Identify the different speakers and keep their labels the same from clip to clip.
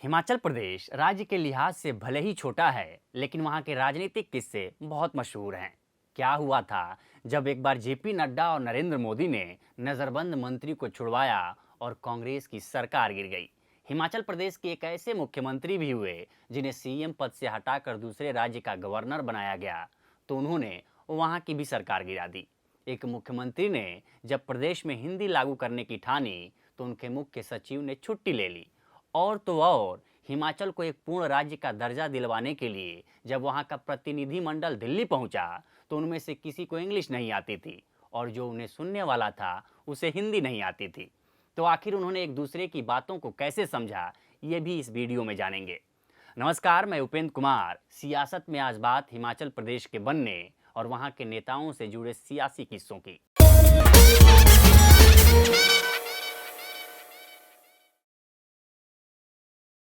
Speaker 1: हिमाचल प्रदेश राज्य के लिहाज से भले ही छोटा है, लेकिन वहाँ के राजनीतिक किस्से बहुत मशहूर हैं। क्या हुआ था जब एक बार जेपी नड्डा और नरेंद्र मोदी ने नज़रबंद मंत्री को छुड़वाया और कांग्रेस की सरकार गिर गई। हिमाचल प्रदेश के एक ऐसे मुख्यमंत्री भी हुए जिन्हें सीएम पद से हटाकर दूसरे राज्य का गवर्नर बनाया गया, तो उन्होंने वहाँ की भी सरकार गिरा दी। एक मुख्यमंत्री ने जब प्रदेश में हिंदी लागू करने की ठानी, तो उनके मुख्य सचिव ने छुट्टी ले ली। और तो और हिमाचल को एक पूर्ण राज्य का दर्जा दिलवाने के लिए जब वहाँ का प्रतिनिधिमंडल दिल्ली पहुंचा, तो उनमें से किसी को इंग्लिश नहीं आती थी और जो उन्हें सुनने वाला था उसे हिंदी नहीं आती थी। तो आखिर उन्होंने एक दूसरे की बातों को कैसे समझा, ये भी इस वीडियो में जानेंगे। नमस्कार, मैं उपेंद्र कुमार। सियासत में आज बात हिमाचल प्रदेश के बनने और वहाँ के नेताओं से जुड़े सियासी किस्सों की।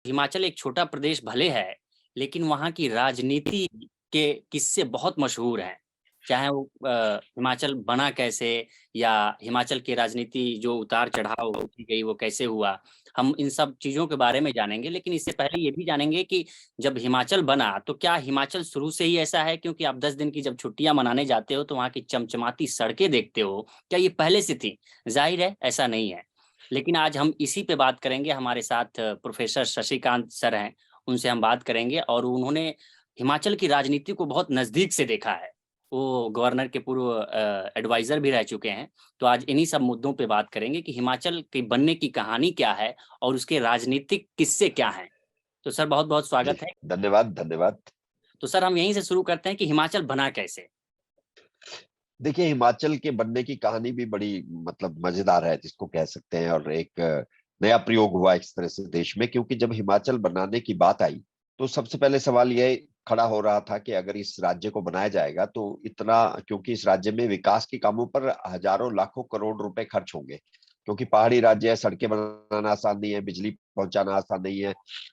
Speaker 1: हिमाचल एक छोटा प्रदेश भले है, लेकिन वहाँ की राजनीति के किस्से बहुत मशहूर हैं। चाहे वो हिमाचल बना कैसे, या हिमाचल की राजनीति जो उतार-चढ़ाव होती गई वो कैसे हुआ, हम इन सब चीज़ों के बारे में जानेंगे। लेकिन इससे पहले ये भी जानेंगे कि जब हिमाचल बना तो क्या हिमाचल शुरू से ही ऐसा है? क्योंकि आप 10 दिन की जब छुट्टियाँ मनाने जाते हो तो वहाँ की चमचमाती सड़कें देखते हो, क्या ये पहले से थी? ज़ाहिर है ऐसा नहीं है। लेकिन आज हम इसी पे बात करेंगे। हमारे साथ प्रोफेसर शशिकांत सर हैं, उनसे हम बात करेंगे और उन्होंने हिमाचल की राजनीति को बहुत नज़दीक से देखा है। वो गवर्नर के पूर्व एडवाइज़र भी रह चुके हैं। तो आज इन्हीं सब मुद्दों पे बात करेंगे कि हिमाचल के बनने की कहानी क्या है और उसके राजनीतिक किस्से क्या हैं। तो सर बहुत-बहुत
Speaker 2: जी,
Speaker 1: स्वागत है।
Speaker 2: धन्यवाद, धन्यवाद।
Speaker 1: तो सर हम यहीं से शुरू करते हैं कि हिमाचल बना कैसे?
Speaker 2: देखिए, हिमाचल के बनने की कहानी भी बड़ी मज़ेदार है जिसको कह सकते हैं और एक नया प्रयोग हुआ इस तरह से देश में क्योंकि जब हिमाचल बनाने की बात आई, तो सबसे पहले सवाल ये खड़ा हो रहा था कि अगर इस राज्य को बनाया जाएगा तो इतना क्योंकि इस राज्य में विकास के कामों पर हज़ारों लाखों करोड़ रुपए खर्च होंगे। क्योंकि पहाड़ी राज्य है, सड़कें बनाना आसान नहीं है, बिजली पहुँचाना आसान नहीं है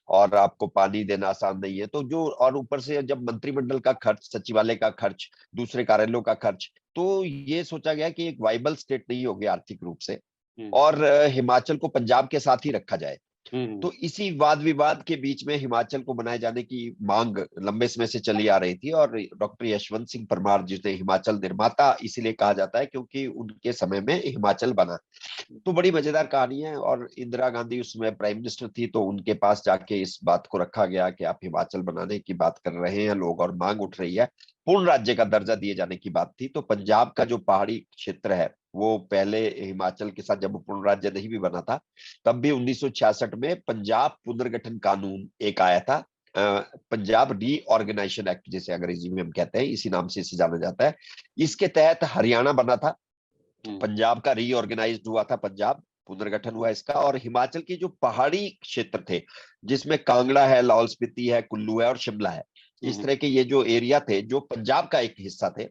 Speaker 2: और आपको पानी देना आसान नहीं है। तो जो और ऊपर से जब मंत्रिमंडल का खर्च, सचिवालय का खर्च, दूसरे कार्यालयों का खर्च, तो ये सोचा गया कि एक वाइबल स्टेट नहीं होगी आर्थिक रूप से
Speaker 1: हुँ।
Speaker 2: और हिमाचल को पंजाब के साथ ही रखा जाए।
Speaker 1: हुँ, हुँ।
Speaker 2: तो इसी वाद विवाद के बीच में हिमाचल को बनाए जाने की मांग लंबे समय से चली आ रही थी और डॉक्टर यशवंत सिंह परमार जिसे हिमाचल निर्माता इसीलिए कहा जाता है क्योंकि उनके समय में हिमाचल बना। तो बड़ी मजेदार कहानी है और इंदिरा गांधी उस समय प्राइम मिनिस्टर थी तो उनके पास जाके इस बात को रखा गया कि आप हिमाचल बनाने की बात कर रहे हैं लोग और मांग उठ रही है, पूर्ण राज्य का दर्जा दिए जाने की बात थी। तो पंजाब का जो पहाड़ी क्षेत्र है वो पहले हिमाचल के साथ जब पूर्ण राज्य नहीं भी बना था तब भी 1966 में पंजाब पुनर्गठन कानून एक आया था। पंजाब रीऑर्गेनाइजेशन एक्ट जिसे अंग्रेजी में हम कहते हैं, इसी नाम से इसे जाना जाता है। इसके तहत हरियाणा बना था,
Speaker 1: हुँ,
Speaker 2: पंजाब का रीऑर्गेनाइज्ड हुआ था, पंजाब पुनर्गठन हुआ इसका और हिमाचल के जो पहाड़ी क्षेत्र थे जिसमें कांगड़ा है, लाहौल स्पीति है, कुल्लू है और शिमला है,
Speaker 1: हुँ,
Speaker 2: इस
Speaker 1: हुँ,
Speaker 2: तरह के ये जो एरिया थे जो पंजाब का एक हिस्सा थे,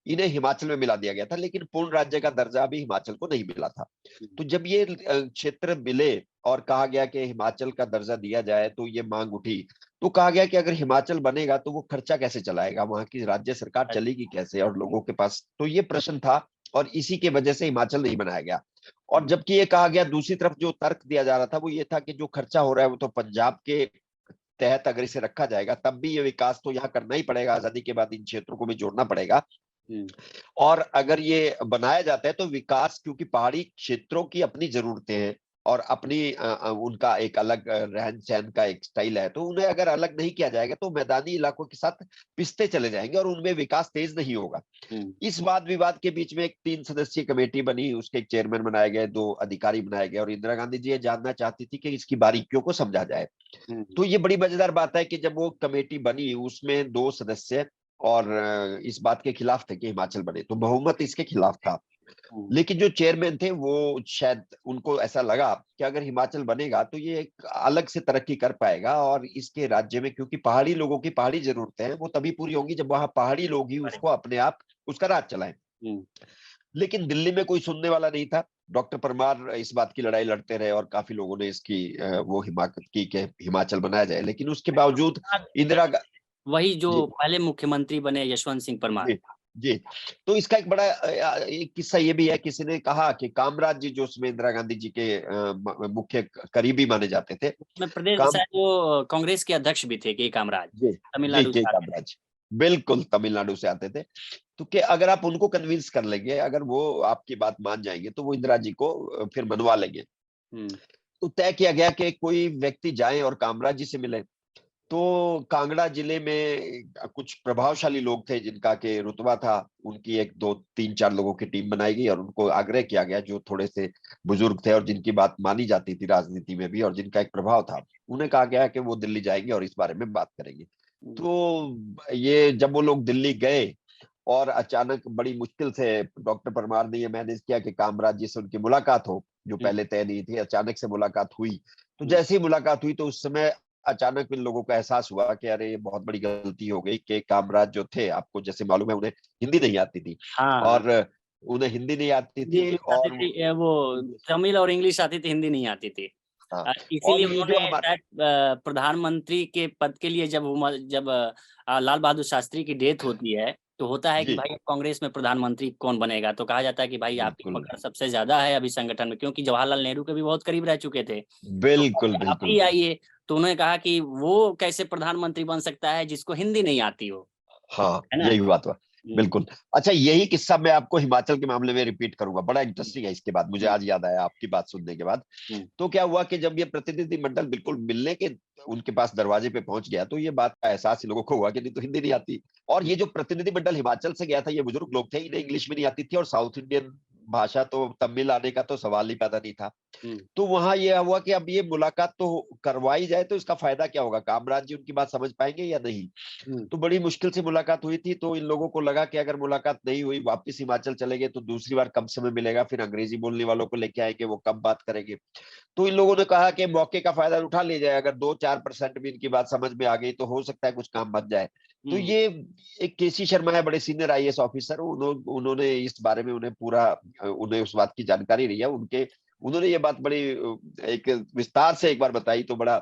Speaker 2: इन्हें हिमाचल में मिला दिया गया था लेकिन पूर्ण राज्य का दर्जा भी हिमाचल को नहीं मिला था।
Speaker 1: हुँ,
Speaker 2: तो जब ये क्षेत्र मिले और कहा गया कि हिमाचल का दर्जा दिया जाए तो ये मांग उठी। तो कहा गया कि अगर हिमाचल बनेगा तो वो खर्चा कैसे चलाएगा, वहां की राज्य सरकार चलेगी कैसे और लोगों के पास, तो ये प्रश्न था और इसी के वजह से हिमाचल नहीं बनाया गया। और
Speaker 1: हुँ,
Speaker 2: जबकि ये कहा गया, दूसरी तरफ जो तर्क दिया जा रहा था वो ये था कि जो खर्चा हो रहा है वो तो पंजाब के तहत अगर इसे रखा जाएगा तब भी ये विकास तो यहाँ करना ही पड़ेगा, आजादी के बाद इन क्षेत्रों को भी जोड़ना पड़ेगा।
Speaker 1: हुँ,
Speaker 2: और अगर ये बनाया जाता है तो विकास, क्योंकि पहाड़ी क्षेत्रों की अपनी जरूरतें हैं और अपनी उनका एक अलग रहन सहन का एक स्टाइल है, तो उन्हें अगर अलग नहीं किया जाएगा तो मैदानी इलाकों के साथ पिसते चले जाएंगे और उनमें विकास तेज नहीं होगा।
Speaker 1: हुँ,
Speaker 2: इस वाद विवाद के बीच में एक 3 सदस्यीय कमेटी बनी, उसके एक चेयरमैन बनाए गए, 2 अधिकारी बनाए गए और इंदिरा गांधी जी ये जानना चाहती थी कि इसकी बारीकियों को समझा जाए।
Speaker 1: हुँ,
Speaker 2: तो ये बड़ी मजेदार बात है कि जब वो कमेटी बनी उसमें 2 सदस्य और इस बात के खिलाफ थे कि हिमाचल बने, तो बहुमत इसके खिलाफ था।
Speaker 1: हुँ,
Speaker 2: लेकिन जो चेयरमैन थे वो शायद उनको ऐसा लगा कि अगर हिमाचल बनेगा तो ये एक अलग से तरक्की कर पाएगा और इसके राज्य में, क्योंकि पहाड़ी लोगों की पहाड़ी जरूरतें हैं वो तभी पूरी होंगी जब वहां पहाड़ी लोग ही उसको अपने आप उसका राज चलाएं।
Speaker 1: हुँ,
Speaker 2: लेकिन दिल्ली में कोई सुनने वाला नहीं था। डॉक्टर परमार इस बात की लड़ाई लड़ते रहे और काफी लोगों ने इसकी वो हिमाकत की कि हिमाचल बनाया जाए, लेकिन उसके बावजूद इंदिरा गा-
Speaker 1: वही जो
Speaker 2: जी
Speaker 1: पहले मुख्यमंत्री बने यशवंत सिंह परमार।
Speaker 2: जी जी। तो इसका एक बड़ा एक किस्सा ये भी है, किसी ने कहा कि कामराज जी जो उसमें इंदिरा गांधी जी के मुख्य करीबी माने जाते थे।
Speaker 1: उसमें प्रदेश
Speaker 2: काम
Speaker 1: शायद वो कांग्रेस के अध्यक्ष भी थे, के कामराज,
Speaker 2: जी जी
Speaker 1: तमिलनाडु
Speaker 2: के
Speaker 1: से आते थे।
Speaker 2: कामराज बिल्कुल तमिलनाडु से आते थे। तो कि अगर आप उनको कन्विंस कर लेंगे, अगर वो आपकी बात मान जाएंगे, तो वो इंदिरा जी को फिर मनवा लेंगे।
Speaker 1: हम्म।
Speaker 2: तो तय किया गया कि कोई व्यक्ति जाए और कामराज जी से मिले। तो कांगड़ा जिले में कुछ प्रभावशाली लोग थे जिनका के रुतबा था, उनकी एक दो तीन चार लोगों की टीम बनाई गई और उनको आग्रह किया गया, जो थोड़े से बुजुर्ग थे और जिनकी बात मानी जाती थी राजनीति में भी और जिनका एक प्रभाव था, उन्हें कहा गया कि वो दिल्ली जाएंगे और इस बारे में बात करेंगे।
Speaker 1: हम्म।
Speaker 2: तो ये जब वो लोग दिल्ली गए और अचानक बड़ी मुश्किल से डॉक्टर परमार ने ये मैनेज किया कि कामराज जी से उनकी मुलाकात हो, जो
Speaker 1: हम्म।
Speaker 2: पहले तय नहीं थी, अचानक से मुलाकात हुई। तो
Speaker 1: हम्म।
Speaker 2: जैसे ही मुलाकात हुई तो उस समय अचानक इन लोगों को एहसास हुआ कि अरे ये बहुत बड़ी गलती हो गई कि कामराज जो थे, आपको जैसे मालूम है, उन्हें हिंदी नहीं आती थी
Speaker 1: हाँ हाँ।
Speaker 2: और उन्हें हिंदी नहीं आती
Speaker 1: हिंदी
Speaker 2: थी
Speaker 1: इंग्लिश आती
Speaker 2: और
Speaker 1: थी, वो तमिल और इंग्लिश आती थी, हिंदी नहीं आती थी।
Speaker 2: हाँ। और
Speaker 1: इसीलिए
Speaker 2: ये जो
Speaker 1: उन्होंने
Speaker 2: हमारे
Speaker 1: शायद प्रधानमंत्री के पद के लिए जब लाल बहादुर शास्त्री की डेथ होती है, तो होता है कि
Speaker 2: जी
Speaker 1: भाई अब कांग्रेस में प्रधानमंत्री कौन बनेगा, तो कहा जाता है कि भाई आपकी
Speaker 2: बिल्कुल
Speaker 1: पकड़ सबसे ज्यादा है अभी संगठन में, क्योंकि जवाहरलाल नेहरू के भी बहुत करीब रह चुके थे। तो
Speaker 2: बिल्कुल
Speaker 1: आप
Speaker 2: बिल्कुल
Speaker 1: ही आइए। तो उन्होंने कहा कि वो कैसे प्रधानमंत्री बन सकता है जिसको हिंदी नहीं आती हो,
Speaker 2: हाँ,
Speaker 1: है ना।
Speaker 2: यही बात हुआ।
Speaker 1: हम्म।
Speaker 2: बिल्कुल। अच्छा, यही किस्सा मैं आपको हिमाचल के मामले में रिपीट करूंगा, बड़ा
Speaker 1: हम्म।
Speaker 2: इंटरेस्टिंग है। इसके बाद मुझे
Speaker 1: हम्म।
Speaker 2: आज याद आया आपकी बात सुनने के बाद।
Speaker 1: हम्म।
Speaker 2: तो क्या हुआ कि जब ये प्रतिनिधि मंडल बिल्कुल मिलने के उनके पास दरवाजे पे पहुंच गया, तो ये बात का एहसास इन लोगों को हुआ कि नहीं तो हिंदी नहीं आती। और ये जो प्रतिनिधि मंडल हिमाचल से गया था, ये बुजुर्ग लोग थे, इन्हें इंग्लिश भी नहीं आती थी और साउथ इंडियन भाषा तो तमिल आने का तो सवाल ही पैदा नहीं था।
Speaker 1: हम्म।
Speaker 2: तो वहां यह हुआ कि अब ये मुलाकात तो करवाई जाए, तो इसका फायदा क्या होगा, कामराज जी उनकी बात समझ पाएंगे या नहीं।
Speaker 1: हम्म।
Speaker 2: तो बड़ी मुश्किल से मुलाकात हुई थी। तो इन लोगों को लगा कि अगर मुलाकात नहीं हुई, वापस हिमाचल चले गए, तो दूसरी बार कम समय मिलेगा, फिर अंग्रेजी बोलने वालों को लेके आएंगे, वो कम बात करेंगे। तो इन लोगों ने कहा कि मौके का फायदा उठा लिया जाए, अगर 2-4% भी इनकी बात समझ में आ गई तो हो सकता है कुछ काम बन जाए। तो
Speaker 1: हम्म।
Speaker 2: ये एक केसी शर्मा है, बड़े सीनियर आईएएस ऑफिसर, उन्होंने इस बारे में उन्हें पूरा उन्हें उस बात की जानकारी रही है उनके। उन्होंने ये बात बड़ी एक विस्तार से एक बार बताई, तो बड़ा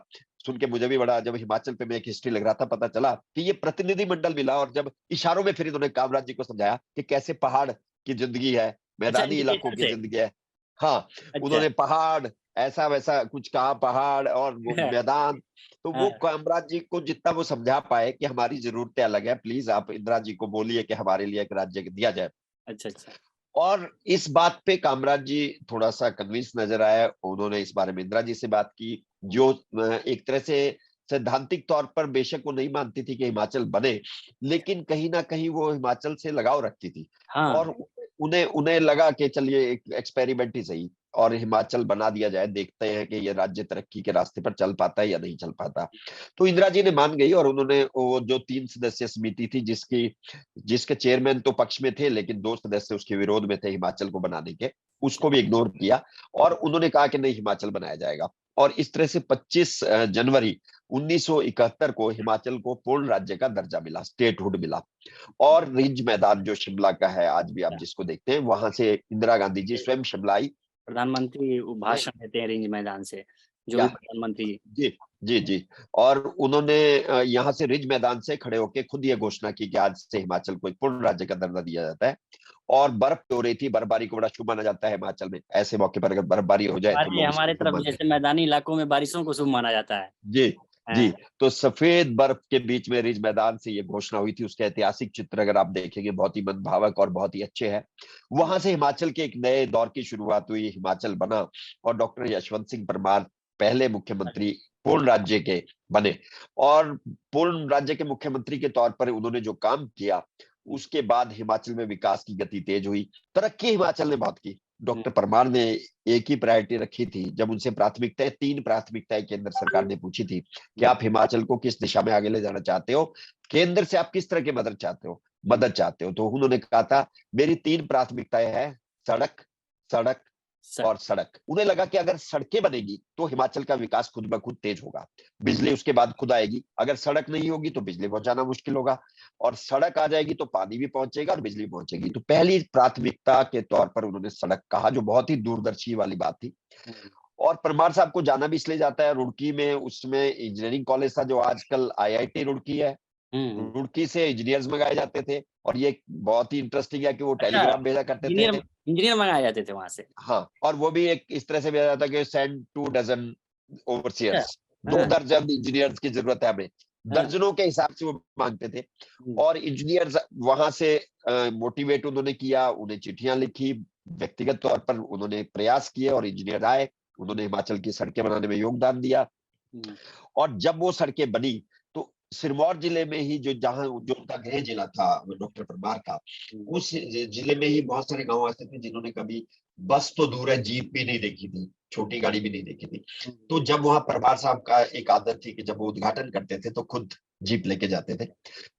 Speaker 2: सुन के मुझे भी बड़ा, जब हिमाचल पे मैं एक हिस्ट्री लग रहा था, पता चला कि ये प्रतिनिधि मंडल मिला और जब इशारों में फिर इन्होंने कामराज जी को समझाया कि कैसे पहाड़ की जिंदगी है,
Speaker 1: अच्छा,
Speaker 2: मैदानी इलाकों
Speaker 1: इंडिकेटर
Speaker 2: की
Speaker 1: से।
Speaker 2: जिंदगी है। हाँ,
Speaker 1: अच्छा।
Speaker 2: उन्होंने पहाड़ ऐसा वैसा कुछ कहा, पहाड़ और वो मैदान। तो वो
Speaker 1: हाँ।
Speaker 2: कामराज जी को जितना वो समझा पाए कि हमारी जरूरतें अलग है, प्लीज आप इंदिरा जी को बोलिए कि हमारे लिए एक राज्य दिया जाए।
Speaker 1: अच्छा अच्छा।
Speaker 2: और इस बात पे कामराज जी थोड़ा सा कन्विंस नजर आया, उन्होंने इस बारे में इंदिरा जी से बात की, जो एक तरह से सैद्धांतिक तौर पर बेशक वो नहीं मानती थी कि हिमाचल बने, लेकिन कहीं ना कहीं वो हिमाचल से लगाव रखती थी।
Speaker 1: हाँ।
Speaker 2: और उन्हें उन्हें लगा कि चलिए एक एक्सपेरिमेंट ही सही, और हिमाचल बना दिया जाए, देखते हैं कि ये राज्य तरक्की के रास्ते पर चल पाता है या नहीं चल पाता। तो इंदिरा जी ने मान गई और उन्होंने वो जो 3 सदस्य समिति थी, जिसके चेयरमैन तो पक्ष में थे लेकिन 2 सदस्य उसके विरोध में थे हिमाचल को बनाने के, उसको भी इग्नोर किया और उन्होंने कहा कि नहीं, हिमाचल बनाया जाएगा। और इस तरह से 25 जनवरी 1971 को हिमाचल को पूर्ण राज्य का दर्जा मिला, स्टेटहुड मिला। और रिज मैदान जो शिमला का है, आज भी आप जिसको देखते हैं, वहां से इंदिरा गांधी जी स्वयं शिमला आई।
Speaker 1: प्रधानमंत्री वो भाषण देते हैं रिंज मैदान से, जो
Speaker 2: क्या?
Speaker 1: भी प्रधानमंत्री।
Speaker 2: जी जी जी। और उन्होंने यहाँ से रिज मैदान से खड़े होकर खुद ये घोषणा की कि आज से हिमाचल को एक पूर्ण राज्य का दर्जा दिया जाता है। और बर्फ हो रही थी, बर्फबारी को बड़ा शुभ माना जाता है हिमाचल में, ऐसे मौके पर अगर बर्फबारी हो जाए तो
Speaker 1: हमारे
Speaker 2: लोग इसको
Speaker 1: हमारे
Speaker 2: शुभ
Speaker 1: तरफ
Speaker 2: मानते हैं।
Speaker 1: जैसे मैदानी इलाकों में बारिशों को शुभ माना जाता है।
Speaker 2: जी जी।
Speaker 1: हाँ।
Speaker 2: तो सफेद बर्फ के बीच में रिज मैदान से ये घोषणा हुई थी, उसके ऐतिहासिक चित्र अगर आप देखेंगे बहुत ही मनभावक और बहुत ही अच्छे हैं। वहां से हिमाचल के एक नए दौर की शुरुआत हुई, हिमाचल बना और डॉक्टर यशवंत सिंह परमार पहले मुख्यमंत्री पूर्ण राज्य के बने। और पूर्ण राज्य के मुख्यमंत्री के तौर पर उन्होंने जो काम किया, उसके बाद हिमाचल में विकास की गति तेज हुई, तरक्की हिमाचल ने बहुत की। डॉक्टर परमार ने एक ही प्रायोरिटी रखी थी, जब उनसे प्राथमिकताएं, 3 प्राथमिकताएं केंद्र सरकार ने पूछी थी कि आप हिमाचल को किस दिशा में आगे ले जाना चाहते हो, केंद्र से आप किस तरह की मदद चाहते हो। तो उन्होंने कहा था, मेरी 3 प्राथमिकताएं हैं, सड़क, सड़क
Speaker 1: सर।
Speaker 2: और सड़क। उन्हें लगा कि अगर सड़कें बनेगी तो हिमाचल का विकास खुद ब खुद तेज होगा, बिजली उसके बाद खुद आएगी, अगर सड़क नहीं होगी तो बिजली पहुंचाना मुश्किल होगा, और सड़क आ जाएगी तो पानी भी पहुंचेगा और बिजली पहुंचेगी। तो पहली प्राथमिकता के तौर पर उन्होंने सड़क कहा, जो बहुत ही दूरदर्शी वाली बात थी। और परमार साहब को जाना भी इसलिए जाता है, रुड़की में उसमें इंजीनियरिंग कॉलेज था जो आजकल आईआईटी रुड़की है, रुड़की से इंजीनियर्स मंगाए जाते थे, और ये बहुत ही इंटरेस्टिंग है कि वो
Speaker 3: अच्छा,
Speaker 2: टेलीग्राम भेजा करते थे।
Speaker 3: इंजीनियर मंगाए जाते थे वहाँ से।
Speaker 2: हाँ, और वो भी एक इस तरह से भेजा जाता कि सेंड 2 डज़न
Speaker 3: अच्छा,
Speaker 2: ओवरसियर्स, 2
Speaker 3: हाँ,
Speaker 2: दर्जन इंजीनियर्स की जरूरत है हमें,
Speaker 3: हाँ,
Speaker 2: दर्जनों के हिसाब से वो मांगते थे।
Speaker 3: हुँ,
Speaker 2: और इंजीनियर्स वहां से मोटिवेट उन्होंने किया, उन्हें चिट्ठियां लिखी, व्यक्तिगत तौर पर उन्होंने प्रयास किए, और इंजीनियर आए, उन्होंने हिमाचल की सड़कें बनाने में योगदान दिया।
Speaker 3: हुँ,
Speaker 2: और जब वो सड़कें बनी, तो सिरमौर जिले में ही, जो जहां जो उनका गृह जिला था डॉक्टर परमार का,
Speaker 3: हुँ,
Speaker 2: उस जिले में ही बहुत सारे गांव ऐसे थे जिन्होंने कभी बस तो दूर है, जीप भी नहीं देखी थी, छोटी गाड़ी भी नहीं देखी थी।
Speaker 3: हुँ,
Speaker 2: तो जब वहां परमार साहब का एक आदत थी कि जब वो उद्घाटन करते थे तो खुद जीप लेके जाते थे।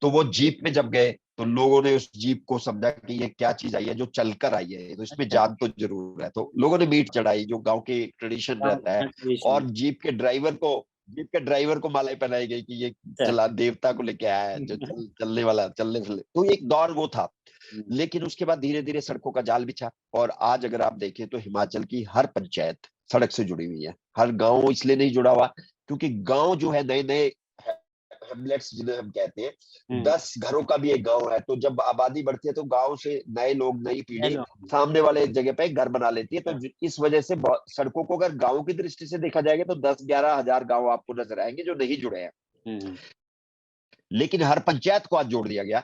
Speaker 2: तो वो जीप में जब गए, तो लोगों ने उस जीप को समझा कि ये क्या चीज आई है जो चलकर आई है, तो इसमें
Speaker 3: अच्छा,
Speaker 2: जान तो जरूर है। तो लोगों ने मीट चढ़ाई, जो गांव के ट्रेडिशन
Speaker 3: गाँव
Speaker 2: रहता है।
Speaker 3: का ट्रेडिशन।
Speaker 2: और जीप के ड्राइवर को मालाएं पहनाई गई कि ये
Speaker 3: अच्छा,
Speaker 2: चला देवता को लेके आया है, जो चलने वाला, चलने फिरने। तो एक दौर वो था।
Speaker 3: हुँ,
Speaker 2: लेकिन उसके बाद धीरे धीरे सड़कों का जाल बिछा, और आज अगर आप देखें तो हिमाचल की हर पंचायत सड़क से जुड़ी हुई है। हर गांव इसलिए नहीं जुड़ा हुआ क्योंकि गांव जो है, नए नए हेमलेट्स जिन्हें हम कहते हैं,
Speaker 3: हुँ,
Speaker 2: 10 घरों का भी एक गांव है। तो जब आबादी बढ़ती है तो गांव से नए लोग, नई पीढ़ी
Speaker 3: हेलो,
Speaker 2: सामने वाले जगह पे घर बना लेती है। तो
Speaker 3: अच्छा,
Speaker 2: इस वजह से सड़कों को अगर गांव की दृष्टि से देखा जाएगा तो 10-11 हजार गांव आपको नजर आएंगे जो नहीं जुड़े हैं।
Speaker 3: हुँ, हुँ,
Speaker 2: लेकिन हर पंचायत को आज जोड़ दिया गया,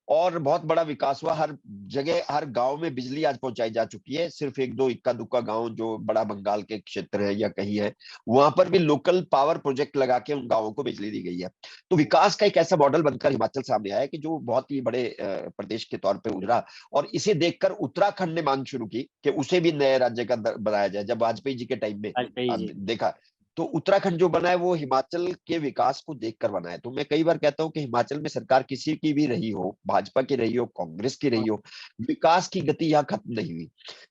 Speaker 2: और बहुत बड़ा विकास हुआ। हर जगह, हर गांव में बिजली आज पहुंचाई जा चुकी है। सिर्फ एक दो इक्का दुक्का गांव जो बड़ा बंगाल के क्षेत्र है या कहीं है, वहां पर भी लोकल पावर प्रोजेक्ट लगा के उन गांवों को बिजली दी गई है। तो विकास का एक ऐसा मॉडल बनकर हिमाचल सामने आया कि जो बहुत ही बड़े प्रदेश के तौर पर उभरा। और इसे देखकर उत्तराखंड ने मांग शुरू की कि उसे भी नए राज्य का बनाया जाए। जब वाजपेयी जी के टाइम में
Speaker 3: वाजपेयी जी।
Speaker 2: देखा, तो उत्तराखंड जो बना है वो हिमाचल के विकास को देखकर बना है। तो मैं कई बार कहता हूं कि हिमाचल में सरकार किसी की भी रही हो, भाजपा की रही हो, कांग्रेस की
Speaker 3: हाँ,
Speaker 2: रही हो, विकास की गति यहाँ खत्म नहीं हुई।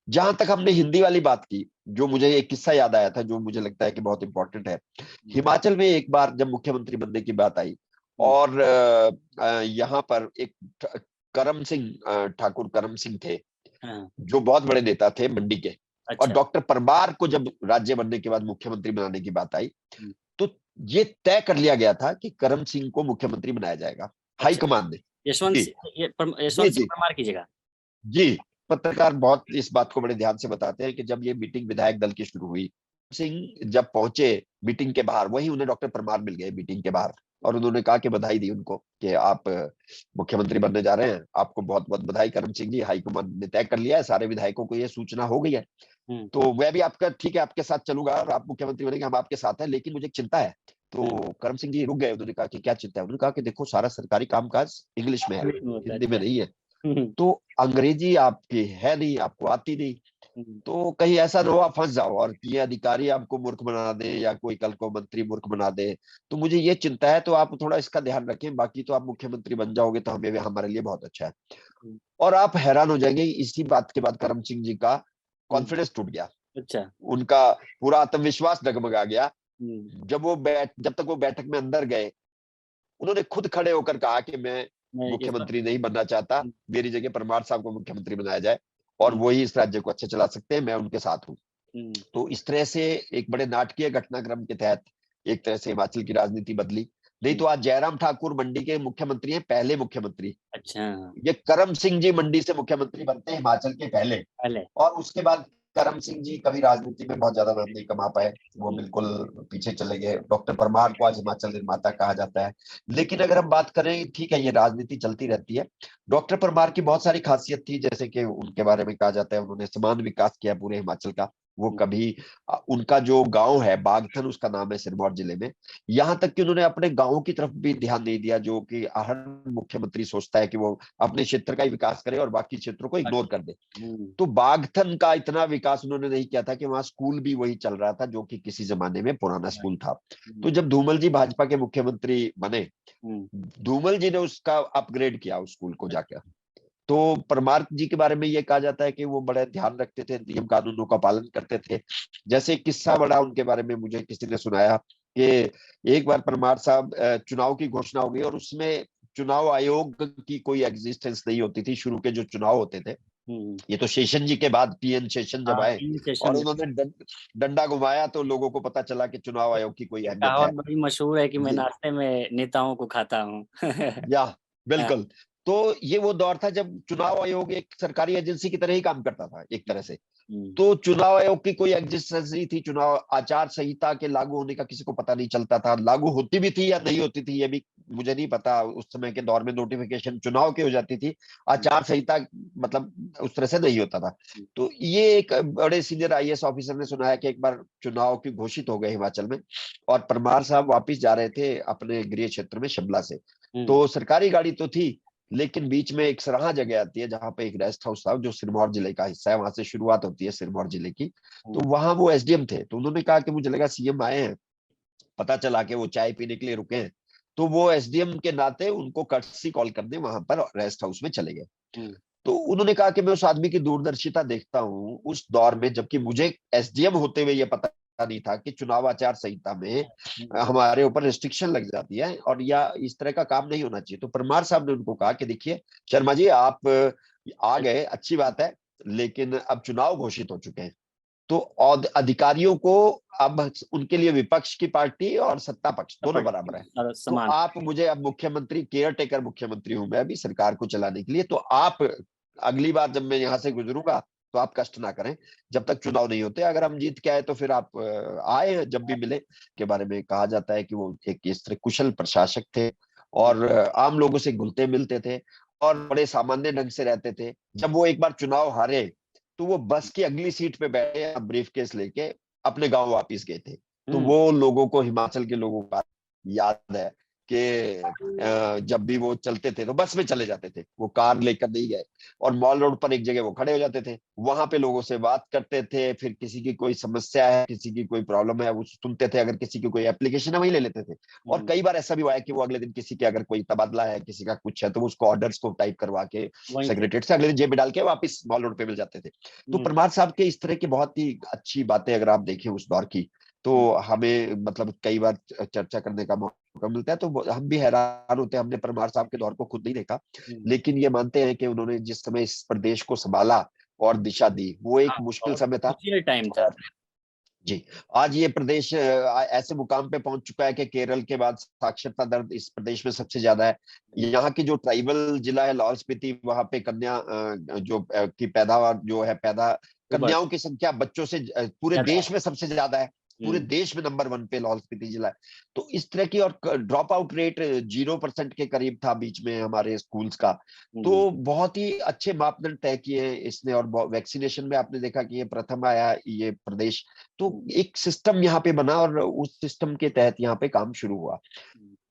Speaker 2: जहां तक हमने हिंदी वाली बात की, जो मुझे एक किस्सा याद आया था, जो मुझे लगता है कि बहुत इंपॉर्टेंट है।
Speaker 3: हुँ,
Speaker 2: हिमाचल में एक बार जब मुख्यमंत्री बनने की बात आई,
Speaker 3: हुँ,
Speaker 2: और यहाँ पर एक करम सिंह, ठाकुर करम सिंह थे,
Speaker 3: हाँ,
Speaker 2: जो बहुत बड़े नेता थे मंडी के। और
Speaker 3: अच्छा,
Speaker 2: डॉक्टर परमार को जब राज्य बनने के बाद मुख्यमंत्री बनाने की बात आई,
Speaker 3: हुँ,
Speaker 2: तो ये तय कर लिया गया था कि करम सिंह को मुख्यमंत्री बनाया जाएगा,
Speaker 3: अच्छा,
Speaker 2: हाईकमान ने। जी, जी,
Speaker 3: यशवंत सिंह
Speaker 2: जी,
Speaker 3: परमार की जगह।
Speaker 2: जी। पत्रकार बहुत इस बात को बड़े ध्यान से बताते हैं कि जब ये मीटिंग विधायक दल की शुरू हुई, सिंह जब पहुंचे मीटिंग के बाहर, वही उन्हें डॉक्टर परमार मिल गए मीटिंग के बाहर। और उन्होंने कहा कि बधाई दी उनको कि आप मुख्यमंत्री बनने जा रहे हैं, आपको बहुत बहुत बधाई करम सिंह जी, हाईकमान ने तय कर लिया है, सारे विधायकों को ये सूचना हो गई है।
Speaker 3: हुँ,
Speaker 2: तो मैं भी आपका, ठीक है, आपके साथ चलूंगा और आप मुख्यमंत्री बनेंगे, हम आपके साथ हैं, लेकिन मुझे एक चिंता है।
Speaker 3: हुँ,
Speaker 2: तो करम सिंह जी रुक गए। उन्होंने कहा कि क्या चिंता है? उन्होंने कहा कि देखो, सारा सरकारी कामकाज इंग्लिश में है,
Speaker 3: इंग्लिश में होता है,
Speaker 2: हिंदी में
Speaker 3: अच्छा।
Speaker 2: नहीं है।
Speaker 3: हुँ, हुँ,
Speaker 2: तो अंग्रेजी आपकी है नहीं, आपको आती नहीं।
Speaker 3: हुँ,
Speaker 2: तो कहीं ऐसा ना हो आप फंस जाओ और ये अधिकारी आपको मूर्ख बना दे, या कोई कल को मंत्री मूर्ख बना दे। तो मुझे ये चिंता है, तो आप थोड़ा इसका ध्यान रखें, बाकी तो आप मुख्यमंत्री बन जाओगे तो हमें, हमारे लिए बहुत अच्छा है।
Speaker 3: हुँ,
Speaker 2: और आप हैरान हो जाएंगे, इसी बात के बाद करम सिंह जी का
Speaker 3: हुँ,
Speaker 2: कॉन्फिडेंस टूट गया,
Speaker 3: अच्छा,
Speaker 2: उनका पूरा आत्मविश्वास डगमगा गया।
Speaker 3: हुँ,
Speaker 2: जब तक वो बैठक में अंदर गए, उन्होंने खुद खड़े होकर कहा कि मैं
Speaker 3: मैं यशवंत
Speaker 2: मुख्यमंत्री नहीं बनना चाहता,
Speaker 3: हुँ,
Speaker 2: मेरी जगह परमार साहब को मुख्यमंत्री बनाया जाए, और
Speaker 3: हुँ,
Speaker 2: वही इस राज्य को अच्छा चला सकते हैं, मैं उनके साथ हूँ।
Speaker 3: हुँ,
Speaker 2: तो इस तरह से एक बड़े नाटकीय घटनाक्रम के तहत एक तरह से हिमाचल की राजनीति बदली। नहीं
Speaker 3: हुँ,
Speaker 2: तो आज जयराम ठाकुर मंडी के मुख्यमंत्री हैं, पहले मुख्यमंत्री।
Speaker 3: अच्छा,
Speaker 2: ये करम सिंह जी मंडी से मुख्यमंत्री बनते हैं हिमाचल के पहले।
Speaker 3: पहले,
Speaker 2: और उसके बाद करम सिंह जी कभी राजनीति में बहुत ज्यादा नाम नहीं कमा पाए, वो
Speaker 3: हुँ,
Speaker 2: बिल्कुल पीछे चले गए। डॉक्टर परमार को आज हिमाचल निर्माता कहा जाता है। लेकिन अगर हम बात करें, ठीक है, ये राजनीति चलती रहती है। डॉक्टर परमार की बहुत सारी खासियत थी, जैसे कि उनके बारे में कहा जाता है उन्होंने समान विकास किया पूरे हिमाचल का। वो
Speaker 3: हुँ,
Speaker 2: कभी उनका जो गांव है बागथन, उसका नाम है सिरमौर जिले में, यहाँ तक कि उन्होंने अपने गांव की तरफ भी ध्यान नहीं दिया, जो कि हर मुख्यमंत्री सोचता है कि वो अपने क्षेत्र का ही विकास करे और बाकी क्षेत्रों को इग्नोर कर दे।
Speaker 3: हुँ,
Speaker 2: तो बागथन का इतना विकास उन्होंने नहीं किया था कि वहां स्कूल भी वही चल रहा था जो कि किसी जमाने में पुराना स्कूल था। तो
Speaker 3: हुँ,
Speaker 2: जब धूमल जी भाजपा के मुख्यमंत्री बने,
Speaker 3: हुँ,
Speaker 2: धूमल जी ने उसका अपग्रेड किया उस स्कूल को जाकर। तो परमार जी के बारे में ये कहा जाता है कि वो बड़ा ध्यान रखते थे, नियम कानूनों का पालन करते थे। जैसे एक किस्सा बड़ा उनके बारे में मुझे किसी ने सुनाया कि एक बार परमार साहब, चुनाव की घोषणा हो गई और उसमें चुनाव आयोग की कोई एग्जिस्टेंस नहीं होती थी, शुरू के जो चुनाव होते थे ये तो शेषन जी के बाद पीएन शेषन जब आए और उन्होंने डंडा घुमाया तो लोगों को पता चला कि चुनाव आयोग की कोई अहमियत है।
Speaker 3: कहावत बड़ी मशहूर है कि मैं
Speaker 2: जी।
Speaker 3: नाश्ते में नेताओं को खाता हूँ।
Speaker 2: या बिल्कुल। तो ये वो दौर था जब चुनाव आयोग एक सरकारी एजेंसी की तरह ही काम करता था एक तरह से। तो चुनाव आयोग की कोई एग्जिस्टेंस नहीं थी, चुनाव आचार संहिता के लागू होने का किसी को पता नहीं चलता था, लागू होती भी थी या नहीं होती थी ये भी मुझे नहीं पता। उस समय के दौर में नोटिफिकेशन चुनाव की हो जाती थी, आचार संहिता मतलब उस तरह से नहीं होता था। तो ये एक बड़े सीनियर आईएएस ऑफिसर ने सुनाया कि एक बार चुनाव की घोषित हो गए हिमाचल में और परमार साहब वापिस जा रहे थे अपने गृह क्षेत्र में शिमला से। तो सरकारी गाड़ी तो थी लेकिन बीच में एक सराहा जगह आती है जहां पे एक रेस्ट हाउस था जो सिरमौर जिले का हिस्सा है, वहां से शुरुआत होती है सिरमौर जिले की। तो वहां वो एसडीएम थे, तो उन्होंने कहा कि मुझे लगा सीएम आए हैं, पता चला कि वो चाय पीने के लिए रुके हैं। तो वो एसडीएम के नाते उनको कर्टसी कॉल करने वहां पर रेस्ट हाउस में चले गए। तो उन्होंने कहा कि मैं उस आदमी की दूरदर्शिता देखता हूँ उस दौर में, जबकि मुझे एसडीएम होते हुए ये पता नहीं था कि चुनाव आचार संहिता में हमारे ऊपर रिस्ट्रिक्शन लग जाती है और या इस तरह का काम नहीं होना चाहिए। तो परमार साहब ने उनको कहा कि देखिए शर्मा जी, आप आ गए, अच्छी बात है, लेकिन अब चुनाव घोषित हो चुके हैं तो अधिकारियों को अब उनके लिए विपक्ष की पार्टी और सत्ता पक्ष दोनों बराबर है। तो
Speaker 3: समान।
Speaker 2: आप मुझे अब मुख्यमंत्री, केयर टेकर मुख्यमंत्री हूं मैं अभी सरकार को चलाने के लिए, तो आप अगली बार जब मैं यहाँ से गुजरूंगा तो आप कष्ट ना करें जब तक चुनाव नहीं होते। अगर हम जीत के आए तो फिर आप आए जब भी मिले। के बारे में कहा जाता है कि वो एक इस तरह कुशल प्रशासक थे और आम लोगों से घुलते मिलते थे और बड़े सामान्य ढंग से रहते थे। जब वो एक बार चुनाव हारे तो वो बस की अगली सीट पे बैठे ब्रीफ केस लेके अपने गांव वापिस गए थे। तो वो लोगों को, हिमाचल के लोगों को याद है कि जब भी वो चलते थे तो बस में चले जाते थे, वो कार लेकर नहीं गए। और मॉल रोड पर एक जगह वो खड़े हो जाते थे, वहां पे लोगों से बात करते थे, फिर किसी की कोई समस्या है, किसी की कोई प्रॉब्लम है वो सुनते थे, अगर किसी की कोई एप्लीकेशन है वही ले लेते थे। और कई बार ऐसा भी हुआ है कि वो अगले दिन किसी के अगर कोई तबादला है, किसी का कुछ है, तो उसको ऑर्डर्स को टाइप करवा के सेक्रेटरीट से अगले दिन जेब में डाल के वापस मॉल रोड पे मिल जाते थे। तो परमार साहब के इस तरह की बहुत ही अच्छी बातें अगर आप देखें उस दौर की, तो हमें मतलब कई बार चर्चा करने का मौका मिलता है तो हम भी हैरान होते हैं। हमने परमार साहब के दौर को खुद नहीं देखा, लेकिन ये मानते हैं कि उन्होंने जिस समय इस प्रदेश को संभाला और दिशा दी, वो एक मुश्किल समय था,
Speaker 3: टाइम था।
Speaker 2: जी। आज ये प्रदेश ऐसे मुकाम पे पहुंच चुका है कि केरल के बाद साक्षरता दर इस प्रदेश में सबसे ज्यादा है। यहाँ की जो ट्राइबल जिला है लाहौल स्पीति, वहां पे कन्या जो की पैदावार जो है, कन्याओं की संख्या बच्चों से पूरे देश में सबसे ज्यादा है, पूरे देश में नंबर 1 पे लाहौल स्पीति जिला है। तो इस तरह की, और ड्रॉप आउट रेट 0% के करीब था बीच में हमारे स्कूल्स का। तो बहुत ही अच्छे मापदंड तय किए इसने। और वैक्सीनेशन में आपने देखा कि ये प्रथम आया ये प्रदेश। तो एक सिस्टम यहाँ पे बना और उस सिस्टम के तहत यहाँ पे काम शुरू हुआ।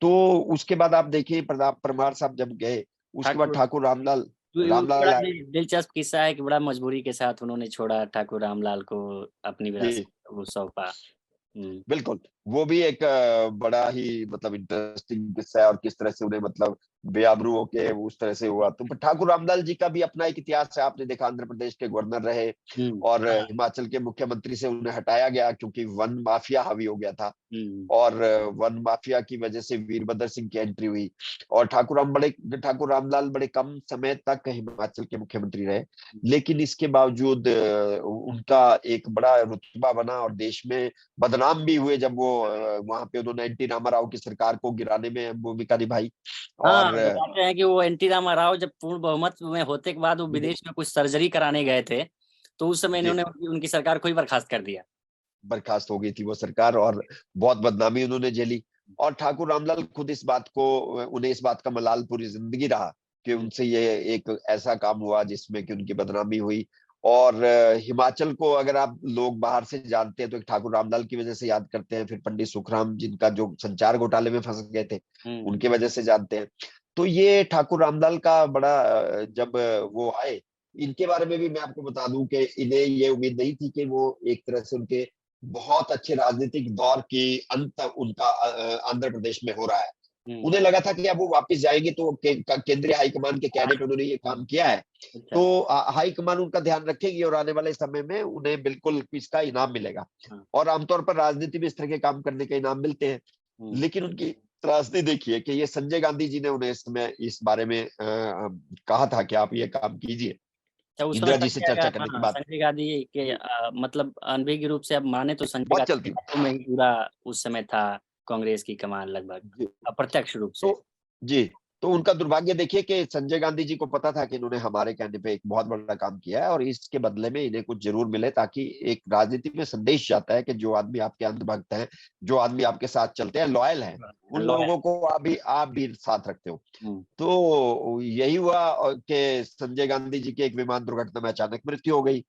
Speaker 2: तो उसके बाद आप देखिए परमार साहब जब गए, उसके बाद ठाकुर रामलाल
Speaker 3: बड़ा दिलचस्प किस्सा है कि बड़ा मजबूरी के साथ उन्होंने छोड़ा ठाकुर रामलाल को, अपनी विरासत को सौंपा।
Speaker 2: बिल्कुल, वो भी एक बड़ा ही मतलब इंटरेस्टिंग किस्सा है और किस तरह से उन्हें मतलब बेआबरू होके उस तरह से हुआ। तो ठाकुर रामलाल जी का भी अपना एक इतिहास है। आपने देखा आंध्र प्रदेश के गवर्नर रहे और हिमाचल के मुख्यमंत्री से उन्हें हटाया गया क्योंकि वन माफिया हावी हो गया था और वन माफिया की वजह से वीरभद्र सिंह की एंट्री हुई। और ठाकुर रामलाल बड़े कम समय तक हिमाचल के मुख्यमंत्री रहे, लेकिन इसके बावजूद उनका एक बड़ा रुतबा बना और देश में बदनाम भी हुए जब वो वहां पे उन्होंने एनटी रामा राव की सरकार को गिराने में भूमिका निभाई। और
Speaker 3: बताते हैं कि वो एनटी रामा राव जब पूर्ण बहुमत में होते के बाद वो विदेश में कुछ सर्जरी कराने गए थे, तो उस समय इन्होंने उनकी सरकार को ही बर्खास्त कर दिया।
Speaker 2: बर्खास्त हो गई थी वो सरकार और बहुत बदनामी उन्होंने झेली। और ठाकुर रामलाल खुद इस बात को, उन्हें इस बात का मलाल पूरी जिंदगी रहा कि उनसे ये एक ऐसा काम हुआ जिसमें कि उनकी बदनामी हुई। और हिमाचल को अगर आप लोग बाहर से जानते हैं तो एक ठाकुर रामलाल की वजह से याद करते हैं, फिर पंडित सुखराम जिनका जो संचार घोटाले में फंस गए थे उनके वजह से जानते हैं। तो ये ठाकुर रामलाल का बड़ा जब वो आए, इनके बारे में भी मैं आपको बता दूं कि इन्हें ये उम्मीद नहीं थी कि वो एक तरह से उनके बहुत अच्छे राजनीतिक दौर की अंत उनका आंध्र प्रदेश में हो रहा है। उन्हें लगा था कि अब वो वापस जाएंगे तो केंद्रीय हाईकमान के कहने पे उन्होंने ये काम किया है तो हाईकमान उनका ध्यान रखेगी और आने वाले समय में उन्हें बिल्कुल इसका इनाम मिलेगा। और आमतौर पर राजनीति में इस तरह के काम करने के इनाम मिलते हैं। लेकिन उनकी त्रासदी देखिए कि ये संजय गांधी जी ने उन्हें इस समय इस बारे में कहा था कि आप ये काम कीजिए।
Speaker 3: तो उस समय
Speaker 2: इंदिरा जी से चर्चा करने के बाद
Speaker 3: संजय गांधी के मतलब अनभिज्ञ रूप से अब माने तो संजय
Speaker 2: बहुत
Speaker 3: गांधी
Speaker 2: चलती
Speaker 3: के हाथों में ही पूरा उस समय था कांग्रेस की कमान लगभग
Speaker 2: थी।
Speaker 3: अप्रत्यक्ष रूप से।
Speaker 2: तो जी, तो उनका दुर्भाग्य देखिए कि संजय गांधी जी को पता था कि इन्होंने हमारे कहने पे एक बहुत बड़ा काम किया है और इसके बदले में इन्हें कुछ जरूर मिले, ताकि एक राजनीति में संदेश जाता है कि जो आदमी आपके अंधभक्त हैं, जो आदमी आपके साथ चलते हैं, लॉयल हैं, उन
Speaker 3: लॉयल।
Speaker 2: लोगों को आप भी साथ रखते हो।
Speaker 3: हम्म,
Speaker 2: तो यही हुआ कि संजय गांधी जी की एक विमान दुर्घटना में अचानक मृत्यु हो गई।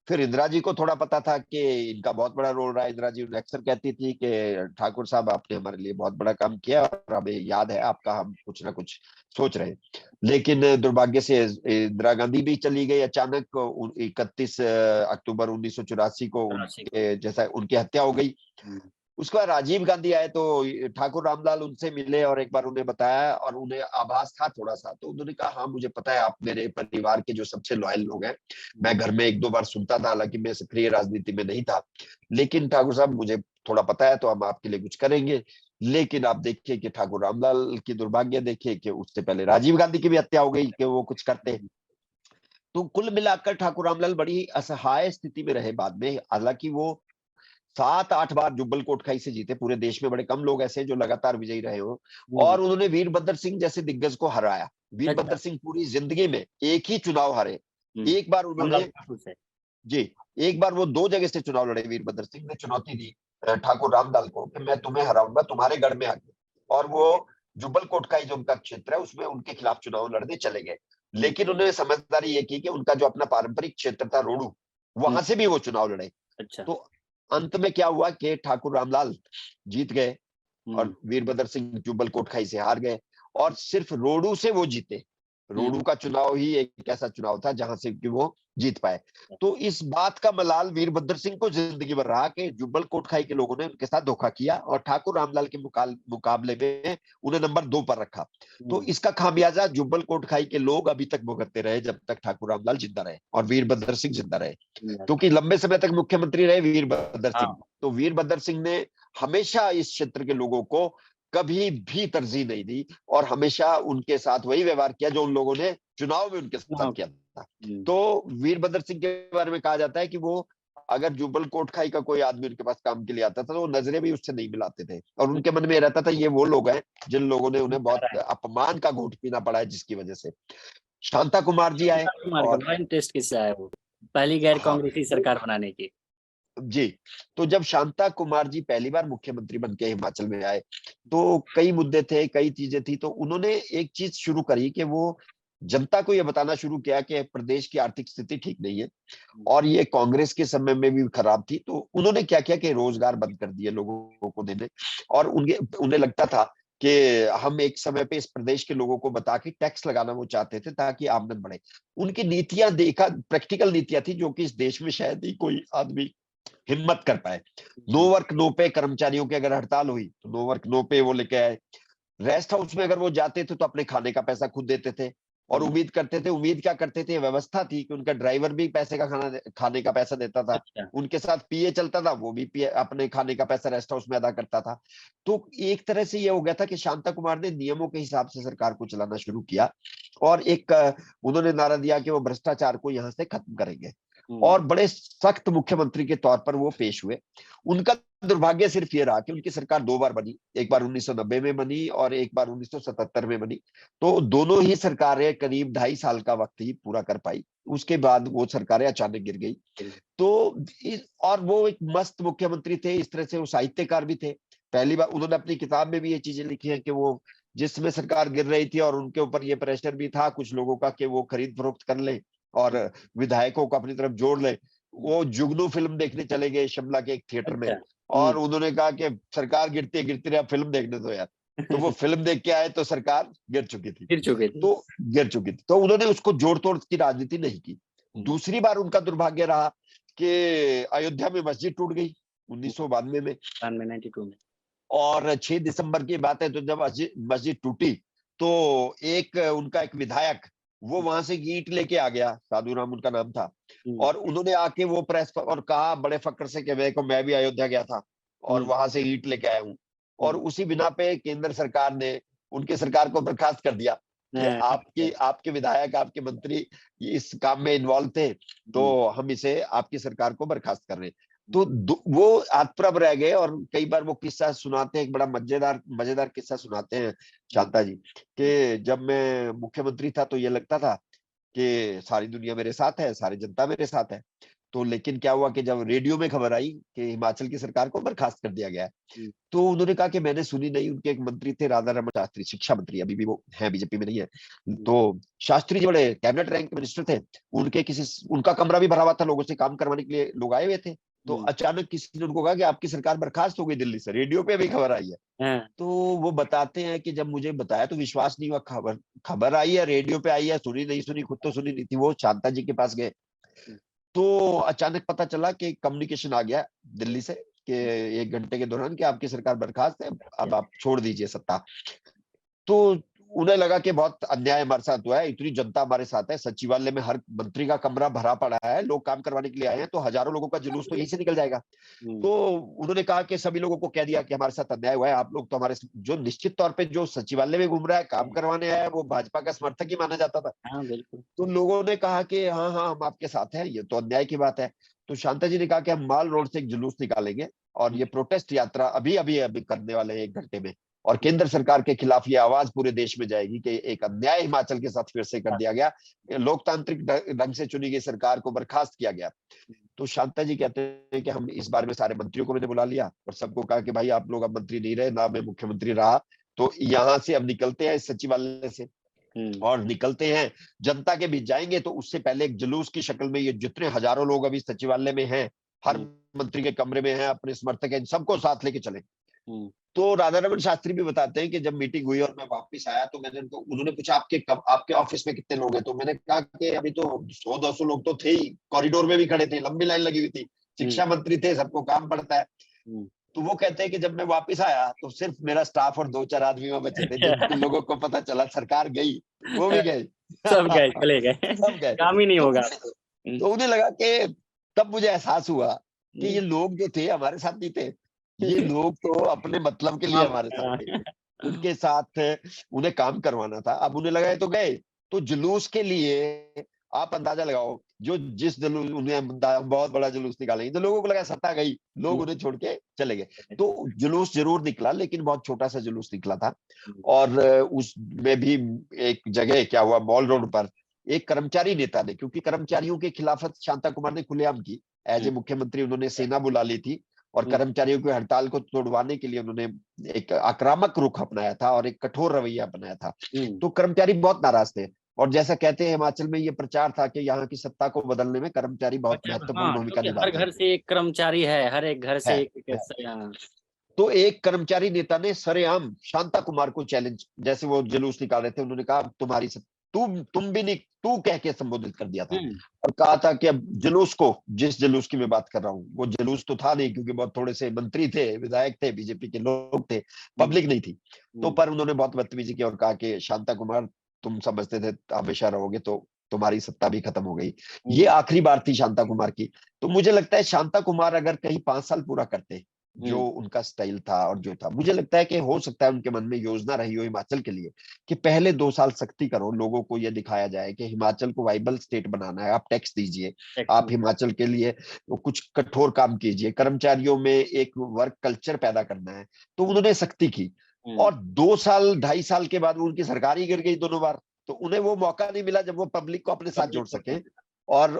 Speaker 2: फिर इंदिरा जी को थोड़ा पता था कि इनका बहुत बड़ा रोल रहा है। इंदिरा जी उन्हें अक्सर कहती थी कि ठाकुर साहब, आपने हमारे लिए बहुत बड़ा काम किया और हमें याद है आपका, हम कुछ ना कुछ सोच रहे हैं। लेकिन दुर्भाग्य से इंदिरा गांधी भी चली गई अचानक। 31 अक्टूबर 1984 को
Speaker 3: कराची को।
Speaker 2: उनके जैसा उनकी हत्या हो गई।
Speaker 3: हम्म,
Speaker 2: उसके बाद राजीव गांधी आए तो ठाकुर रामलाल उनसे मिले और एक बार उन्हें बताया और उन्हें आभास था थोड़ा सा, तो उन्होंने कहा हाँ मुझे पता है, आप मेरे परिवार के जो सबसे लॉयल लोग हैं। मैं घर में एक दो बार सुनता था, हालांकि मैं सक्रिय राजनीति में नहीं था, लेकिन ठाकुर साहब मुझे थोड़ा पता है, तो हम आपके लिए कुछ करेंगे। लेकिन आप देखिए कि ठाकुर रामलाल की दुर्भाग्य देखिए कि उससे पहले राजीव गांधी की भी हत्या हो गई कि वो कुछ करते। तो कुल मिलाकर ठाकुर रामलाल बड़ी असहाय स्थिति में रहे बाद में। हालांकि वो 7-8 बार जुब्बल कोटखाई से जीते, पूरे देश में बड़े कम लोग ऐसे हैं जो लगातार विजयी रहे हो।
Speaker 3: हम्म,
Speaker 2: और उन्होंने वीरभद्र सिंह जैसे दिग्गज को हराया। वीरभद्र
Speaker 3: अच्छा।
Speaker 2: सिंह पूरी जिंदगी में एक ही चुनाव हारे। एक बार
Speaker 3: रामलाल
Speaker 2: उन्होंने,
Speaker 3: ठाकुर से।
Speaker 2: जी, एक बार वो 2 जगह से चुनाव लड़े। वीरभद्र सिंह ने चुनौती दी ठाकुर रामलाल को कि मैं तुम्हें हराऊंगा तुम्हारे गढ़ में आके, और वो जुब्बल कोटखाई जो उनका क्षेत्र है उसमें उनके खिलाफ चुनाव लड़ने चले गए।
Speaker 3: हम्म,
Speaker 2: लेकिन उन्होंने समझदारी ये की कि उनका जो अपना पारंपरिक क्षेत्र था रोडू,
Speaker 3: हम्म,
Speaker 2: वहां से भी वो चुनाव लड़े।
Speaker 3: अच्छा।
Speaker 2: तो अंत में क्या हुआ कि ठाकुर रामलाल जीत गए
Speaker 3: हम्म,
Speaker 2: और वीरभद्र सिंह जुब्बल कोटखाई से हार गए। और सिर्फ रोडू से वो जीते।
Speaker 3: हम्म,
Speaker 2: रोडू का चुनाव ही एक ऐसा चुनाव था जहां से कि वो जीत पाए। तो इस बात का मलाल वीरभद्र सिंह को जिंदगी भर रहा कि जुब्बल कोटखाई के लोगों ने उनके साथ धोखा किया और ठाकुर रामलाल के मुकाबले में उन्हें नंबर 2 पर रखा। तो
Speaker 3: हम्म,
Speaker 2: इसका खामियाजा जुब्बल कोटखाई के लोग अभी तक भुगतते रहे, जब तक ठाकुर रामलाल जिंदा रहे और वीरभद्र सिंह जिंदा रहे। क्योंकि लंबे समय तक मुख्यमंत्री रहे वीरभद्र सिंह,
Speaker 3: हाँ।
Speaker 2: तो वीरभद्र सिंह ने हमेशा इस क्षेत्र के लोगों को कभी भी तरजीह नहीं दी और हमेशा उनके साथ वही व्यवहार किया जो उन लोगों ने चुनाव में उनके साथ
Speaker 3: हाँ,
Speaker 2: किया था।
Speaker 3: हम्म,
Speaker 2: तो वीरभद्र सिंह के बारे में कहा जाता है कि वो, अगर जुब्बल कोटखाई का कोई आदमी उनके पास काम के लिए आता था तो वो नजरें भी उससे नहीं मिलाते थे, और उनके मन में रहता था ये वो लोग हैं जिन लोगों ने उन्हें बहुत अपमान का घूंट पीना पड़ा है, जिसकी वजह से। शांता कुमार जी आए।
Speaker 3: शांता कुमार का
Speaker 2: और
Speaker 3: बड़ा इंटरेस्ट किससे आया वो पहली गैर
Speaker 2: हाँ,
Speaker 3: कांग्रेसी सरकार बनाने की।
Speaker 2: जी, तो जब शांता कुमार जी पहली बार मुख्यमंत्री बन के हिमाचल में आए तो कई मुद्दे थे, कई चीजें थी, तो उन्होंने एक चीज शुरू करी कि वो जनता को ये बताना शुरू किया कि प्रदेश की आर्थिक स्थिति ठीक नहीं है और ये कांग्रेस के समय में भी खराब थी। तो उन्होंने क्या किया कि रोजगार बंद कर दिए लोगों को देने, और उन्हें लगता था कि हम एक समय पे इस प्रदेश के लोगों को बता के टैक्स लगाना वो चाहते थे ताकि आमदन बढ़े। उनकी नीतियां देखा, प्रैक्टिकल नीतियां थी जो कि इस देश में शायद ही कोई आदमी हिम्मत कर पाए। नो वर्क नो पे कर्मचारियों की अगर हड़ताल हुई तो नो वर्क नो पे वो लेके आए। रेस्ट हाउस में अगर वो जाते थे तो अपने खाने का पैसा खुद देते थे और उम्मीद करते थे, उम्मीद क्या करते थे, व्यवस्था थी कि उनका ड्राइवर भी पैसे का खाने का पैसा देता था।
Speaker 3: अच्छा।
Speaker 2: उनके साथ पीए चलता था, वो भी पीए अपने खाने का पैसा रेस्ट हाउस में अदा करता था। तो एक तरह से ये हो गया था कि शांता कुमार ने नियमों के हिसाब से सरकार को चलाना शुरू किया और एक उन्होंने नारा दिया कि वो भ्रष्टाचार को यहाँ से खत्म करेंगे और बड़े सख्त मुख्यमंत्री के तौर पर वो पेश हुए। उनका दुर्भाग्य सिर्फ ये रहा कि उनकी सरकार 2 बार बनी, एक बार 1990 में बनी और एक बार 1977 में बनी। तो दोनों ही सरकारें करीब 2.5 साल का वक्त ही पूरा कर पाई, उसके बाद वो सरकारें अचानक गिर गई। तो और वो एक मस्त मुख्यमंत्री थे, इस तरह से वो साहित्यकार भी थे। पहली बार उन्होंने अपनी किताब में भी ये चीजें लिखी है कि वो जिसमें सरकार गिर रही थी और उनके ऊपर ये प्रेशर भी था कुछ लोगों का कि वो खरीद फरोख्त कर ले और विधायकों को अपनी तरफ जोड़ ले, वो जुगनू फिल्म देखने चले गए शिमला के एक थिएटर में।
Speaker 3: अच्छा।
Speaker 2: और उन्होंने कहा कि सरकार गिरती है गिरती रहे, फिल्म देखने दो यार। तो वो फिल्म देख के आए तो सरकार गिर चुकी थी।
Speaker 3: फिर चुके थे।
Speaker 2: तो गिर चुकी थी, तो उन्होंने उसको जोड़ तोड़ की राजनीति नहीं की। दूसरी बार उनका दुर्भाग्य रहा कि अयोध्या में मस्जिद टूट गई 1992 में।
Speaker 3: 92 में।
Speaker 2: और 6 दिसंबर की बात है, तो जब मस्जिद टूटी तो उनका एक विधायक वो वहां से ईंट लेके आ गया, साधु राम उनका नाम था, और उन्होंने आके वो प्रेस पर और कहा बड़े फक्र से कि मैं भी अयोध्या गया था और वहां से ईंट लेके आया हूँ। और उसी बिना पे केंद्र सरकार ने उनकी सरकार को बर्खास्त कर दिया कि आपके आपके विधायक, आपके मंत्री इस काम में इन्वॉल्व थे, तो हम इसे आपकी सरकार को बर्खास्त कर रहे हैं। तो वो आत्प्रभ रह गए। और कई बार वो किस्सा सुनाते हैं, एक बड़ा मजेदार मजेदार किस्सा सुनाते हैं शांता जी, कि जब मैं मुख्यमंत्री था तो ये लगता था कि सारी दुनिया मेरे साथ है, सारी जनता मेरे साथ है। तो लेकिन क्या हुआ कि जब रेडियो में खबर आई कि हिमाचल की सरकार को बर्खास्त कर दिया गया है, तो उन्होंने कहा कि मैंने सुनी नहीं। उनके एक मंत्री थे राधा रमन शास्त्री, शिक्षा मंत्री, अभी भी वो है, बीजेपी में नहीं है। तो शास्त्री जी बड़े कैबिनेट रैंक मिनिस्टर थे। उनका कमरा भी भरा हुआ था, लोगों से काम करवाने के लिए लोग आए हुए थे। तो अचानक किसी ने उनको कहा कि आपकी सरकार बर्खास्त हो गई दिल्ली से, रेडियो पे भी खबर आई है। तो वो बताते हैं कि जब मुझे बताया तो विश्वास नहीं हुआ। खबर खबर आई है, रेडियो पे आई है, सुनी नहीं सुनी, खुद तो सुनी नहीं थी। वो शांता जी के पास गए तो अचानक पता चला कि कम्युनिकेशन आ गया दिल्ली से कि 1 घंटे के दौरान कि आपकी सरकार बर्खास्त है, अब आप छोड़ दीजिए सत्ता। तो उन्हें लगा कि बहुत अन्याय हमारे साथ हुआ है, इतनी जनता हमारे साथ है, सचिवालय में हर मंत्री का कमरा भरा पड़ा है, लोग काम करवाने के लिए आए हैं, तो हजारों लोगों का जुलूस तो यहीं से निकल जाएगा। तो उन्होंने कहा कि सभी लोगों को कह दिया कि हमारे साथ अन्याय हुआ है, आप लोग तो हमारे, जो निश्चित तौर पे जो सचिवालय में घूम रहा है, काम करवाने आया है, वो भाजपा का समर्थक ही माना जाता था।
Speaker 3: बिल्कुल।
Speaker 2: तो लोगों ने कहा कि हाँ हाँ हम आपके साथ हैं, ये तो अन्याय की बात है। तो शांता जी ने कहा कि हम माल रोड से एक जुलूस निकालेंगे और ये प्रोटेस्ट यात्रा अभी अभी अभी करने वाले हैं 1 घंटे में, और केंद्र सरकार के खिलाफ ये आवाज पूरे देश में जाएगी कि एक अन्याय हिमाचल के साथ फिर से कर दिया गया, लोकतांत्रिक ढंग से चुनी गई सरकार को बर्खास्त किया गया। तो शांता जी कहते हैं कि हम इस बारे में सारे मंत्रियों को मैंने बुला लिया और सबको कहा कि भाई आप लोग अब मंत्री नहीं रहे, ना मैं मुख्यमंत्री रहा, तो यहाँ से अब निकलते हैं इस सचिवालय से और निकलते हैं, जनता के बीच जाएंगे। तो उससे पहले एक जुलूस की शक्ल में ये जितने हजारों लोग अभी सचिवालय में हैं, हर मंत्री के कमरे में हैं, अपने समर्थक हैं, सबको साथ लेके चले। तो राधा रमन शास्त्री भी बताते हैं कि जब मीटिंग हुई और मैं वापस आया तो मैंने उनको, उन्होंने पूछा आपके ऑफिस में कितने लोग हैं, तो मैंने कहा कि अभी तो 100-200 लोग तो थे ही, कॉरिडोर में भी खड़े थे, लंबी लाइन लगी हुई थी, शिक्षा मंत्री थे, सबको काम पड़ता है। तो वो कहते हैं कि जब मैं वापस आया तो सिर्फ मेरा स्टाफ और 2-4 आदमी वहां बचे थे, जिन लोगों को पता चला सरकार गई वो भी गए।
Speaker 3: सब गए, चले गए।
Speaker 2: सब गए।
Speaker 3: काम ही नहीं होगा।
Speaker 2: तो उन्हें लगा कि तब मुझे एहसास हुआ कि ये लोग जो थे हमारे साथ नहीं थे, ये लोग तो अपने मतलब के लिए हमारे साथ थे, उनके साथ उन्हें काम करवाना था। अब उन्हें लगा ये तो गए, तो जुलूस के लिए आप अंदाजा लगाओ, जो जिस जुलूस उन्हें बहुत बड़ा जुलूस निकालेंगे, तो लोगों को लगा सत्ता गई, लोग उन्हें छोड़ के चले गए। तो जुलूस जरूर निकला, लेकिन बहुत छोटा सा जुलूस निकला था। और उसमें भी एक जगह क्या हुआ, मॉल रोड पर एक कर्मचारी नेता ने, क्योंकि कर्मचारियों के खिलाफत शांता कुमार ने खुलेआम की, एज ए मुख्यमंत्री उन्होंने सेना बुला ली थी और कर्मचारियों की हड़ताल को तोड़वाने के लिए उन्होंने एक आक्रामक रुख अपनाया था और एक कठोर रवैया अपनाया था। तो कर्मचारी बहुत नाराज थे और जैसा कहते हैं हिमाचल में ये प्रचार था कि यहाँ की सत्ता को बदलने में कर्मचारी बहुत महत्वपूर्ण भूमिका
Speaker 3: क्योंकि हर
Speaker 2: निभाते
Speaker 3: घर से एक कर्मचारी है, हर एक घर से
Speaker 2: हैं।
Speaker 3: एक।
Speaker 2: तो एक कर्मचारी नेता ने सरेआम शांता कुमार को चैलेंज, जैसे वो जुलूस निकाल रहे थे, उन्होंने कहा तुम्हारी तुम भी नहीं, तू कह के संबोधित कर दिया था और कहा था कि अब जुलूस को, जिस जुलूस की मैं बात कर रहा हूँ वो जुलूस तो था नहीं, क्योंकि बहुत थोड़े से मंत्री थे, विधायक थे, बीजेपी के लोग थे, पब्लिक नहीं थी। तो पर उन्होंने बहुत बदतमीजी की और कहा कि शांता कुमार तुम समझते थे हमेशा रहोगे, तो तुम्हारी सत्ता भी खत्म हो गई। ये आखिरी बार थी शांता कुमार की। तो मुझे लगता है शांता कुमार अगर कहीं 5 साल पूरा करते, जो उनका स्टाइल था और जो था, मुझे लगता है कि हो सकता है उनके मन में योजना रही हो हिमाचल के लिए कि पहले 2 साल सख्ती करो, लोगों को यह दिखाया जाए कि हिमाचल को वाइबल स्टेट बनाना है, आप टैक्स दीजिए, आप हिमाचल के लिए कुछ कठोर काम कीजिए, कर्मचारियों में एक वर्क कल्चर पैदा करना है। तो उन्होंने सख्ती की और 2 साल 2.5 साल के बाद उनकी सरकार ही गिर गई दोनों बार। तो उन्हें वो मौका नहीं मिला जब वो पब्लिक को अपने साथ जोड़ सके और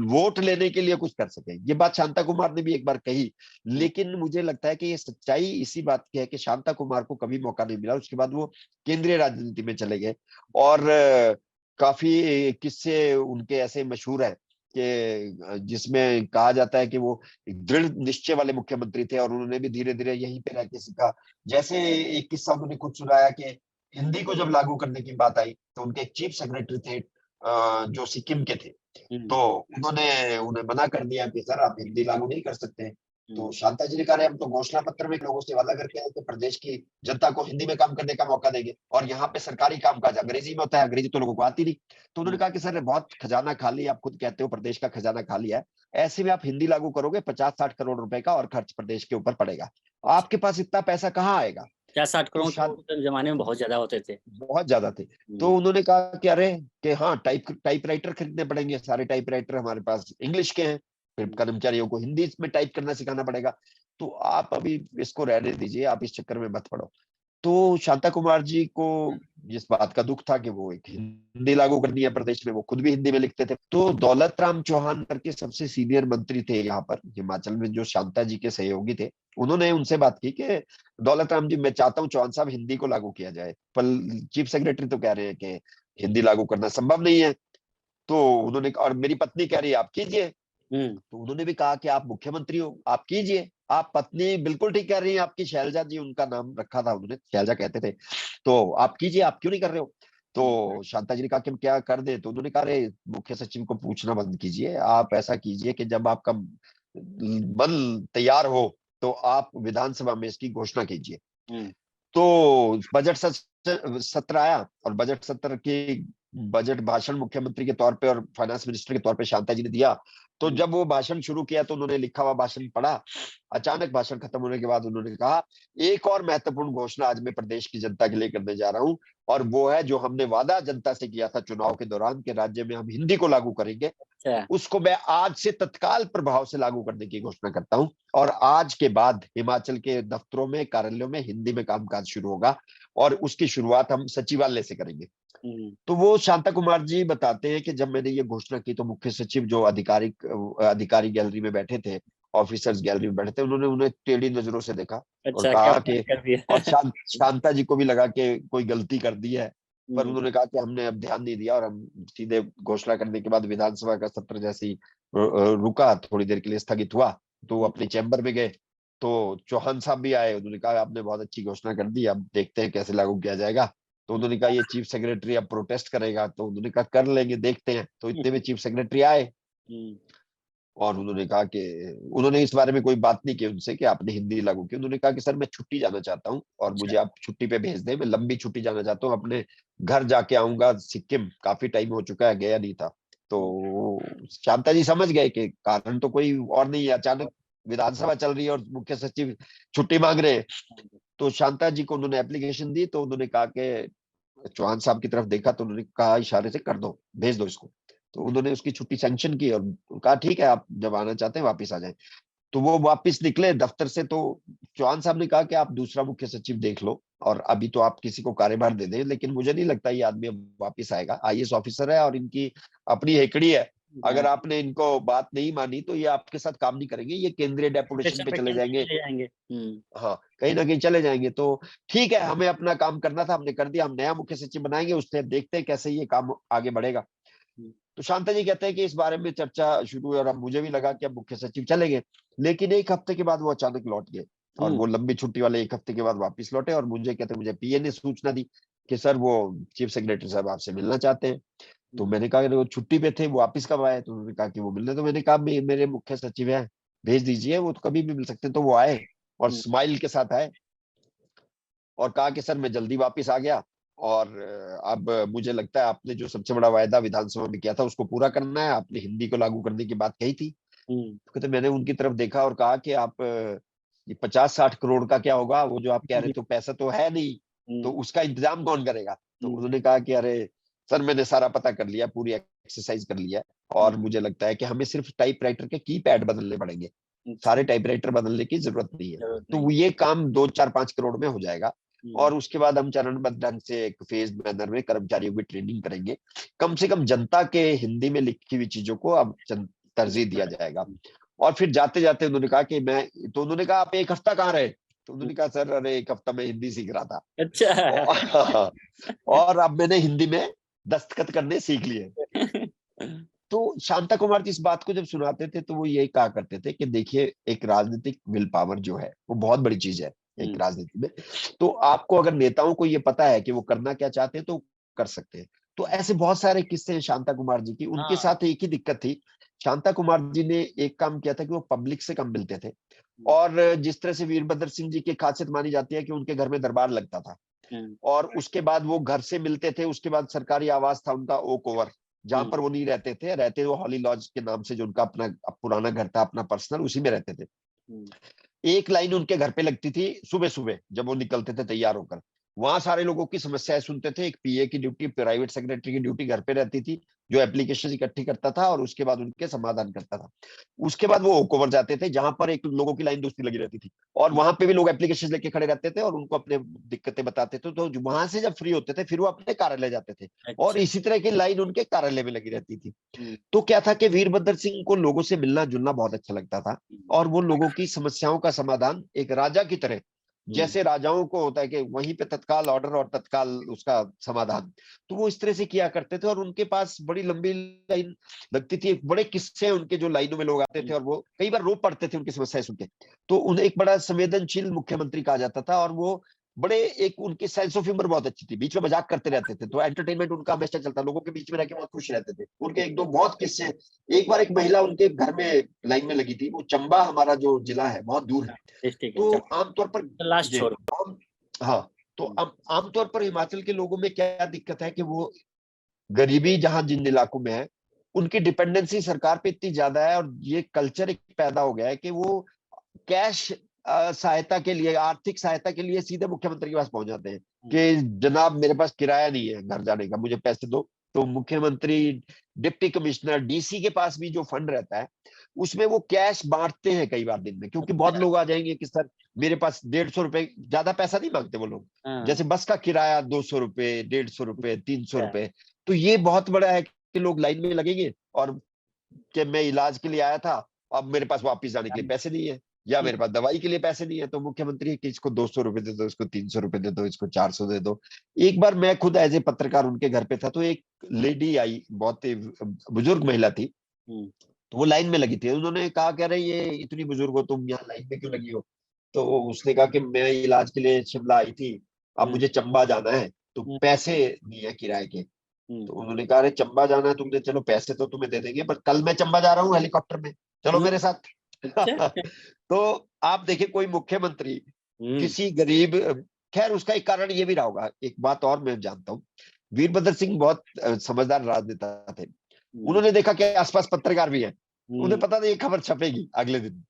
Speaker 2: वोट लेने के लिए कुछ कर सके। ये बात शांता कुमार ने भी एक बार कही, लेकिन मुझे लगता है कि ये सच्चाई इसी बात की है कि शांता कुमार को कभी मौका नहीं मिला। उसके बाद वो केंद्रीय राजनीति में चले गए और काफी किस्से उनके ऐसे मशहूर हैं कि जिसमें कहा जाता है कि वो दृढ़ निश्चय वाले मुख्यमंत्री थे और उन्होंने भी धीरे धीरे यहीं पे रह के सीखा। जैसे एक किस्सा उन्होंने खुद सुनाया कि हिंदी को जब लागू करने की बात आई तो उनके एक चीफ सेक्रेटरी थे जो सिक्किम के थे, तो उन्होंने उन्हें मना कर दिया कि सर आप हिंदी लागू नहीं कर सकते। तो शांता जी ने कहा हम तो घोषणा पत्र में लोगों से वादा करके आए कि प्रदेश की जनता को हिंदी में काम करने का मौका देंगे और यहाँ पे सरकारी कामकाज अंग्रेजी में होता है, अंग्रेजी तो लोगों को आती नहीं। तो उन्होंने कहा कि सर बहुत खजाना खाली, आप खुद कहते हो प्रदेश का खजाना खाली है, ऐसे में आप हिंदी लागू करोगे 50-60 करोड़ रुपए का और खर्च प्रदेश के ऊपर पड़ेगा, आपके पास इतना पैसा कहाँ आएगा।
Speaker 3: 50-60
Speaker 2: तो
Speaker 3: करोड़
Speaker 2: शायद
Speaker 3: तो उस जमाने में बहुत ज्यादा होते थे।
Speaker 2: बहुत ज्यादा थे। तो उन्होंने कहा कि अरे कि हाँ टाइपराइटर खरीदने पड़ेंगे, सारे टाइपराइटर हमारे पास इंग्लिश के हैं, फिर कर्मचारियों को हिंदी में टाइप करना सिखाना पड़ेगा, तो आप अभी इसको रहने दीजिए, आप इस चक्कर में मत पड़ो। तो शांता कुमार जी को इस बात का दुख था कि वो एक हिंदी लागू करनी है प्रदेश में, वो खुद भी हिंदी में लिखते थे। तो दौलत राम चौहान करके सबसे सीनियर मंत्री थे यहाँ पर हिमाचल में, जो शांता जी के सहयोगी थे, उन्होंने उनसे बात की कि दौलत राम जी, मैं चाहता हूँ चौहान साहब हिंदी को लागू किया जाए, पर चीफ सेक्रेटरी तो कह रहे हैं कि हिंदी लागू करना संभव नहीं है। तो उन्होंने, और मेरी पत्नी कह रही है आप कीजिए। तो उन्होंने भी कहा कि आप मुख्यमंत्री हो, आप कीजिए। आप पत्नी बिल्कुल ठीक कह रही है आपकी, शैलजा जी उनका नाम रखा था उन्होंने, शैलजा कहते थे, तो आप कीजिए, आप क्यों नहीं कर रहे हो। तो शांता जी ने कहा कि हम क्या कर दें, तो उन्होंने कहा अरे मुख्य सचिव को पूछना बंद कीजिए, आप ऐसा कीजिए कि जब आपका मन तैयार हो तो आप विधानसभा में इसकी घोषणा कीजिए। तो सत्र आया, और बजट सत्र के बजट भाषण मुख्यमंत्री के तौर पे और फाइनेंस मिनिस्टर के तौर पे शांता जी ने दिया। तो जब वो भाषण शुरू किया तो उन्होंने लिखा हुआ भाषण पढ़ा। अचानक भाषण खत्म होने के बाद उन्होंने कहा, एक और महत्वपूर्ण घोषणा आज मैं प्रदेश की जनता के लिए करने जा रहा हूं, और वो है जो हमने वादा जनता से किया था चुनाव के दौरान कि राज्य में हम हिंदी को लागू करेंगे, उसको मैं आज से तत्काल प्रभाव से लागू करने की घोषणा करता हूं। और आज के बाद हिमाचल के दफ्तरों में, कार्यालयों में हिंदी में कामकाज शुरू होगा, और उसकी शुरुआत हम सचिवालय से करेंगे। तो वो शांता कुमार जी बताते हैं कि जब मैंने ये घोषणा की तो मुख्य सचिव जो अधिकारी गैलरी में बैठे थे, ऑफिसर्स गैलरी में बैठे थे, उन्होंने उन्हें टेढ़ी नजरों से देखा और
Speaker 3: अच्छा, क्या
Speaker 2: कहा कि,
Speaker 3: कर दिया?
Speaker 2: और शांता जी को भी लगा कि कोई गलती कर दी है, पर उन्होंने कहा कि हमने अब ध्यान नहीं दिया, और हम सीधे घोषणा करने के बाद विधानसभा का सत्र जैसे ही रुका, थोड़ी देर के लिए स्थगित हुआ, तो वो अपने चैम्बर में गए। तो चौहान साहब भी आए, उन्होंने कहा आपने बहुत अच्छी घोषणा कर दी, अब देखते हैं कैसे लागू किया जाएगा। तो उन्होंने कहा ये चीफ सेक्रेटरी अब प्रोटेस्ट करेगा, तो उन्होंने कहा कर लेंगे, देखते हैं। तो इतने में चीफ सेक्रेटरी आए, और उन्होंने कहा कि उन्होंने इस बारे में कोई बात नहीं की उनसे कि आपने हिंदी लागू की। उन्होंने कहा कि सर मैं छुट्टी जाना चाहता हूँ, और मुझे आप छुट्टी पे भेज दें, मैं लंबी छुट्टी जाना चाहता हूँ, अपने घर जाके आऊंगा सिक्किम, काफी टाइम हो चुका है, गया नहीं था। तो शांता जी समझ गए कि कारण तो कोई और नहीं है, अचानक विधानसभा चल रही है और मुख्य सचिव छुट्टी मांग रहे हैं। तो शांता जी को उन्होंने एप्लीकेशन दी, तो उन्होंने कहा कि चौहान साहब की तरफ देखा, तो उन्होंने कहा इशारे से कर दो, भेज दो इसको। तो उन्होंने उसकी छुट्टी सैंक्शन की और कहा ठीक है, आप जब आना चाहते हैं वापस आ जाएं। तो वो वापस निकले दफ्तर से, तो चौहान साहब ने कहा कि आप दूसरा मुख्य सचिव देख लो, और अभी तो आप किसी को कार्यभार दे दें, लेकिन मुझे नहीं लगता ये आदमी अब वापस आएगा, आईएएस ऑफिसर है और इनकी अपनी हेकड़ी है, अगर आपने इनको बात नहीं मानी तो ये आपके साथ काम नहीं करेंगे, ये केंद्रीय डेपुटेशन पे चले जाएंगे। हाँ, कहीं ना कहीं चले जाएंगे। तो ठीक है, हमें अपना काम करना था, हमने कर दिया, हम नया मुख्य सचिव बनाएंगे, उससे देखते हैं कैसे ये काम आगे बढ़ेगा। तो शांता जी कहते हैं कि इस बारे में चर्चा शुरू हुई, और अब मुझे भी लगा कि अब मुख्य सचिव चलेंगे, लेकिन एक हफ्ते के बाद वो अचानक लौट गए, और वो लंबी छुट्टी वाले एक हफ्ते के बाद वापस लौटे, और मुझे कहते मुझे पीए ने सूचना दी कि सर वो चीफ सेक्रेटरी साहब आपसे मिलना चाहते हैं। तो मैंने कहा कि वो छुट्टी पे थे, वो वापस कब आए, तो उन्होंने कहा कि वो मिलने, तो मैंने कहा मेरे मुख्य सचिव है, भेज दीजिए, वो तो कभी भी मिल सकते हैं। तो वो आए और स्माइल के साथ आए, और कहा कि सर मैं जल्दी वापस आ गया, और अब मुझे लगता है आपने जो सबसे बड़ा वायदा विधानसभा में किया था उसको पूरा करना है, आपने हिंदी को लागू करने की बात कही थी। तो कहते मैंने उनकी तरफ देखा और कहा कि आप ये 50-60 करोड़ का क्या होगा, वो जो आप कह रहे तो पैसा तो है नहीं, तो उसका इंतजाम कौन करेगा। तो उन्होंने कहा कि अरे सर मैंने सारा पता कर लिया, पूरी एक्सरसाइज कर लिया है, और मुझे लगता है कि हमें सिर्फ टाइपराइटर के कीपैड बदलने पड़ेंगे, सारे टाइपराइटर बदलने की जरूरत नहीं है। तो ये काम 2-4-5 करोड़ में हो जाएगा, और उसके बाद हम चरणबद्ध ढंग से एक फेज मैनर में कर्मचारियों की ट्रेनिंग करेंगे, कम से कम जनता के हिंदी में लिखी हुई चीजों को अब तरजीह दिया जाएगा। और फिर जाते जाते उन्होंने कहा कि तो उन्होंने कहा आप एक हफ्ता कहाँ रहे, तो उन्होंने कहा सर अरे एक हफ्ता मैं हिंदी सीख रहा था,
Speaker 3: अच्छा।
Speaker 2: और अब मैंने हिंदी में दस्तखत करने सीख लिए। तो शांता कुमार जी इस बात को जब सुनाते थे तो वो यही कहा करते थे कि देखिए एक राजनीतिक विल पावर जो है वो बहुत बड़ी चीज है एक राजनीति में। तो आपको अगर नेताओं को ये पता है कि वो करना क्या चाहते हैं तो कर सकते हैं। तो ऐसे बहुत सारे किस्से हैं शांता कुमार जी की। उनके साथ एक ही दिक्कत थी, शांता कुमार जी ने एक काम किया था कि वो पब्लिक से कम मिलते थे, और जिस तरह से वीरभद्र सिंह जी की खासियत मानी जाती है कि उनके घर में दरबार लगता था, और उसके बाद वो घर से मिलते थे, उसके बाद सरकारी आवास था उनका ओक ओवर, जहां पर वो नहीं रहते वो हॉली लॉज के नाम से जो उनका अपना पुराना घर था अपना पर्सनल, उसी में रहते थे। एक लाइन उनके घर पे लगती थी सुबह सुबह जब वो निकलते थे तैयार होकर। वहां सारे लोगों की समस्याएं सुनते थे। एक पीए की ड्यूटी, प्राइवेट सेक्रेटरी की ड्यूटी घर पे रहती थी, जो एप्लीकेशन इकट्ठी करता था और उसके बाद उनके समाधान करता था। उसके बाद वो ओक ओवर जाते थे जहां पर एक लोगों की लाइन दूसरी लगी रहती थी, और वहां पे भी लोग एप्लीकेशन लेके खड़े रहते थे और उनको अपने दिक्कतें बताते थे। तो वहां से जब फ्री होते थे फिर वो अपने कार्यालय जाते थे, और
Speaker 3: अच्छा।
Speaker 2: इसी तरह की लाइन उनके कार्यालय में लगी रहती थी।
Speaker 3: हम्म,
Speaker 2: तो क्या था कि वीरभद्र सिंह को लोगों से मिलना जुलना बहुत अच्छा लगता था, और वो लोगों की समस्याओं का समाधान एक राजा की तरह,
Speaker 3: हम्म,
Speaker 2: जैसे राजाओं को होता है कि वहीं पे तत्काल ऑर्डर और तत्काल उसका समाधान, तो वो इस तरह से किया करते थे। और उनके पास बड़ी लंबी लाइन लगती थी, बड़े किस्से उनके जो लाइनों में लोग आते थे, और वो कई बार रो पड़ते थे उनकी समस्याएं सुन के। तो उन्हें एक बड़ा संवेदनशील मुख्यमंत्री कहा जाता था, और वो बड़े, एक उनकी सेंस ऑफ ह्यूमर बहुत अच्छी थी, बीच में मजाक करते रहते थे, तो एंटरटेनमेंट उनका हमेशा चलता, लोगों के बीच में रह के बहुत खुश रहते थे। उनके एक दो बहुत किस्से, एक बार एक महिला उनके घर में लाइन में लगी थी, वो चंबा हमारा जो जिला है बहुत दूर है,
Speaker 3: डिस्ट्रिक्ट है,
Speaker 2: तो
Speaker 3: चलो
Speaker 2: आमतौर पर,
Speaker 3: लास्ट
Speaker 2: जी,
Speaker 3: छोड़ो।
Speaker 2: हाँ, तो आमतौर पर हिमाचल के लोगों में क्या दिक्कत है कि वो गरीबी जहां जिन इलाकों में है, उनकी डिपेंडेंसी सरकार पे इतनी ज्यादा है, और ये कल्चर एक पैदा हो गया है कि वो कैश सहायता के लिए, आर्थिक सहायता के लिए सीधे मुख्यमंत्री के पास पहुंच जाते हैं कि जनाब मेरे पास किराया नहीं है घर जाने का, मुझे पैसे दो। तो मुख्यमंत्री, डिप्टी कमिश्नर, डीसी के पास भी जो फंड रहता है उसमें वो कैश बांटते हैं कई बार दिन में, क्योंकि बहुत लोग आ जाएंगे कि सर मेरे पास 150 रुपए, ज्यादा पैसा नहीं मांगते वो लोग,
Speaker 3: हाँ,
Speaker 2: जैसे बस का किराया 200 रुपए, 150 रुपए, 300 रुपए।
Speaker 3: अच्छा,
Speaker 2: तो ये बहुत बड़ा है कि लोग लाइन में लगेंगे, और कि मैं इलाज के लिए आया था, अब मेरे पास वापस जाने के लिए पैसे नहीं है, या मेरे पास दवाई के लिए पैसे नहीं है, तो मुख्यमंत्री कि इसको 200 रुपए दे दो, इसको 300 रुपए दे दो, इसको 400 दे दो। एक बार मैं खुद एज ए पत्रकार उनके घर पे था, तो एक लेडी आई, बहुत ही बुजुर्ग महिला थी,
Speaker 3: हम्म,
Speaker 2: तो वो लाइन में लगी थी। उन्होंने कहा, कह रहे ये इतनी बुजुर्ग हो तुम यहाँ लाइन में क्यों लगी हो? तो उसने कहा कि मैं इलाज के लिए शिमला आई थी, अब
Speaker 3: हम्म,
Speaker 2: मुझे चंबा जाना है, तो
Speaker 3: हम्म,
Speaker 2: पैसे नहीं है किराए के।
Speaker 3: हम्म,
Speaker 2: तो उन्होंने कहा, अरे चंबा जाना है तुमने, चलो पैसे तो तुम्हें दे देंगे, पर कल मैं चंबा जा रहा हूँ हेलीकॉप्टर में, चलो
Speaker 3: हम्म,
Speaker 2: मेरे साथ।
Speaker 3: अच्छा,
Speaker 2: तो आप देखिए, कोई मुख्यमंत्री
Speaker 3: हम्म,
Speaker 2: किसी गरीब, खैर उसका एक कारण ये भी रहा होगा, एक बात और मैं जानता हूँ, वीरभद्र सिंह बहुत समझदार राजनेता थे।
Speaker 3: हम्म,
Speaker 2: उन्होंने देखा कि आसपास पत्रकार भी हैं, उन्हें
Speaker 3: हम्म,
Speaker 2: पता था ये खबर छपेगी अगले दिन,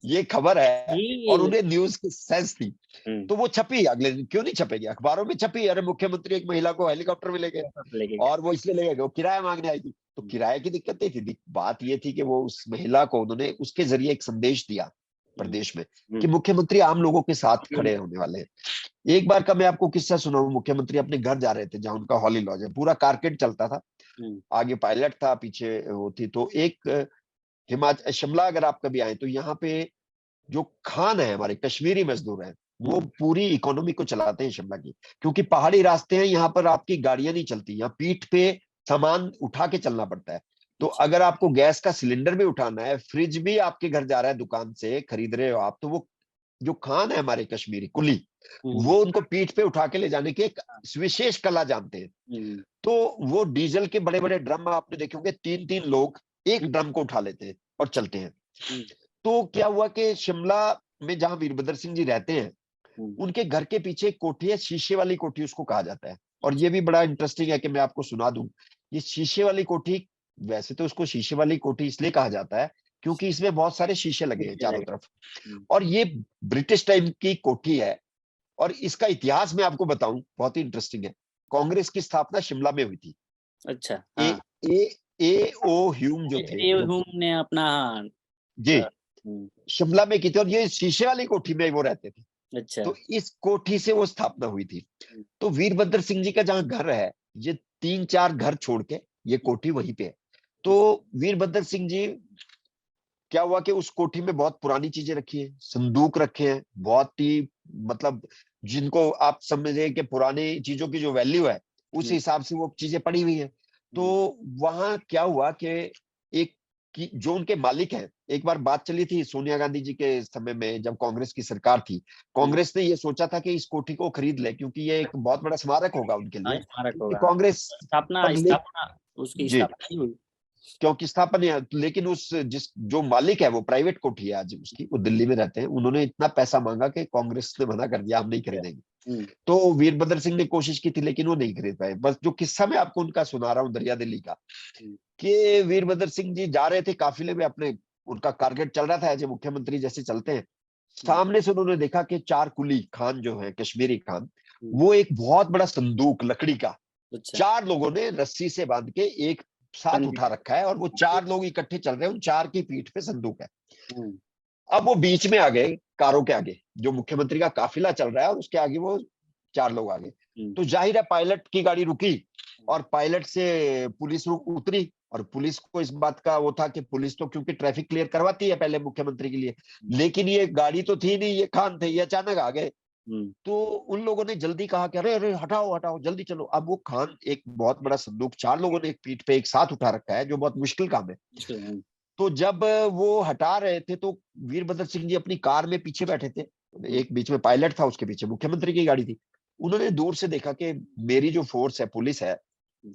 Speaker 2: ये खबर है, और
Speaker 3: ये,
Speaker 2: उन्हें न्यूज की सेंस थी,
Speaker 3: हम्म,
Speaker 2: तो वो छपी अगले दिन। क्यों नहीं छपेगी, अखबारों में छपी, अरे मुख्यमंत्री एक महिला को हेलीकॉप्टर में ले गए,
Speaker 3: लेके गया।
Speaker 2: और वो इसलिए ले गए वो किराया मांगने आई थी। तो
Speaker 3: हम्म,
Speaker 2: किराए की दिक्कत नहीं थी, बात ये थी कि वो उस महिला को, उन्होंने उसके जरिए एक संदेश दिया
Speaker 3: हम्म,
Speaker 2: प्रदेश में कि
Speaker 3: हम्म,
Speaker 2: मुख्यमंत्री आम लोगों के साथ खड़े होने वाले हैं। एक बार का मैं आपको किस्सा सुनाऊं, मुख्यमंत्री अपने घर जा रहे थे जहां उनका हॉली लॉज है, पूरा कारकेड चलता था,
Speaker 3: हम्म,
Speaker 2: आगे पायलट था, पीछे वो थी। तो एक हिमाचल शिमला अगर आप कभी आए तो यहाँ पे जो खान है, हमारे कश्मीरी मजदूर हैं, वो
Speaker 3: हम्म,
Speaker 2: पूरी इकोनॉमी को चलाते हैं शिमला की, क्योंकि पहाड़ी रास्ते हैं, यहाँ पर आपकी गाड़ियां नहीं चलती, यहाँ पीठ पे सामान उठा के चलना पड़ता है। तो
Speaker 3: अच्छा,
Speaker 2: अगर आपको गैस का सिलेंडर भी उठाना है, फ्रिज भी आपके घर जा रहा है, दुकान से खरीद रहे हो आप, तो वो जो खान है हमारे कश्मीरी कुली,
Speaker 3: हम्म,
Speaker 2: वो उनको पीठ पे उठा के ले जाने की एक विशेष कला जानते हैं।
Speaker 3: हम्म,
Speaker 2: तो वो डीजल के बड़े बड़े ड्रम आपने देखे होंगे, तीन तीन लोग एक ड्रम को उठा लेते हैं और चलते हैं।
Speaker 3: हम्म,
Speaker 2: तो क्या हुआ कि शिमला में जहां वीरभद्र सिंह जी रहते हैं,
Speaker 3: हम्म,
Speaker 2: उनके घर के पीछे एक कोठी है, शीशे वाली कोठी उसको कहा जाता है। और
Speaker 3: अच्छा,
Speaker 2: ये भी बड़ा इंटरेस्टिंग है कि मैं आपको सुना दूं, ये शीशे वाली कोठी, वैसे तो उसको शीशे वाली कोठी इसलिए कहा जाता है क्योंकि इसमें बहुत सारे शीशे लगे हैं
Speaker 3: नीचे
Speaker 2: चारों
Speaker 3: लगे,
Speaker 2: तरफ,
Speaker 3: हम्म,
Speaker 2: और ये ब्रिटिश टाइम की कोठी है। और इसका इतिहास मैं आपको बताऊं, बहुत ही इंटरेस्टिंग है। कांग्रेस की स्थापना शिमला में हुई थी।
Speaker 3: अच्छा,
Speaker 2: ए
Speaker 3: हाँ,
Speaker 2: ए ए ओ ह्यूम जो थे, जो
Speaker 3: हूम ने अपना,
Speaker 2: जी,
Speaker 3: हम्म,
Speaker 2: शिमला में की थी, और ये शीशे वाली कोठी में वो रहते थे।
Speaker 3: अच्छा,
Speaker 2: तो इस कोठी से वो स्थापना हुई थी।
Speaker 3: हम्म,
Speaker 2: तो वीरभद्र सिंह जी का जहां घर है, ये तीन चार घर छोड़ के ये कोठी वहीं पे है। तो
Speaker 3: अच्छा,
Speaker 2: वीरभद्र सिंह जी, क्या हुआ कि उस कोठी में बहुत पुरानी चीजें रखी है, संदूक रखे हैं, बहुत ही, मतलब जिनको आप समझे कि पुरानी चीजों की जो वैल्यू है, उस
Speaker 3: हम्म,
Speaker 2: हिसाब से वो चीजें पड़ी हुई हैं। तो
Speaker 3: हम्म,
Speaker 2: वहां क्या हुआ कि एक जो उनके मालिक हैं, एक बार बात चली थी सोनिया गांधी जी के समय में, जब कांग्रेस की सरकार थी,
Speaker 3: हम्म,
Speaker 2: कांग्रेस ने ये सोचा था कि इस कोठी को खरीद ले, क्योंकि ये एक बहुत बड़ा स्मारक होगा उनके
Speaker 3: हाँ,
Speaker 2: लिए,
Speaker 3: स्मारक
Speaker 2: क्योंकि
Speaker 3: होगा, हाँ,
Speaker 2: कांग्रेस,
Speaker 3: स्थापना
Speaker 2: पर ले,
Speaker 3: स्थापना उसकी
Speaker 2: जी,
Speaker 3: स्थापना ही हुई।
Speaker 2: क्योंकि स्थापना है, लेकिन उस जिस जो मालिक है वो प्राइवेट कोठी है आज उसकी, वो दिल्ली में रहते हैं, उन्होंने इतना पैसा मांगा कि कांग्रेस ने मना कर दिया, हम नहीं खरीदेंगे।
Speaker 3: हम्म,
Speaker 2: तो वीरभद्र सिंह ने कोशिश की थी लेकिन वो नहीं खरीद पाए। बस जो किस्सा मैं आपको उनका सुना रहा हूँ दरिया दिल्ली का,
Speaker 3: हम्म,
Speaker 2: कि वीरभद्र सिंह जी जा रहे थे काफिले में अपने, उनका कारगेट चल रहा था, ऐसे मुख्यमंत्री जैसे चलते हैं, सामने से उन्होंने देखा कि 4 कुली खान जो है, कश्मीरी खान,
Speaker 3: हम्म।
Speaker 2: वो एक बहुत बड़ा संदूक लकड़ी का
Speaker 3: अच्छा।
Speaker 2: 4 लोगों ने रस्सी से बांध के एक साथ
Speaker 3: कंधे
Speaker 2: उठा रखा है, और वो 4 लोग इकट्ठे चल रहे हैं, उन 4 की पीठ पे संदूक है।
Speaker 3: हम्म।
Speaker 2: अब वो बीच में आ गए कारों के आगे, जो मुख्यमंत्री का काफिला चल रहा है, और उसके आगे वो 4 लोग आ गए।
Speaker 3: हम्म।
Speaker 2: तो जाहिर है पायलट की गाड़ी रुकी, और पायलट से पुलिस उतरी, और पुलिस को इस बात का वो था कि पुलिस तो क्योंकि ट्रैफिक क्लियर करवाती है पहले मुख्यमंत्री के लिए, लेकिन ये गाड़ी तो थी नहीं, ये खान थे, ये अचानक आ गए।
Speaker 3: हम्म।
Speaker 2: तो उन लोगों ने जल्दी कहा कि अरे अरे हटाओ हटाओ जल्दी चलो। अब वो खान, एक बहुत बड़ा संदूक 4 लोगों ने एक पीठ पे एक साथ उठा रखा है, जो बहुत मुश्किल काम है।
Speaker 3: हम्म।
Speaker 2: तो जब वो हटा रहे थे, तो वीरभद्र सिंह जी अपनी कार में पीछे बैठे थे, एक बीच में पायलट था, उसके पीछे मुख्यमंत्री की गाड़ी थी। उन्होंने दूर से देखा कि मेरी जो फोर्स है, पुलिस है,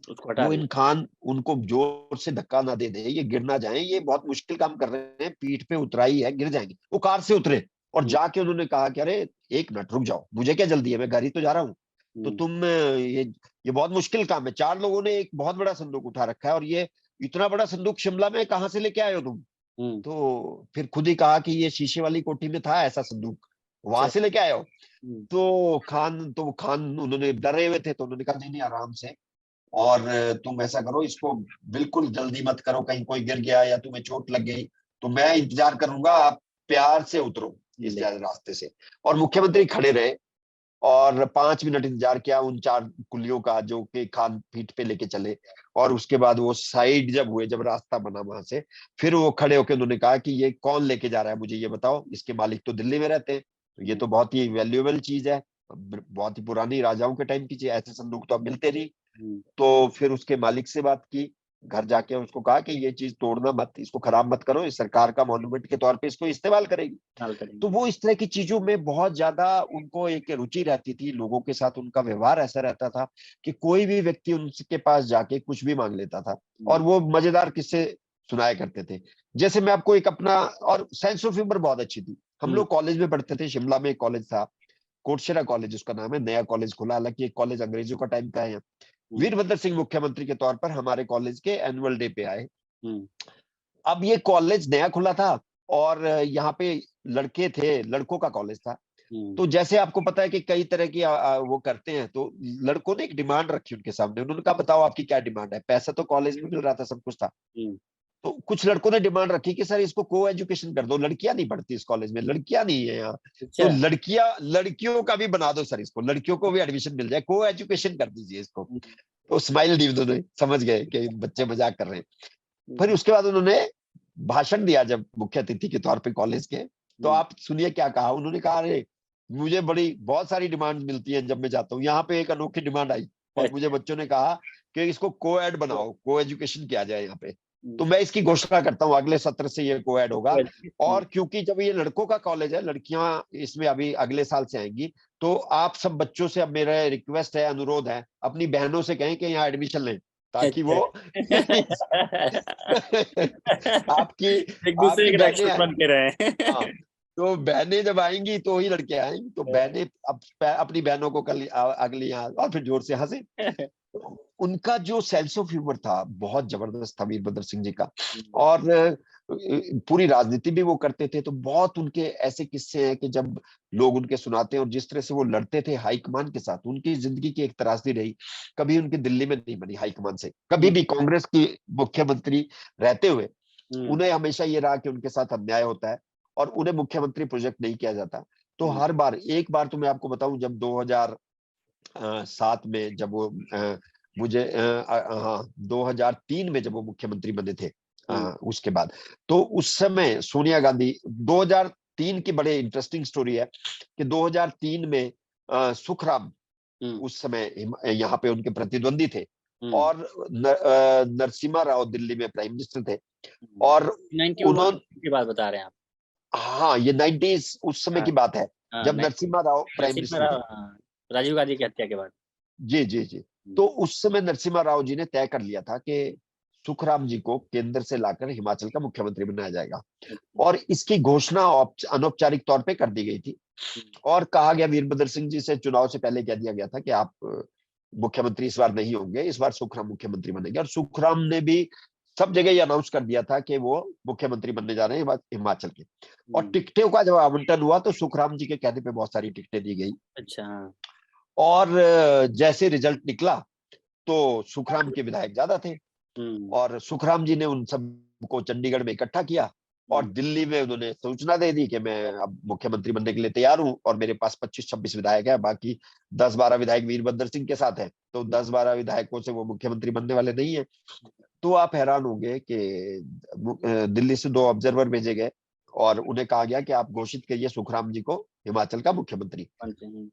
Speaker 3: उसको हटा
Speaker 2: वो इन
Speaker 3: दिया।
Speaker 2: खान उनको जोर से धक्का ना दे दे, ये गिर ना जाए, ये बहुत मुश्किल काम कर रहे हैं, पीठ पे उतराई है, गिर जाएंगे। वो कार से उतरे और
Speaker 3: हम्म।
Speaker 2: जाके उन्होंने कहा कि अरे एक मिनट रुक जाओ, मुझे क्या जल्दी है, मैं घर ही तो जा रहा हूँ। तो
Speaker 3: हम्म।
Speaker 2: तुम ये बहुत मुश्किल काम है, 4 लोगों ने एक बहुत बड़ा संदूक उठा रखा है, और ये इतना बड़ा संदूक शिमला में कहाँ से लेके आए हो तुम?
Speaker 3: हम्म।
Speaker 2: तो फिर खुद ही कहा कि ये शीशे वाली कोठी में था ऐसा संदूक, वहां
Speaker 3: अच्छा।
Speaker 2: से लेके आए हो?
Speaker 3: हम्म।
Speaker 2: तो खान उन्होंने डरे हुए थे, तो उन्होंने कहा नहीं नहीं आराम से, और तुम ऐसा करो, इसको बिल्कुल जल्दी मत करो, कहीं कोई गिर गया या तुम्हें चोट लग गई तो मैं इंतजार करूंगा, आप प्यार से उतरो इस रास्ते से। और मुख्यमंत्री खड़े रहे, और 5 मिनट इंतजार किया उन 4 कुलियों का, जो कि खान पीठ पे लेके चले। और उसके बाद वो साइड जब हुए, जब रास्ता बना वहां से, फिर वो खड़े होकर उन्होंने कहा कि ये कौन लेके जा रहा है, मुझे ये बताओ, इसके मालिक तो दिल्ली में रहते हैं, तो ये तो बहुत ही वैल्यूएबल चीज है, बहुत ही पुरानी राजाओं के टाइम की चीज, ऐसे संदूक तो अब मिलते नहीं।
Speaker 3: हम्म।
Speaker 2: तो फिर उसके मालिक से बात की, घर जाके उसको कहा कि ये चीज तोड़ना मत, इसको खराब मत करो, इस सरकार का मॉन्यूमेंट के तौर पे इसको इस्तेमाल करेगी।
Speaker 3: इस्तेमाल करेंगे।
Speaker 2: तो वो इस तरह की चीजों में बहुत ज्यादा उनको एक रुचि रहती थी, लोगों के साथ उनका व्यवहार ऐसा रहता था कि कोई भी व्यक्ति उनके पास जाके कुछ भी मांग लेता था, और वो मजेदार किस्से सुनाया करते थे। जैसे मैं आपको एक अपना, और सेंस ऑफ ह्यूमर बहुत अच्छी थी। हम
Speaker 3: हम्म।
Speaker 2: लोग कॉलेज में पढ़ते थे, शिमला में एक कॉलेज था, कोटशेरा कॉलेज उसका नाम है, नया कॉलेज खुला, हालांकि एक कॉलेज अंग्रेजों का टाइम का है।
Speaker 3: हम्म।
Speaker 2: वीरभद्र सिंह मुख्यमंत्री के तौर पर हमारे कॉलेज के एनुअल डे पे आए।
Speaker 3: हम्म।
Speaker 2: अब ये कॉलेज नया खुला था, और यहाँ पे लड़के थे, लड़कों का कॉलेज था।
Speaker 3: हम्म।
Speaker 2: तो जैसे आपको पता है कि कई तरह की वो करते हैं, तो लड़कों ने एक डिमांड रखी उनके सामने, उन्होंने कहा बताओ आपकी क्या डिमांड है, पैसा तो कॉलेज में मिल रहा था, सब कुछ था।
Speaker 3: हम्म।
Speaker 2: तो कुछ लड़कों ने डिमांड रखी कि सर इसको को एजुकेशन कर दो, लड़कियां नहीं पढ़ती इस कॉलेज में, लड़कियां नहीं है यहाँ, तो
Speaker 3: अच्छा।
Speaker 2: लड़कियों का भी बना दो सर, इसको लड़कियों को भी एडमिशन मिल जाए, को एजुकेशन कर दीजिए इसको।
Speaker 3: हम्म।
Speaker 2: तो स्माइल दी उन्होंने, समझ गए कि बच्चे मजाक कर रहे हैं। फिर
Speaker 3: हम्म।
Speaker 2: उसके बाद उन्होंने भाषण दिया जब मुख्य अतिथि के तौर पे कॉलेज के, तो
Speaker 3: हम्म।
Speaker 2: आप सुनिए क्या कहा उन्होंने। कहा अरे मुझे बड़ी बहुत सारी डिमांड मिलती है जब मैं जाता हूँ, यहाँ पे एक अनोखी डिमांड आई, और मुझे बच्चों ने कहा कि इसको को एड बनाओ, को एजुकेशन किया जाए यहाँ पे। तो मैं इसकी घोषणा करता हूँ अगले सत्र से ये को एड होगा। और क्योंकि जब ये लड़कों का कॉलेज है, लड़कियां इसमें अभी अगले साल से आएंगी, तो आप सब बच्चों से अब मेरा रिक्वेस्ट है, अनुरोध है, अपनी बहनों से कहें कि यहाँ एडमिशन लें, ताकि वो आपकी
Speaker 3: एक दूसरे
Speaker 2: आपकी
Speaker 3: के
Speaker 2: बहनें
Speaker 3: रक्षक
Speaker 2: आए।
Speaker 3: बन के रहे।
Speaker 2: हाँ, तो बहनें जब आएंगी तो ही लड़के आएंगी, तो बहनें अब अपनी बहनों को कल अगली यहाँ, और फिर जोर से हंसे। तो उनका जो सेंस ऑफ ह्यूमर था बहुत जबरदस्त था वीरभद्र सिंह जी का। और पूरी राजनीति भी वो करते थे, तो बहुत उनके ऐसे किस्से हैं कि जब लोग उनके सुनाते हैं, और जिस तरह से वो लड़ते थे हाईकमान के साथ, उनकी जिंदगी की एक त्रासदी रही, कभी उनकी दिल्ली में नहीं बनी हाईकमान से, कभी भी कांग्रेस की मुख्यमंत्री रहते हुए उन्हें हमेशा ये रहा कि उनके साथ अन्याय होता है, और उन्हें मुख्यमंत्री प्रोजेक्ट नहीं किया जाता। तो हर बार, एक बार तो मैं आपको बताऊं, जब 2007 में जब वो हाँ 2003 में जब वो मुख्यमंत्री बने थे, उसके बाद, तो उस समय सोनिया गांधी, 2003 की बड़े इंटरेस्टिंग स्टोरी है कि 2003 में सुखराम उस समय यहाँ पे उनके प्रतिद्वंदी थे, और नरसिम्हा राव दिल्ली में प्राइम मिनिस्टर थे, और
Speaker 3: 91
Speaker 2: उन्होंने,
Speaker 3: की बात बता रहे हैं आप?
Speaker 2: हाँ ये 90s उस समय
Speaker 3: हाँ।
Speaker 2: की बात है,
Speaker 3: हाँ,
Speaker 2: जब नरसिम्हा राव प्राइम
Speaker 3: नरसिम्हा
Speaker 2: मिनिस्टर थे।
Speaker 3: राव, हाँ, राजीव गांधी की हत्या के बाद।
Speaker 2: जी जी जी। तो उस समय नरसिम्हा राव जी ने तय कर लिया था कि सुखराम जी को केंद्र से लाकर हिमाचल का मुख्यमंत्री बनाया जाएगा, और इसकी घोषणा अनौपचारिक तौर पे कर दी गई थी, और कहा गया, वीरभद्र सिंह जी से चुनाव से पहले कह दिया गया था कि आप मुख्यमंत्री इस बार नहीं होंगे, इस बार सुखराम मुख्यमंत्री बनेंगे। और सुखराम ने भी सब जगह ये अनाउंस कर दिया था कि वो मुख्यमंत्री बनने जा रहे हैं हिमाचल के। और टिकटों का जब आवंटन हुआ तो सुखराम जी के कहने पे बहुत सारी टिकटें दी गई।
Speaker 3: अच्छा, हाँ।
Speaker 2: और जैसे रिजल्ट निकला तो सुखराम के विधायक ज्यादा थे, और सुखराम जी ने उन सबको चंडीगढ़ में इकट्ठा किया और दिल्ली में उन्होंने सूचना दे दी कि मैं अब मुख्यमंत्री बनने के लिए तैयार हूं, और मेरे पास 25-26 विधायक है, बाकी 10-12 विधायक वीरभद्र सिंह के साथ है, तो 10-12 विधायकों से वो मुख्यमंत्री बनने वाले नहीं है। तो आप हैरान होंगे कि दिल्ली से 2 ऑब्जर्वर भेजे गए और उन्हें कहा गया कि आप घोषित करिए सुखराम जी को हिमाचल का मुख्यमंत्री।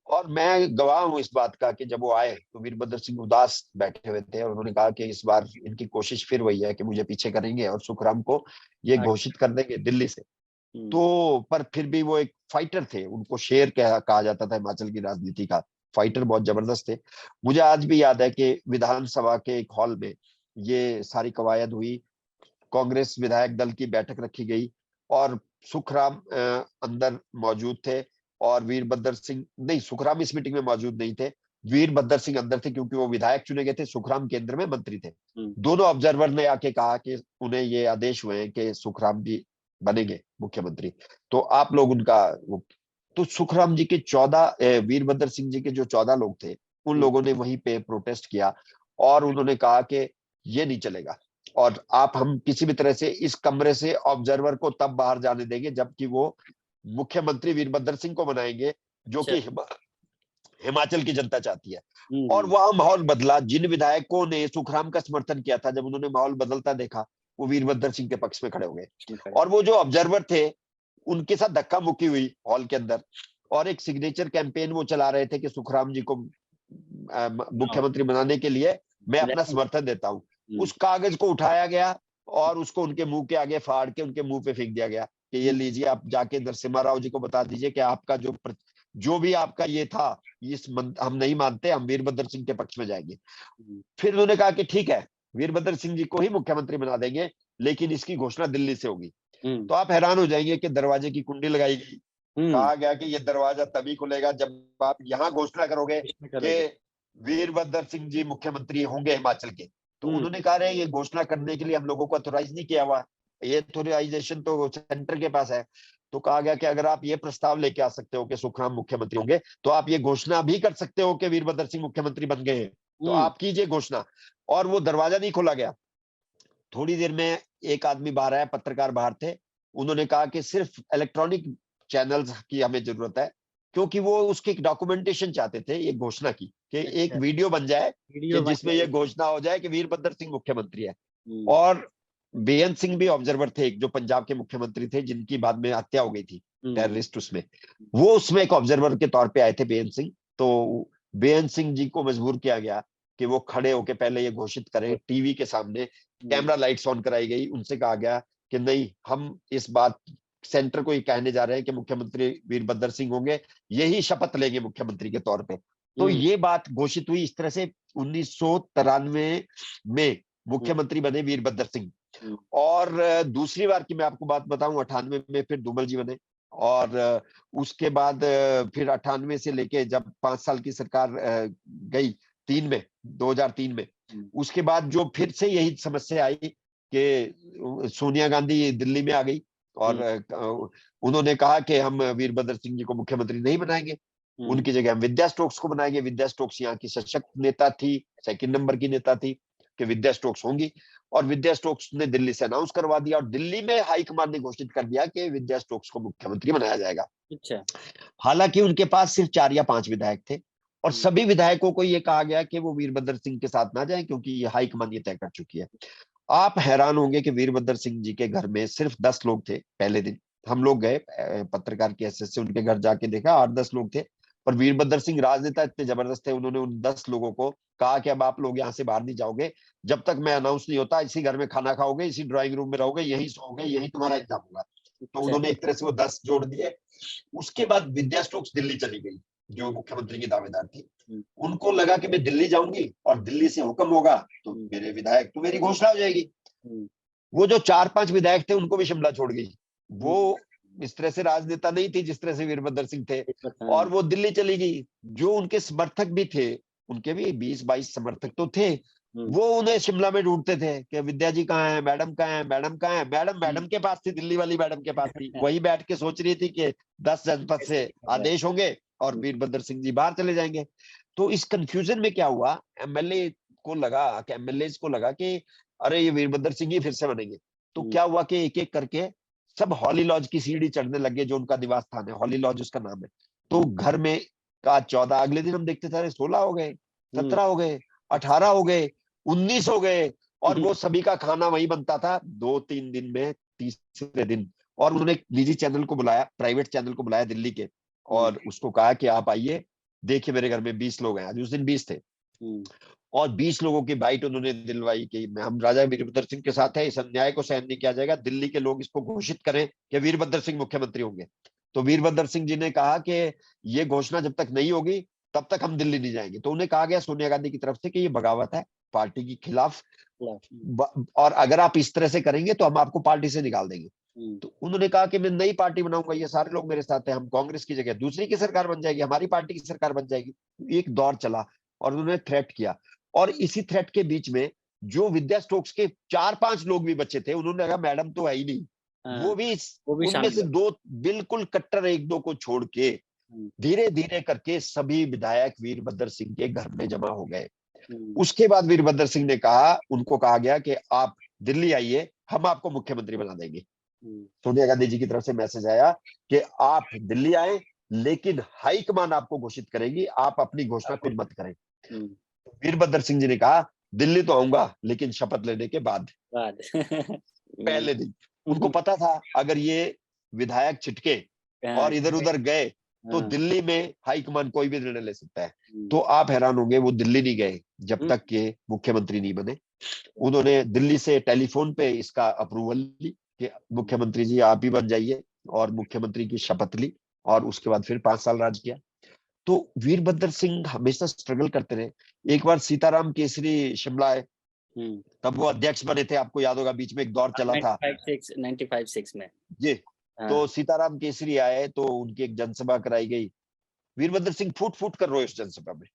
Speaker 2: और मैं गवाह हूं इस बात का कि जब वो आए तो वीरभद्र सिंह उदास बैठे हुए थे और उन्होंने कहा कि इस बार इनकी कोशिश फिर वही है कि मुझे पीछे करेंगे और सुखराम को ये घोषित कर देंगे दिल्ली से। तो पर फिर भी वो एक फाइटर थे, उनको शेर कहा जाता था हिमाचल की राजनीति का, फाइटर बहुत जबरदस्त थे। मुझे आज भी याद है कि विधानसभा के एक हॉल में ये सारी कवायद हुई, कांग्रेस विधायक दल की बैठक रखी गई और सुखराम अंदर मौजूद थे और वीरभद्र सिंह नहीं, सुखराम इस मीटिंग में मौजूद नहीं थे, वीरभद्र सिंह अंदर थे क्योंकि वो विधायक चुने गए थे, सुखराम केंद्र में मंत्री थे। दोनों ऑब्जर्वर ने आके कहा कि उन्हें ये आदेश हुए हैं कि सुखराम जी बनेंगे मुख्यमंत्री, तो आप लोग उनका तो सुखराम जी के 14 वीरभद्र सिंह जी के जो 14 लोग थे उन लोगों ने वहीं पे प्रोटेस्ट किया और उन्होंने कहा कि ये नहीं चलेगा और हम किसी भी तरह से इस कमरे से ऑब्जर्वर को तब बाहर जाने देंगे जबकि वो मुख्यमंत्री वीरभद्र सिंह को बनाएंगे जो कि हिमाचल की जनता चाहती है। और वहां माहौल बदला, जिन विधायकों ने सुखराम का समर्थन किया था जब उन्होंने माहौल बदलता देखा वो वीरभद्र सिंह के पक्ष में खड़े हो गए और वो जो ऑब्जर्वर थे उनके साथ धक्का मुक्की हुई हॉल के अंदर और एक सिग्नेचर कैंपेन वो चला रहे थे कि सुखराम जी को मुख्यमंत्री बनाने के लिए मैं अपना समर्थन देता हूँ। उस कागज को उठाया गया और उसको उनके मुंह के आगे फाड़ के उनके मुंह पे फेंक दिया गया कि ये लीजिए, आप जाके नरसिम्हा राव जी को बता दीजिए कि आपका जो भी आपका ये था हम नहीं मानते, हम वीरभद्र सिंह के पक्ष में जाएंगे। फिर उन्होंने कहा कि ठीक है, वीरभद्र सिंह जी को ही मुख्यमंत्री बना देंगे लेकिन इसकी घोषणा दिल्ली से होगी। तो आप हैरान हो जाएंगे कि दरवाजे की कुंडी लगाई गई, कहा गया कि ये दरवाजा तभी खुलेगा जब आप यहाँ घोषणा करोगे कि वीरभद्र सिंह जी मुख्यमंत्री होंगे हिमाचल के। तो उन्होंने कहा रहे ये घोषणा करने के लिए हम लोगों को ऑथोराइज नहीं किया हुआ, ये ऑथोराइजेशन तो सेंटर के पास है। तो कहा गया कि अगर आप ये प्रस्ताव लेके आ सकते हो कि सुखराम मुख्यमंत्री होंगे तो आप ये घोषणा भी कर सकते हो कि वीरभद्र सिंह मुख्यमंत्री बन गए हैं, तो आप कीजिए घोषणा। और वो दरवाजा नहीं खोला गया। थोड़ी देर में एक आदमी बाहर आया, पत्रकार बाहर थे, उन्होंने कहा कि सिर्फ इलेक्ट्रॉनिक चैनल्स की हमें जरूरत है क्योंकि वो उसकी डॉक्यूमेंटेशन चाहते थे ये घोषणा की कि एक वीडियो बन जाए कि जिसमें ये घोषणा हो जाए कि वीरभद्र सिंह मुख्यमंत्री है। और बेअंत सिंह भी ऑब्जर्वर थे, जो पंजाब के मुख्यमंत्री थे जिनकी बाद में हत्या हो गई थी टेररिस्ट, वो उसमें एक ऑब्जर्वर के तौर पे आए थे बेअंत सिंह। तो बेअंत सिंह जी को मजबूर किया गया कि वो खड़े होके पहले ये घोषित करें, टीवी के सामने कैमरा लाइट्स ऑन कराई गई, उनसे कहा गया कि नहीं, हम इस बात सेंटर को ये कहने जा रहे हैं कि मुख्यमंत्री वीरभद्र सिंह होंगे, यही शपथ लेंगे मुख्यमंत्री के तौर पे। तो ये बात घोषित हुई। इस तरह से 1993 में मुख्यमंत्री बने वीरभद्र सिंह। और दूसरी बार की मैं आपको बात बताऊं, 98 में फिर धूमल जी बने और उसके बाद फिर 98 से लेके जब 5 साल की सरकार गई 2003 में, उसके बाद जो फिर से यही समस्या आई कि सोनिया गांधी दिल्ली में आ गई और उन्होंने कहा कि हम वीरभद्र सिंह जी को मुख्यमंत्री नहीं बनाएंगे, उनकी जगह हम विद्या स्टोक्स को बनाएंगे। विद्या स्टोक्स यहाँ की सशक्त नेता थी, सेकंड नंबर की नेता थी कि विद्या स्टोक्स होंगी, और विद्या स्टोक्स ने दिल्ली से अनाउंस करवा दिया और दिल्ली में हाईकमान ने घोषित कर दिया कि विद्या स्टोक्स को मुख्यमंत्री बनाया जाएगा।
Speaker 3: अच्छा।
Speaker 2: हालांकि उनके पास सिर्फ 4 या 5 विधायक थे और सभी विधायकों को ये कहा गया कि वो वीरभद्र सिंह के साथ ना जाएं क्योंकि ये हाईकमान ये तय कर चुकी है। आप हैरान होंगे कि वीरभद्र सिंह जी के घर में सिर्फ 10 लोग थे। पहले दिन हम लोग गए पत्रकार की हैसियत से, उनके घर जाके देखा 8-10 लोग थे, पर वीरभद्र सिंह राजनेता इतने जबरदस्त थे, उन्होंने उन 10 लोगों को कहा कि अब आप लोग यहाँ से बाहर नहीं जाओगे जब तक मैं अनाउंस नहीं होता, इसी घर में खाना खाओगे, इसी ड्राइंग रूम में रहोगे, यहीं सोओगे, यही तुम्हारा एग्जाम होगा। तो उन्होंने एक तरह से वो 10 जोड़ दिए। उसके बाद विद्या स्टोक्स दिल्ली चली गई, जो मुख्यमंत्री की दावेदार थी। उनको लगा कि मैं दिल्ली जाऊंगी और दिल्ली से हुक्म होगा तो मेरे विधायक तो मेरी घोषणा हो जाएगी। वो जो 4-5 विधायक थे उनको भी शिमला छोड़ गई। वो इस तरह से राजनेता नहीं थी जिस तरह से वीरभद्र सिंह थे, और वो दिल्ली चली गई। जो उनके समर्थक भी थे, उनके भी 20-22 समर्थक तो थे, वो उन्हें शिमला में ढूंढते थे कि विद्या जी कहाँ है, मैडम कहाँ है, मैडम कहाँ है। मैडम मैडम के पास थी, दिल्ली वाली मैडम के पास थी, वही बैठ के सोच रही थी कि 10 जनपद से आदेश होंगे और वीरभद्र सिंह जी बाहर चले जाएंगे। तो इस कंफ्यूजन में क्या हुआ, एमएलए को लगा कि एमएलए को लगा कि अरे ये वीरभद्र सिंह ही फिर से बनेंगे। तो क्या हुआ कि एक एक करके सब हॉली लॉज की सीढ़ी चढ़ने लगे, जो उनका निवास स्थान है, हॉली लॉज उसका नाम है। तो घर में का 14, अगले दिन हम देखते थे 16 हो गए, 17 हो गए, 18 हो गए, 19 हो गए, और वो सभी का खाना वही बनता था 2-3 दिन में, तीसरे दिन। और उन्होंने एक निजी चैनल को बुलाया, प्राइवेट चैनल को बुलाया दिल्ली के, और उसको कहा कि आप आइए, देखिए मेरे घर में 20 लोग हैं। आज उस दिन 20 थे, और 20 लोगों की बाइट उन्होंने दिलवाई कि हम राजा वीरभद्र सिंह के साथ है, इस अन्याय को सहन नहीं किया जाएगा, दिल्ली के लोग इसको घोषित करें कि वीरभद्र सिंह मुख्यमंत्री होंगे। तो वीरभद्र सिंह जी ने कहा कि ये घोषणा जब तक नहीं होगी तब तक हम दिल्ली नहीं जाएंगे। तो उन्हें कहा गया सोनिया गांधी की तरफ से कि ये बगावत है पार्टी के खिलाफ, और अगर आप इस तरह से करेंगे तो हम आपको पार्टी से निकाल देंगे। तो उन्होंने कहा कि मैं नई पार्टी बनाऊंगा, ये सारे लोग मेरे साथ हैं, हम कांग्रेस की जगह दूसरी की सरकार बन जाएगी, हमारी पार्टी की सरकार बन जाएगी। एक दौर चला और उन्होंने थ्रेट किया, और इसी थ्रेट के बीच में जो विद्या स्टोक्स के 4-5 लोग भी बचे थे, उन्होंने कहा मैडम तो है ही नहीं, वो भी उनमें
Speaker 3: शामिल
Speaker 2: से दो बिल्कुल कट्टर, एक दो को छोड़ के धीरे धीरे करके सभी विधायक वीरभद्र सिंह के घर में जमा हो गए। उसके बाद वीरभद्र सिंह ने कहा, उनको कहा गया कि आप दिल्ली आइए, हम आपको मुख्यमंत्री बना देंगे। सोनिया गांधी जी की तरफ से मैसेज आया कि आप दिल्ली आए, लेकिन हाईकमान आपको घोषित करेगी, आप अपनी घोषणा खुद मत करें। वीरभद्र सिंह जी ने कहा दिल्ली तो आऊंगा, लेकिन शपथ लेने के बाद। पहले दिन उनको पता था अगर ये विधायक छिटके और इधर उधर गए तो दिल्ली में हाईकमान कोई भी निर्णय ले सकता है। तो आप हैरान होंगे, वो दिल्ली नहीं गए जब तक के मुख्यमंत्री नहीं बने। उन्होंने दिल्ली से टेलीफोन पे इसका अप्रूवल ली कि मुख्यमंत्री जी आप ही बन जाइए, और मुख्यमंत्री की शपथ ली, और उसके बाद फिर 5 साल राज किया। तो वीरभद्र सिंह हमेशा स्ट्रगल करते रहे। एक बार सीताराम केसरी शिमला आए, तब वो अध्यक्ष बने थे, आपको याद होगा, बीच में एक दौर चला था
Speaker 3: 95-6 में
Speaker 2: जी। तो सीताराम केसरी आए तो उनकी एक जनसभा कराई गई। वीरभद्र सिंह फूट फूट कर रोए उस जनसभा में,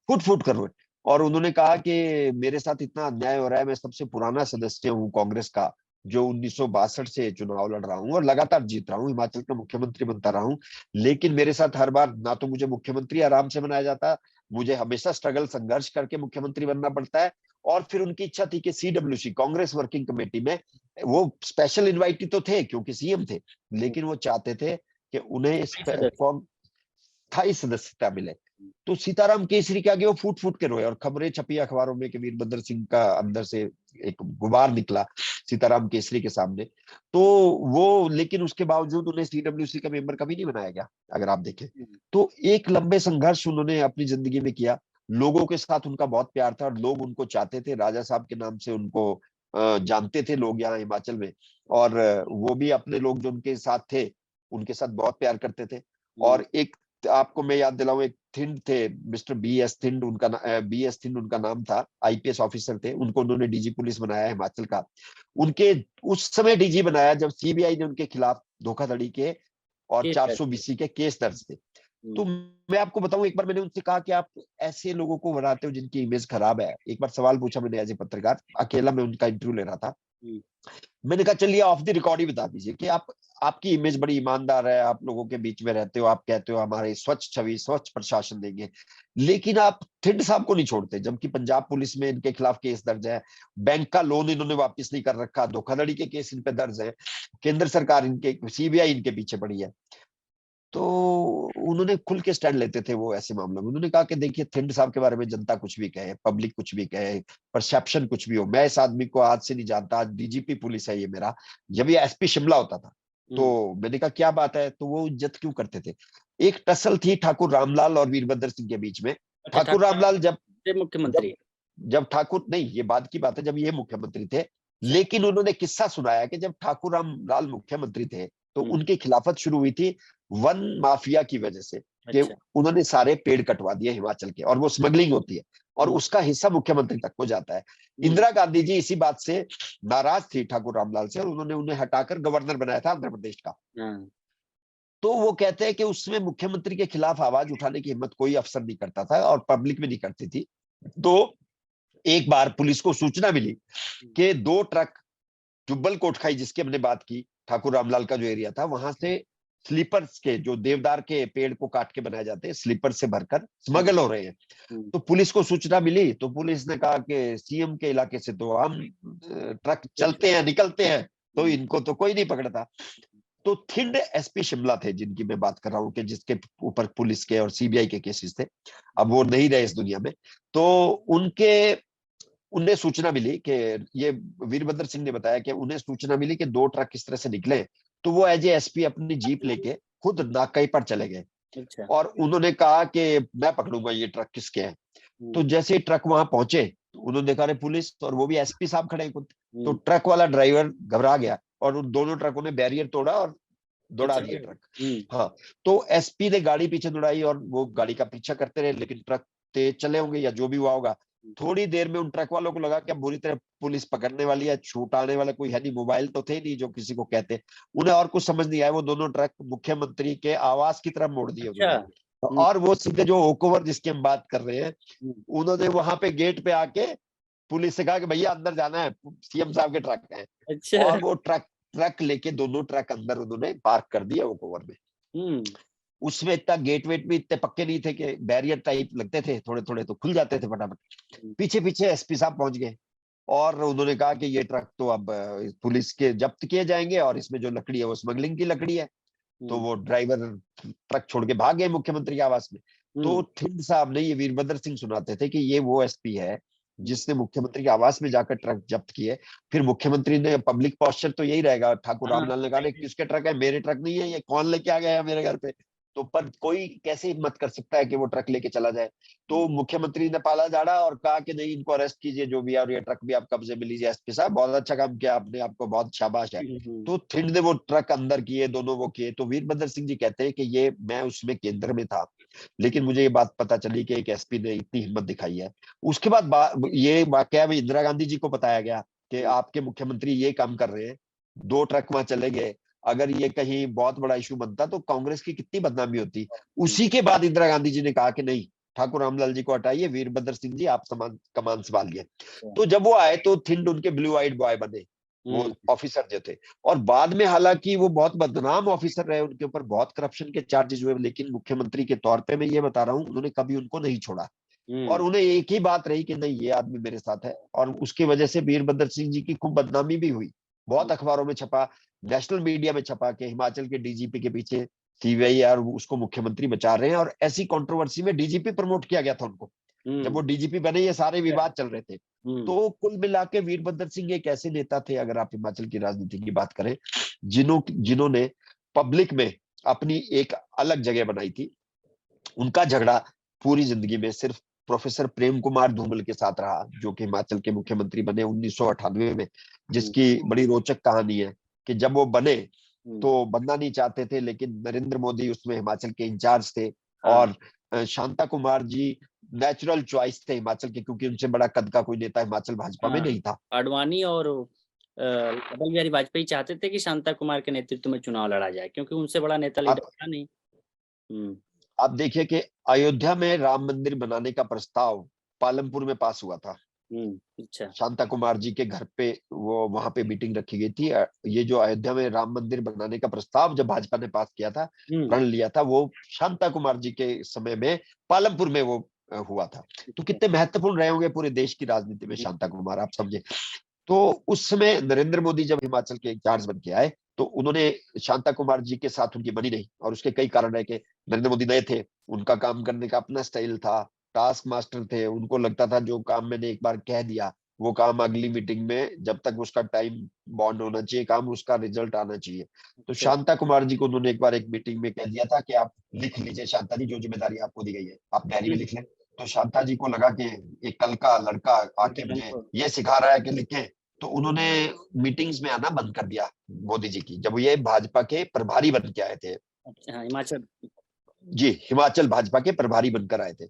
Speaker 2: फूट फूट कर रोए, और उन्होंने कहा कि मेरे साथ इतना अन्याय हो रहा है, मैं सबसे पुराना सदस्य हूँ कांग्रेस का, जो 1962 से चुनाव लड़ रहा हूँ और लगातार जीत रहा हूँ, हिमाचल का मुख्यमंत्री बनता रहा हूँ, लेकिन मेरे साथ हर बार ना तो मुझे मुख्यमंत्री आराम से बनाया जाता, मुझे हमेशा स्ट्रगल संघर्ष करके मुख्यमंत्री बनना पड़ता है। और फिर उनकी इच्छा थी कि सीडब्ल्यूसी कांग्रेस वर्किंग कमेटी में वो स्पेशल इन्वाइटी तो थे क्योंकि सीएम थे, लेकिन वो चाहते थे कि उन्हें स्थायी सदस्यता मिले। तो सीताराम केसरी के आगे वो फूट फूट के रोए, और खबरें छपी अखबारों में कि वीरभद्र सिंह का अंदर से एक गुबार निकला सीताराम केसरी के सामने। तो वो, लेकिन उसके बावजूद उन्हें सीडब्ल्यूसी का मेंबर कभी नहीं बनाया गया, अगर आप देखें तो। एक लंबे संघर्ष उन्होंने अपनी जिंदगी में किया, लोगों के साथ उनका बहुत प्यार था, और लोग उनको चाहते थे, राजा साहब के नाम से उनको जानते थे लोग यहाँ हिमाचल में, और वो भी अपने लोग जो उनके साथ थे उनके साथ बहुत प्यार करते थे। और एक आपको मैं याद दिलाऊं, एक थिंड थे, मिस्टर बी एस थिंड उनका नाम था, आईपीएस ऑफिसर थे, उनको उन्होंने डीजी पुलिस बनाया हिमाचल का। उनके उस समय डीजी बनाया जब सीबीआई ने उनके खिलाफ धोखाधड़ी के और 420 के केस दर्ज थे। तो मैं आपको बताऊं, एक बार मैंने उनसे कहा कि आप ऐसे लोगों को बनाते हो जिनकी इमेज खराब है। एक बार सवाल पूछा मैंने एज ए पत्रकार, अकेला मैं उनका इंटरव्यू ले रहा था। मैंने कहा चलिए ऑफ द रिकॉर्ड ही बता दीजिए कि आपकी इमेज बड़ी ईमानदार है, आप लोगों के बीच में रहते हो, आप कहते हो हमारे स्वच्छ छवि, स्वच्छ प्रशासन देंगे, लेकिन आप थिंड साहब को नहीं छोड़ते, जबकि पंजाब पुलिस में इनके खिलाफ केस दर्ज है, बैंक का लोन इन्होंने वापस नहीं कर रखा, धोखाधड़ी के केस इन पे दर्ज है, केंद्र सरकार इनके, सीबीआई इनके पीछे पड़ी है। तो उन्होंने खुल के स्टैंड लेते थे वो ऐसे मामलों में। उन्होंने कहा कि देखिए थिंड साहब के बारे में जनता कुछ भी कहे, पब्लिक कुछ भी कहे, परसेप्शन कुछ भी हो, मैं इस आदमी को आज से नहीं जानता, आज डीजीपी पुलिस है ये मेरा, जब ये एसपी शिमला होता था। तो मैंने कहा क्या बात है, तो वो इज्जत क्यों करते थे। एक टसल थी ठाकुर रामलाल और वीरभद्र सिंह के बीच में। ठाकुर रामलाल जब
Speaker 3: मुख्यमंत्री,
Speaker 2: जब ठाकुर नहीं, ये बाद की बात है, जब ये मुख्यमंत्री थे, लेकिन उन्होंने किस्सा सुनाया कि जब ठाकुर रामलाल मुख्यमंत्री थे तो उनकी खिलाफत शुरू हुई थी वन माफिया की वजह से, कि उन्होंने सारे पेड़ कटवा दिए हिमाचल के, और वो स्मगलिंग होती है और उसका हिस्सा मुख्यमंत्री तक को जाता है। इंदिरा गांधी जी इसी बात से नाराज थी ठाकुर रामलाल से, और उन्होंने उन्हें हटाकर गवर्नर बनाया था आंध्र प्रदेश का। तो वो कहते हैं कि उसमें मुख्यमंत्री के खिलाफ आवाज उठाने की हिम्मत कोई अफसर नहीं करता था और पब्लिक में नहीं करती थी। तो एक बार पुलिस को सूचना मिली कि 2 ट्रक जुब्बल कोटखाई जिसकी हमने बात की, ठाकुर रामलाल का जो एरिया था, वहां से स्लीपर्स के, जो देवदार के पेड़ को काट के बनाए जाते हैं, स्लीपर से भरकर स्मगल हो रहे हैं। तो पुलिस को सूचना मिली तो पुलिस ने कहा कि सीएम के इलाके से तो हम ट्रक चलते हैं, निकलते हैं, तो इनको तो कोई नहीं पकड़ता। तो थिंड एसपी शिमला थे जिनकी मैं बात कर रहा हूँ, कि जिसके ऊपर पुलिस के और सीबीआई के केसेस थे, अब वो नहीं रहे इस दुनिया में। तो उन्हें सूचना मिली कि, ये वीरभद्र सिंह ने बताया कि उन्हें सूचना मिली कि 2 ट्रक इस तरह से निकले, तो वो एज ए एसपी अपनी जीप लेके खुद नाकई पर चले गए
Speaker 3: अच्छा।
Speaker 2: और उन्होंने कहा कि मैं पकड़ूंगा ये ट्रक किसके हैं। तो जैसे ही ट्रक वहां पहुंचे तो उन्होंने देखा रे पुलिस और वो भी एसपी साहब खड़े हैं खुद। तो ट्रक वाला ड्राइवर घबरा गया और उन दोनों ट्रकों ने बैरियर तोड़ा और दौड़ा दिया ट्रक। हाँ, तो एसपी ने गाड़ी पीछे दौड़ाई और वो गाड़ी का पीछा करते रहे, लेकिन ट्रक तेज चले होंगे या जो भी हुआ होगा। थोड़ी देर में उन ट्रक वालों को लगा कि अब बुरी तरह पुलिस पकड़ने वाली है, छूटाने वाला कोई है नहीं, मोबाइल तो थे नहीं जो किसी को कहते। उन्हें और कुछ समझ नहीं आया, वो दोनों ट्रक मुख्यमंत्री के आवास की तरफ मोड़ दिए
Speaker 3: अच्छा।
Speaker 2: उन्होंने, और वो सीधे जो ओकओवर जिसकी हम बात कर रहे हैं, उन्होंने वहां पे गेट पे आके पुलिस से कहा कि भैया अंदर जाना है, सीएम साहब के ट्रक हैं।
Speaker 3: अच्छा।
Speaker 2: और वो ट्रक लेके दोनों ट्रक अंदर उन्होंने पार्क कर दिया ओकओवर में। उसमें इतना गेट वेट भी इतने पक्के नहीं थे, कि बैरियर टाइप लगते थे थोड़े थोड़े, तो खुल जाते थे फटाफट। पीछे पीछे एसपी साहब पहुंच गए और उन्होंने कहा कि ये ट्रक तो अब पुलिस के जब्त किए जाएंगे और इसमें जो लकड़ी है वो स्मगलिंग की लकड़ी है। तो वो ड्राइवर ट्रक छोड़ के भाग गए मुख्यमंत्री के आवास में। तो थिंद साहब ने, ये वीरभद्र सिंह सुनाते थे कि ये वो एसपी है जिसने मुख्यमंत्री के आवास में जाकर ट्रक जब्त किए। फिर मुख्यमंत्री ने, पब्लिक पोस्चर तो यही रहेगा, ठाकुर रामलाल ने कहा किसके ट्रक है, मेरे ट्रक नहीं है, ये कौन लेके आ गया है मेरे घर पे। तो पर कोई कैसे हिम्मत कर सकता है कि वो ट्रक लेके चला जाए। तो मुख्यमंत्री ने पाला झाड़ा और कहा कि नहीं, इनको अरेस्ट कीजिए जो भी है, और ये ट्रक भी आप कब्जे में लीजिए, एसपी साहब बहुत अच्छा काम किया आपने, आपको बहुत शाबाश है। तो थिंड ने वो ट्रक अंदर किए, दोनों वो किए। तो वीरभद्र सिंह जी कहते हैं कि ये मैं उसमें केंद्र में था, लेकिन मुझे ये बात पता चली कि एक एसपी ने इतनी हिम्मत दिखाई है। उसके बाद ये वाकया में इंदिरा गांधी जी को बताया गया कि आपके मुख्यमंत्री ये काम कर रहे हैं, 2 ट्रक वहां चले गए, अगर ये कहीं बहुत बड़ा इशू बनता तो कांग्रेस की कितनी बदनामी होती। उसी के बाद इंदिरा गांधी जी ने कहा कि नहीं, ठाकुर रामलाल जी को हटाइए, वीरभद्र सिंह जी आप कमान संभालिए। तो जब वो आए तो थिंड उनके ब्लू आइड बॉय बने, वो ऑफिसर जो थे। और बाद में हालांकि वो बहुत बदनाम ऑफिसर रहे, उनके ऊपर बहुत करप्शन के चार्जेस हुए, लेकिन मुख्यमंत्री के तौर पे मैं ये बता रहा हूँ, उन्होंने कभी उनको नहीं छोड़ा। और उन्हें एक ही बात रही कि नहीं, ये आदमी मेरे साथ है। और उसकी वजह से वीरभद्र सिंह जी की खूब बदनामी भी हुई, बहुत अखबारों में छपा, नेशनल मीडिया में छपा कि हिमाचल के डीजीपी के पीछे सीबीआई और उसको मुख्यमंत्री बचा रहे हैं। और ऐसी कंट्रोवर्सी में डीजीपी प्रमोट किया गया था उनको, जब वो डीजीपी बने ये सारे विवाद चल रहे थे। तो कुल मिला के वीरभद्र सिंह एक ऐसे नेता थे, अगर आप हिमाचल की राजनीति की बात करें, जिन्होंने पब्लिक में अपनी एक अलग जगह बनाई थी। उनका झगड़ा पूरी जिंदगी में सिर्फ प्रोफेसर प्रेम कुमार धूमल के साथ रहा, जो कि हिमाचल के मुख्यमंत्री बने 1998 में, जिसकी बड़ी रोचक कहानी है कि जब वो बने तो बनना नहीं चाहते थे, लेकिन नरेंद्र मोदी उसमें हिमाचल के इंचार्ज थे। और शांता कुमार जी नेचुरल चॉइस थे हिमाचल के, क्योंकि उनसे बड़ा कद का कोई नेता हिमाचल भाजपा में नहीं था।
Speaker 3: आडवाणी और अटल बिहारी वाजपेयी चाहते थे कि शांता कुमार के नेतृत्व में चुनाव लड़ा जाए, क्योंकि उनसे बड़ा नेता लीडर था नहीं।
Speaker 2: आप देखिए कि अयोध्या में राम मंदिर बनाने का प्रस्ताव पालमपुर में पास हुआ था।
Speaker 3: अच्छा।
Speaker 2: शांता कुमार जी के घर पे वो वहां पे मीटिंग रखी गई थी। ये जो अयोध्या में राम मंदिर बनाने का प्रस्ताव जब भाजपा ने पास किया था, प्रण लिया था, वो शांता कुमार जी के समय में पालमपुर में वो हुआ था। तो कितने महत्वपूर्ण रहे होंगे पूरे देश की राजनीति में शांता कुमार, आप समझे। तो उस समय नरेंद्र मोदी जब हिमाचल के इंचार्ज बन के आए, तो उन्होंने शांता कुमार जी के साथ उनकी बनी नहीं, और उसके कई कारण है कि नरेंद्र मोदी नए थे, उनका काम करने का अपना स्टाइल था, टास्क मास्टर थे, उनको लगता था जो काम मैंने एक बार कह दिया वो काम अगली मीटिंग में जब तक उसका टाइम बॉन्ड होना चाहिए, काम उसका रिजल्ट आना चाहिए। तो शांता कुमार जी को उन्होंने एक बार एक मीटिंग में कह दिया था कि आप लिख लीजिए शांता जी, जो जिम्मेदारी आपको दी गई है आप डायरी में लिख लें। तो शांता जी को लगा कि एक कल का लड़का आके मुझे ये सिखा रहा है कि लिखे, तो उन्होंने मीटिंग्स में आना बंद कर दिया मोदी जी की, जब ये भाजपा के प्रभारी बन के आए थे।
Speaker 3: हिमाचल
Speaker 2: जी, हिमाचल भाजपा के प्रभारी बनकर आए थे।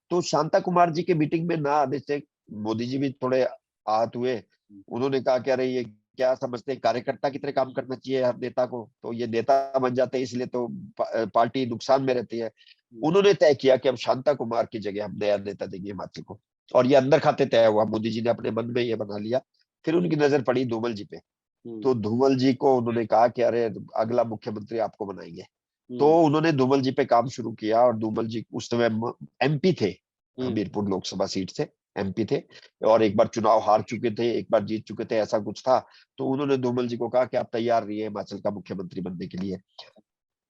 Speaker 2: तो शांता कुमार जी के मीटिंग में ना आने से मोदी जी भी थोड़े आहत हुए। उन्होंने कहा कि अरे ये क्या समझते हैं, कार्यकर्ता की तरह काम करना चाहिए हर नेता को, तो ये नेता बन जाते हैं इसलिए तो पार्टी नुकसान में रहती है। उन्होंने तय किया कि अब शांता कुमार की जगह हम नया नेता देंगे हिमाचल को। और ये अंदर खाते तय हुआ, मोदी जी ने अपने मन में ये बना लिया। फिर उनकी नजर पड़ी धूमल जी पे, तो धूमल जी को उन्होंने कहा कि अरे अगला मुख्यमंत्री आपको बनाएंगे। तो उन्होंने धूमल जी पे काम शुरू किया, और धूमल जी उस समय एमपी थे, हमीरपुर लोकसभा सीट से एमपी थे, और एक बार चुनाव हार चुके थे, एक बार जीत चुके थे, ऐसा कुछ था। तो उन्होंने धूमल जी को कहा कि आप तैयार रहिए हिमाचल का मुख्यमंत्री बनने के लिए।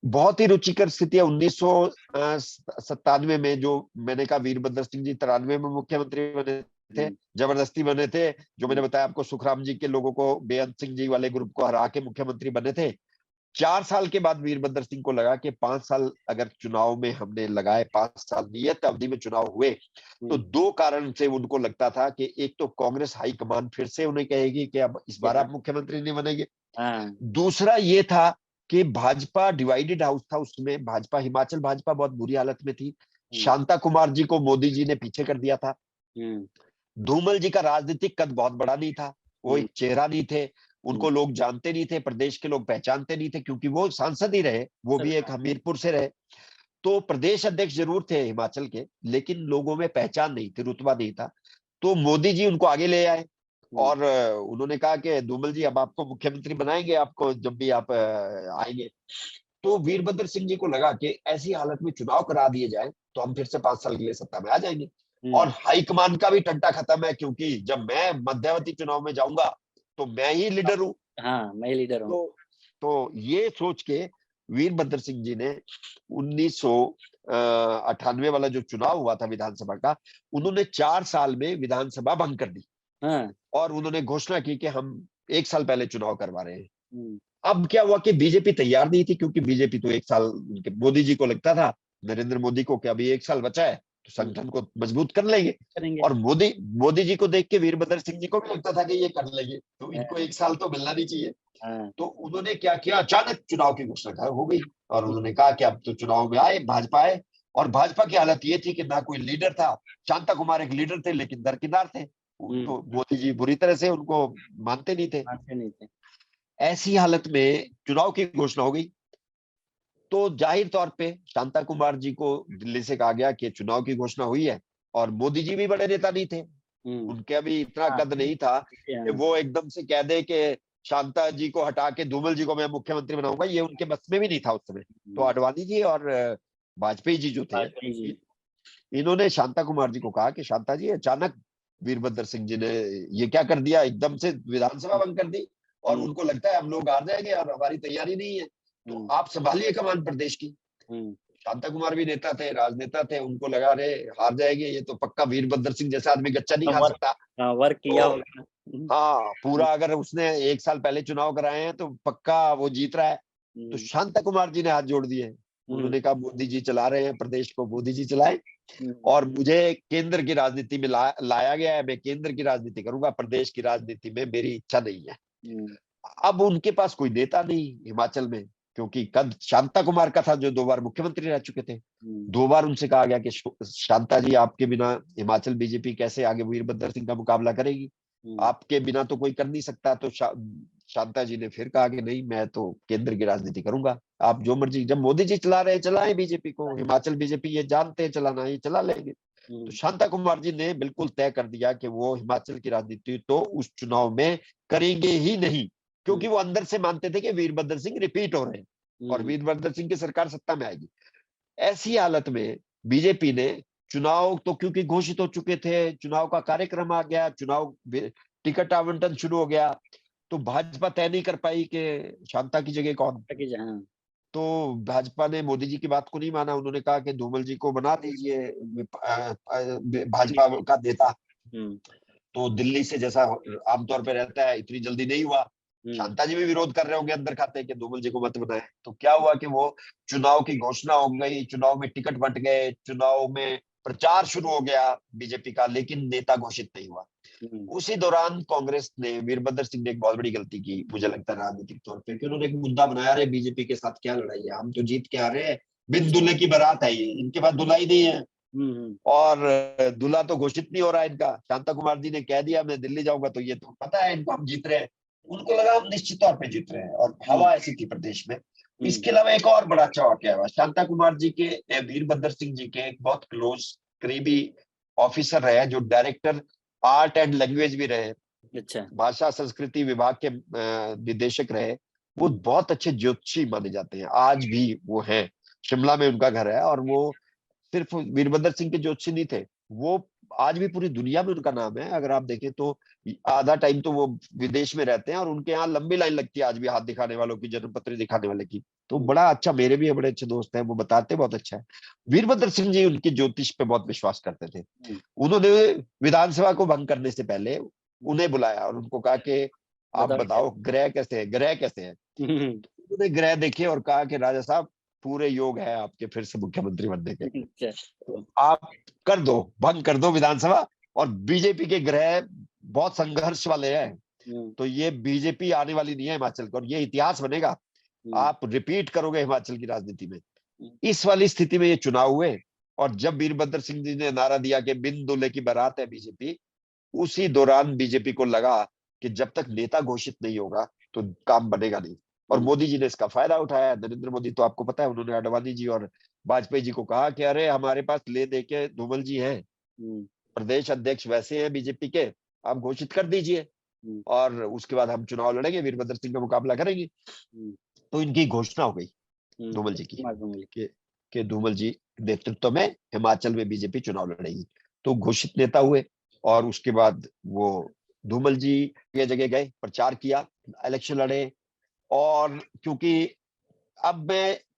Speaker 2: बहुत ही रुचिकर स्थिति है। 1997 में, जो मैंने कहा वीरभद्र सिंह जी 93 में मुख्यमंत्री बने थे, जबरदस्ती बने थे, जो मैंने बताया आपको, सुखराम जी के लोगों को, बेअंत सिंह जी वाले ग्रुप को हरा के मुख्यमंत्री बने थे। 4 साल के बाद वीरभद्र सिंह को लगा कि 5 साल अगर चुनाव में हमने लगाए, 5 साल नियत अवधि में चुनाव हुए, तो 2 कारण से उनको लगता था कि एक तो कांग्रेस हाईकमान फिर से उन्हें कहेगी कि अब इस बार आप मुख्यमंत्री नहीं बनेंगे। दूसरा ये था कि भाजपा डिवाइडेड हाउस था उसमें, भाजपा, हिमाचल भाजपा बहुत बुरी हालत में थी। शांता कुमार जी को मोदी जी ने पीछे कर दिया था। धूमल जी का राजनीतिक कद बहुत बड़ा नहीं था, वो एक चेहरा नहीं थे, उनको लोग जानते नहीं थे, प्रदेश के लोग पहचानते नहीं थे, क्योंकि वो सांसद ही रहे, वो भी एक हमीरपुर से रहे। तो प्रदेश अध्यक्ष जरूर थे हिमाचल के, लेकिन लोगों में पहचान नहीं थी, रुतबा नहीं था। तो मोदी जी उनको आगे ले आए, और उन्होंने कहा कि धूमल जी अब आपको मुख्यमंत्री बनाएंगे, आपको जब भी आप आएंगे। तो वीरभद्र सिंह जी को लगा कि ऐसी हालत में चुनाव करा दिए जाए तो हम फिर से 5 साल के लिए सत्ता में आ जाएंगे, और हाईकमान का भी टंटा खत्म है, क्योंकि जब मैं मध्यावधि चुनाव में जाऊंगा तो मैं ही लीडर हूँ।
Speaker 3: हाँ, मैं लीडर हूँ।
Speaker 2: तो ये सोच के वीरभद्र सिंह जी ने 1998 वाला जो चुनाव हुआ था विधानसभा का, उन्होंने 4 साल में विधानसभा भंग कर दी। और उन्होंने घोषणा की कि हम 1 साल पहले चुनाव करवा रहे हैं। अब क्या हुआ कि बीजेपी तैयार नहीं थी, क्योंकि बीजेपी तो 1 साल, उनके मोदी जी को लगता था, नरेंद्र मोदी को, कि अभी 1 साल बचा है तो संगठन को मजबूत कर लेंगे। और मोदी जी को देख के वीरभद्र सिंह जी को भी लगता था कि ये कर लेंगे, तो इनको 1 साल तो मिलना नहीं चाहिए। तो उन्होंने क्या किया, अचानक चुनाव की घोषणा हो गई, और उन्होंने कहा कि अब तो चुनाव में आए, भाजपा आए। और भाजपा की हालत ये थी कि ना कोई लीडर था, शांता कुमार एक लीडर थे, लेकिन दरकिनार थे। तो मोदी जी बुरी तरह से उनको मानते नहीं थे। ऐसी हालत में चुनाव की घोषणा हो गई, तो जाहिर तौर पे शांता कुमार जी को दिल्ली से कहा गया कि चुनाव की घोषणा हुई है, और मोदी जी भी बड़े नेता नहीं थे, उनके अभी इतना कद नहीं था कि वो एकदम से कह दे कि शांता जी को हटा के धूमल जी को मैं मुख्यमंत्री बनाऊंगा, ये उनके बस में भी नहीं था उस समय। तो आडवाणी जी और वाजपेयी जी जो थे, इन्होंने शांता कुमार जी को कहा कि शांता जी, अचानक वीरभद्र सिंह जी ने ये क्या कर दिया, एकदम से विधानसभा बंद कर दी, और उनको लगता है हम लोग हार जाएंगे और हमारी तैयारी नहीं है, तो आप संभालिए कमान प्रदेश की। शांता कुमार भी नेता थे, राजनेता थे, उनको लगा रहे हार जाएंगे, ये तो पक्का वीरभद्र सिंह जैसा आदमी गच्चा नहीं खा सकता।
Speaker 3: वर्क किया
Speaker 2: तो हाँ, पूरा अगर उसने 1 साल पहले चुनाव कराए हैं तो पक्का वो जीत रहा है। तो शांता कुमार जी ने हाथ जोड़ दिए, उन्होंने कहा मोदी जी चला रहे हैं प्रदेश को, मोदी जी चलाए, और मुझे केंद्र की राजनीति में लाया गया है, मैं केंद्र की राजनीति करूंगा, प्रदेश की राजनीति में मेरी इच्छा नहीं है। अब उनके पास कोई नेता नहीं हिमाचल में, क्योंकि कद शांता कुमार का था, जो 2 बार मुख्यमंत्री रह चुके थे। 2 बार उनसे कहा गया कि शांता जी, आपके बिना हिमाचल बीजेपी कैसे आगे वीरभद्र सिंह का मुकाबला करेगी, आपके बिना तो कोई कर नहीं सकता। तो शांता जी ने फिर कहा कि नहीं, मैं तो केंद्र की राजनीति करूंगा, आप जो मर्जी, जब मोदी जी चला रहे चलाएं बीजेपी को, हिमाचल बीजेपी ये जानते हैं चलाना, ये चला लेंगे। तो शांता कुमार जी ने बिल्कुल तय कर दिया कि वो हिमाचल की राजनीति तो उस चुनाव में करेंगे ही नहीं, क्योंकि वो अंदर से मानते थे कि वीरभद्र सिंह रिपीट हो रहे हैं और वीरभद्र सिंह की सरकार सत्ता में आएगी। ऐसी हालत में बीजेपी ने चुनाव तो, क्योंकि घोषित हो चुके थे, चुनाव का कार्यक्रम आ गया, चुनाव टिकट आवंटन शुरू हो गया, तो भाजपा तय नहीं कर पाई कि शांता की जगह कौन। तो भाजपा ने मोदी जी की बात को नहीं माना, उन्होंने कहा कि धूमल जी को बना दीजिए भाजपा का नेता। तो दिल्ली से, जैसा आमतौर पे रहता है, इतनी जल्दी नहीं हुआ, शांता जी भी विरोध कर रहे होंगे अंदर खाते कि धूमल जी को मत बनाए। तो क्या हुआ कि वो चुनाव की घोषणा हो गई, चुनाव में टिकट बंट गए, चुनाव में प्रचार शुरू हो गया बीजेपी का, लेकिन नेता घोषित नहीं हुआ। उसी दौरान कांग्रेस ने, वीरभद्र सिंह ने एक बहुत बड़ी गलती की, मुझे लगता है राजनीतिक तौर पे, कि उन्होंने एक मुद्दा बनाया, रहे बीजेपी के साथ क्या लड़ाई है, हम तो जीत के आ रहे हैं, बिन दूल्हे की बारात है, ये इनके पास दूल्हा ही नहीं है, और दूल्हा तो घोषित नहीं हो रहा है इनका। शांता कुमार जी ने कह दिया मैं दिल्ली जाऊंगा, तो ये तो पता है इनको हम जीत रहे हैं, उनको लगा हम निश्चित तौर पे जीत रहे हैं, और हवा ऐसी थी प्रदेश में। इसके अलावा एक और बड़ा अच्छा वाकया हुआ, शांता कुमार जी के, वीरभद्र सिंह जी के एक बहुत क्लोज करीबी ऑफिसर रहे हैं, जो डायरेक्टर आर्ट एंड लैंग्वेज भी रहे,
Speaker 3: अच्छा।
Speaker 2: भाषा संस्कृति विभाग के निदेशक रहे, वो बहुत अच्छे ज्योतिषी माने जाते हैं, आज भी वो हैं। शिमला में उनका घर है, और वो सिर्फ वीरभद्र सिंह के ज्योतिषी नहीं थे, वो आज भी पूरी दुनिया में उनका नाम है। अगर आप देखें तो आधा टाइम तो वो विदेश में रहते हैं, और उनके यहाँ लंबी लाइन लगती है आज भी, हाथ दिखाने वालों की, जन्म पत्र दिखाने वाले की। तो बड़ा अच्छा, मेरे भी बड़े अच्छे दोस्त हैं, वो बताते बहुत अच्छा है। वीरभद्र सिंह जी उनके ज्योतिष पे बहुत विश्वास करते थे। उन्होंने विधानसभा को भंग करने से पहले उन्हें बुलाया और उनको कहा कि आप बताओ ग्रह कैसे है, ग्रह कैसे है। उन्होंने ग्रह देखे और कहा कि राजा साहब, पूरे योग है आपके फिर से मुख्यमंत्री बनने के, तो आप कर दो, भंग कर दो विधानसभा। और बीजेपी के ग्रह बहुत संघर्ष वाले हैं, तो ये बीजेपी आने वाली नहीं है हिमाचल को, और ये इतिहास बनेगा, आप रिपीट करोगे हिमाचल की राजनीति में। इस वाली स्थिति में ये चुनाव हुए, और जब वीरभद्र सिंह जी ने नारा दिया कि बिन दूल्हे की बारात है बीजेपी, उसी दौरान बीजेपी को लगा कि जब तक नेता घोषित नहीं होगा तो काम बनेगा नहीं। और मोदी जी ने इसका फायदा उठाया। नरेंद्र मोदी तो आपको पता है, उन्होंने अडवाणी जी और वाजपेयी जी को कहा कि अरे हमारे पास ले दे के धूमल जी हैं, प्रदेश अध्यक्ष वैसे हैं बीजेपी के, आप घोषित कर दीजिए, और उसके बाद हम चुनाव लड़ेंगे, वीरभद्र सिंह का मुकाबला करेंगे। तो इनकी घोषणा हो गई धूमल जी की कि धूमल जी नेतृत्व में हिमाचल में बीजेपी चुनाव लड़ेगी। तो घोषित नेता हुए, और उसके बाद वो धूमल जी जगह जगह गए, प्रचार किया, इलेक्शन लड़े। और क्योंकि अब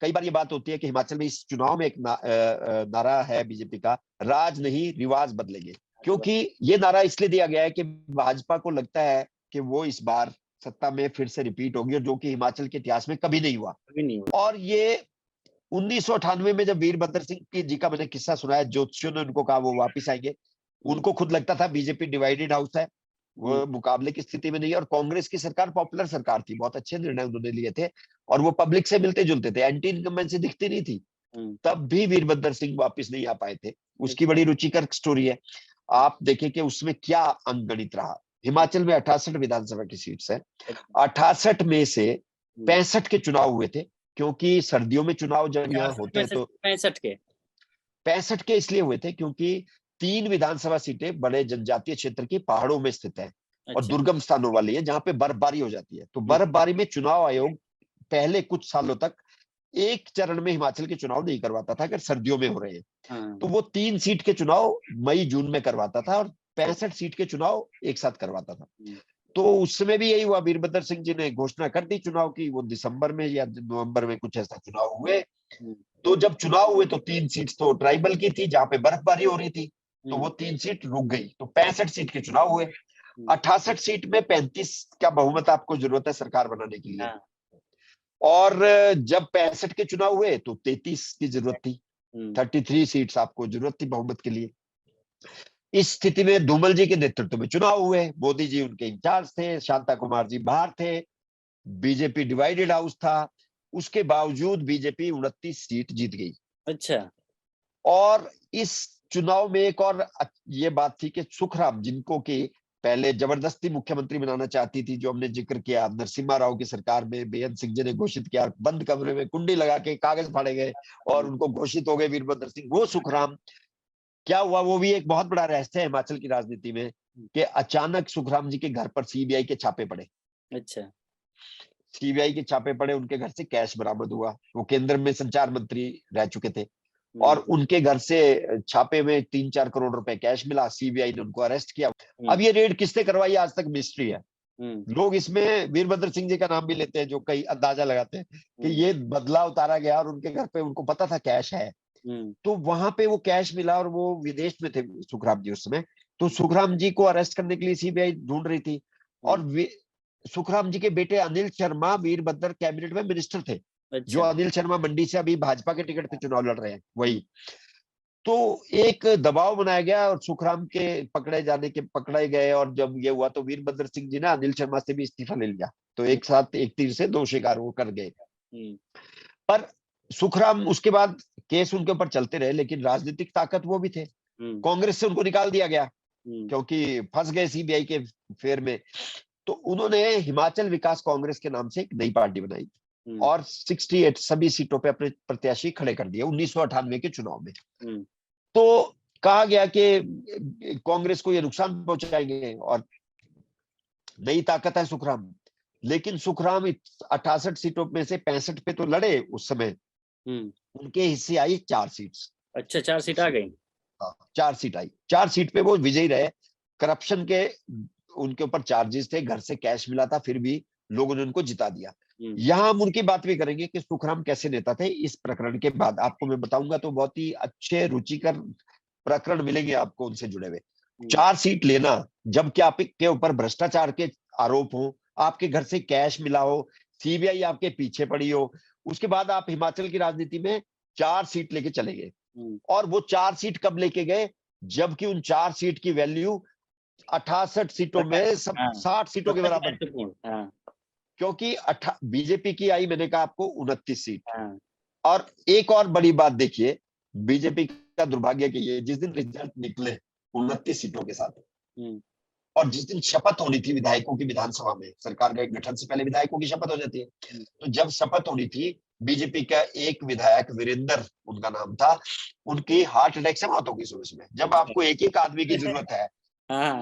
Speaker 2: कई बार ये बात होती है कि हिमाचल में इस चुनाव में एक नारा है बीजेपी का, राज नहीं रिवाज बदलेंगे। क्योंकि ये नारा इसलिए दिया गया है कि भाजपा को लगता है कि वो इस बार सत्ता में फिर से रिपीट होगी, और जो कि हिमाचल के इतिहास में कभी नहीं हुआ। और ये 1998 में जब वीरभद्र सिंह जी का मैंने किस्सा सुनाया, ज्योतिषियों ने उनको कहा वो वापिस आएंगे, उनको खुद लगता था बीजेपी डिवाइडेड हाउस है, वो मुकाबले की स्थिति में नहीं है, और कांग्रेस की सरकार पॉपुलर सरकार थी, बहुत अच्छे निर्णय उन्होंने लिए थे, और वो पब्लिक से मिलते जुलते थे, एंटी इनकम्बेंसी दिखती नहीं थी। तब भी वीरभद्र सिंह वापिस नहीं आ पाए थे। उसकी बड़ी रुचिकर स्टोरी है, आप देखें कि उसमें क्या अंकगणित रहा। हिमाचल में 68 विधानसभा की सीट्स है, 68 में से 65 के चुनाव हुए थे, क्योंकि सर्दियों में चुनाव जब यहाँ होते हैं तो 65 के इसलिए हुए थे क्योंकि 3 विधानसभा सीटें बड़े जनजातीय क्षेत्र की पहाड़ों में स्थित है, और दुर्गम स्थानों वाली है, जहां पे बर्फबारी हो जाती है। तो बर्फबारी में चुनाव आयोग पहले कुछ सालों तक एक चरण में हिमाचल के चुनाव नहीं करवाता था, अगर सर्दियों में हो रहे हैं तो वो 3 सीट के चुनाव मई जून में करवाता था, और 65 सीट के चुनाव एक साथ करवाता था। तो उस समय भी यही हुआ, वीरभद्र सिंह जी ने घोषणा कर दी चुनाव की, वो दिसंबर में या नवंबर में कुछ ऐसा चुनाव हुए। तो जब चुनाव हुए तो 3 सीट तो ट्राइबल की थी, जहां पे बर्फबारी हो रही थी, तो वो 3 सीट रुक गई, तो 65 सीट के चुनाव हुए। 68 सीट में 35 का बहुमत आपको जरूरत है सरकार बनाने के लिए, और जब 65 के चुनाव हुए तो 33 की जरूरत थी, 33 सीट्स आपको जरूरत थी बहुमत के लिए। इस स्थिति में धूमल जी के नेतृत्व में चुनाव हुए, मोदी जी उनके इंचार्ज थे, शांता कुमार जी बाहर थे, बीजेपी डिवाइडेड हाउस था, उसके बावजूद बीजेपी 29 सीट जीत गई।
Speaker 3: अच्छा।
Speaker 2: और इस चुनाव में एक और ये बात थी कि सुखराम, जिनको कि पहले जबरदस्ती मुख्यमंत्री बनाना चाहती थी, जो हमने जिक्र किया, नरसिम्हा राव की सरकार में बेअंत सिंह जी ने घोषित किया, बंद कमरे में कुंडी लगा के कागज फाड़े गए और उनको घोषित हो गए वीरभद्र सिंह। वो सुखराम क्या हुआ, वो भी एक बहुत बड़ा रहस्य है हिमाचल की राजनीति में, कि अचानक सुखराम जी के घर पर सीबीआई के छापे पड़े।
Speaker 3: अच्छा।
Speaker 2: सीबीआई के छापे पड़े, उनके घर से कैश बरामद हुआ, वो केंद्र में संचार मंत्री रह चुके थे, और उनके घर से छापे में 3-4 करोड़ रुपए कैश मिला, सीबीआई ने उनको अरेस्ट किया। अब ये रेड किसने करवाई आज तक मिस्ट्री है। लोग इसमें वीरभद्र सिंह जी का नाम भी लेते हैं, जो कई अंदाजा लगाते हैं कि ये बदला उतारा गया और उनके घर पे उनको पता था कैश है, तो वहां पे वो कैश मिला, और वो विदेश में थे सुखराम जी उस समय। तो सुखराम जी को अरेस्ट करने के लिए सीबीआई ढूंढ रही थी, और सुखराम जी के बेटे अनिल शर्मा वीरभद्र कैबिनेट में मिनिस्टर थे। अच्छा। जो अनिल शर्मा मंडी से अभी भाजपा के टिकट पे चुनाव लड़ रहे हैं, वही। तो एक दबाव बनाया गया, और सुखराम के पकड़े गए, और जब ये हुआ तो वीरभद्र सिंह जी ने अनिल शर्मा से भी इस्तीफा ले लिया, तो एक साथ एक तीर से 2 शिकार वो कर गए। पर सुखराम उसके बाद केस उनके ऊपर चलते रहे, लेकिन राजनीतिक ताकत वो भी थे, कांग्रेस से उनको निकाल दिया गया क्योंकि फंस गए सीबीआई के फेर में। तो उन्होंने हिमाचल विकास कांग्रेस के नाम से एक नई पार्टी बनाई, और 68 सभी सीटों पे अपने प्रत्याशी खड़े कर दिए 1998 के चुनाव में। तो कहा गया कि कांग्रेस को ये नुकसान पहुंचाएंगे और नई ताकत है सुखराम। लेकिन सुखराम 68 सीटों में से 65 पे तो लड़े उस समय, उनके हिस्से आई 4 सीट।
Speaker 3: अच्छा, 4 सीट आ गई।
Speaker 2: 4 सीट आई, 4 सीट पे वो विजयी रहे। करप्शन के उनके ऊपर चार्जेस थे, घर से कैश मिला था, फिर भी लोगों ने उनको जिता दिया। यहाँ हम उनकी बात भी करेंगे कि सुखराम कैसे नेता थे। इस प्रकरण के बाद आपको मैं बताऊंगा तो बहुत ही अच्छे रुचिकर प्रकरण मिलेंगे आपको उनसे जुड़े हुए। 4 सीट लेना, जबकि आपके ऊपर भ्रष्टाचार के आरोप हो, आपके घर से कैश मिला हो, सीबीआई आपके पीछे पड़ी हो, उसके बाद आप हिमाचल की राजनीति में 4 सीट लेके चले गए। और वो 4 सीट कब लेके गए, जबकि उन 4 सीट की वैल्यू 68 सीटों में सब 60 सीटों के बराबर, क्योंकि बीजेपी की आई मैंने कहा आपको 29 सीट। और एक और बड़ी बात देखिए, बीजेपी का दुर्भाग्य कि ये जिस दिन रिजल्ट निकले 29 सीटों के साथ, और जिस दिन शपथ होनी थी विधायकों की विधानसभा में, सरकार के गठन से पहले विधायकों की शपथ हो जाती है, तो जब शपथ होनी थी, बीजेपी का एक विधायक वीरेंद्र उनका नाम था, उनकी हार्ट अटैक से मौत हो गई सुबह सुबह। जब आपको एक एक आदमी की जरूरत है,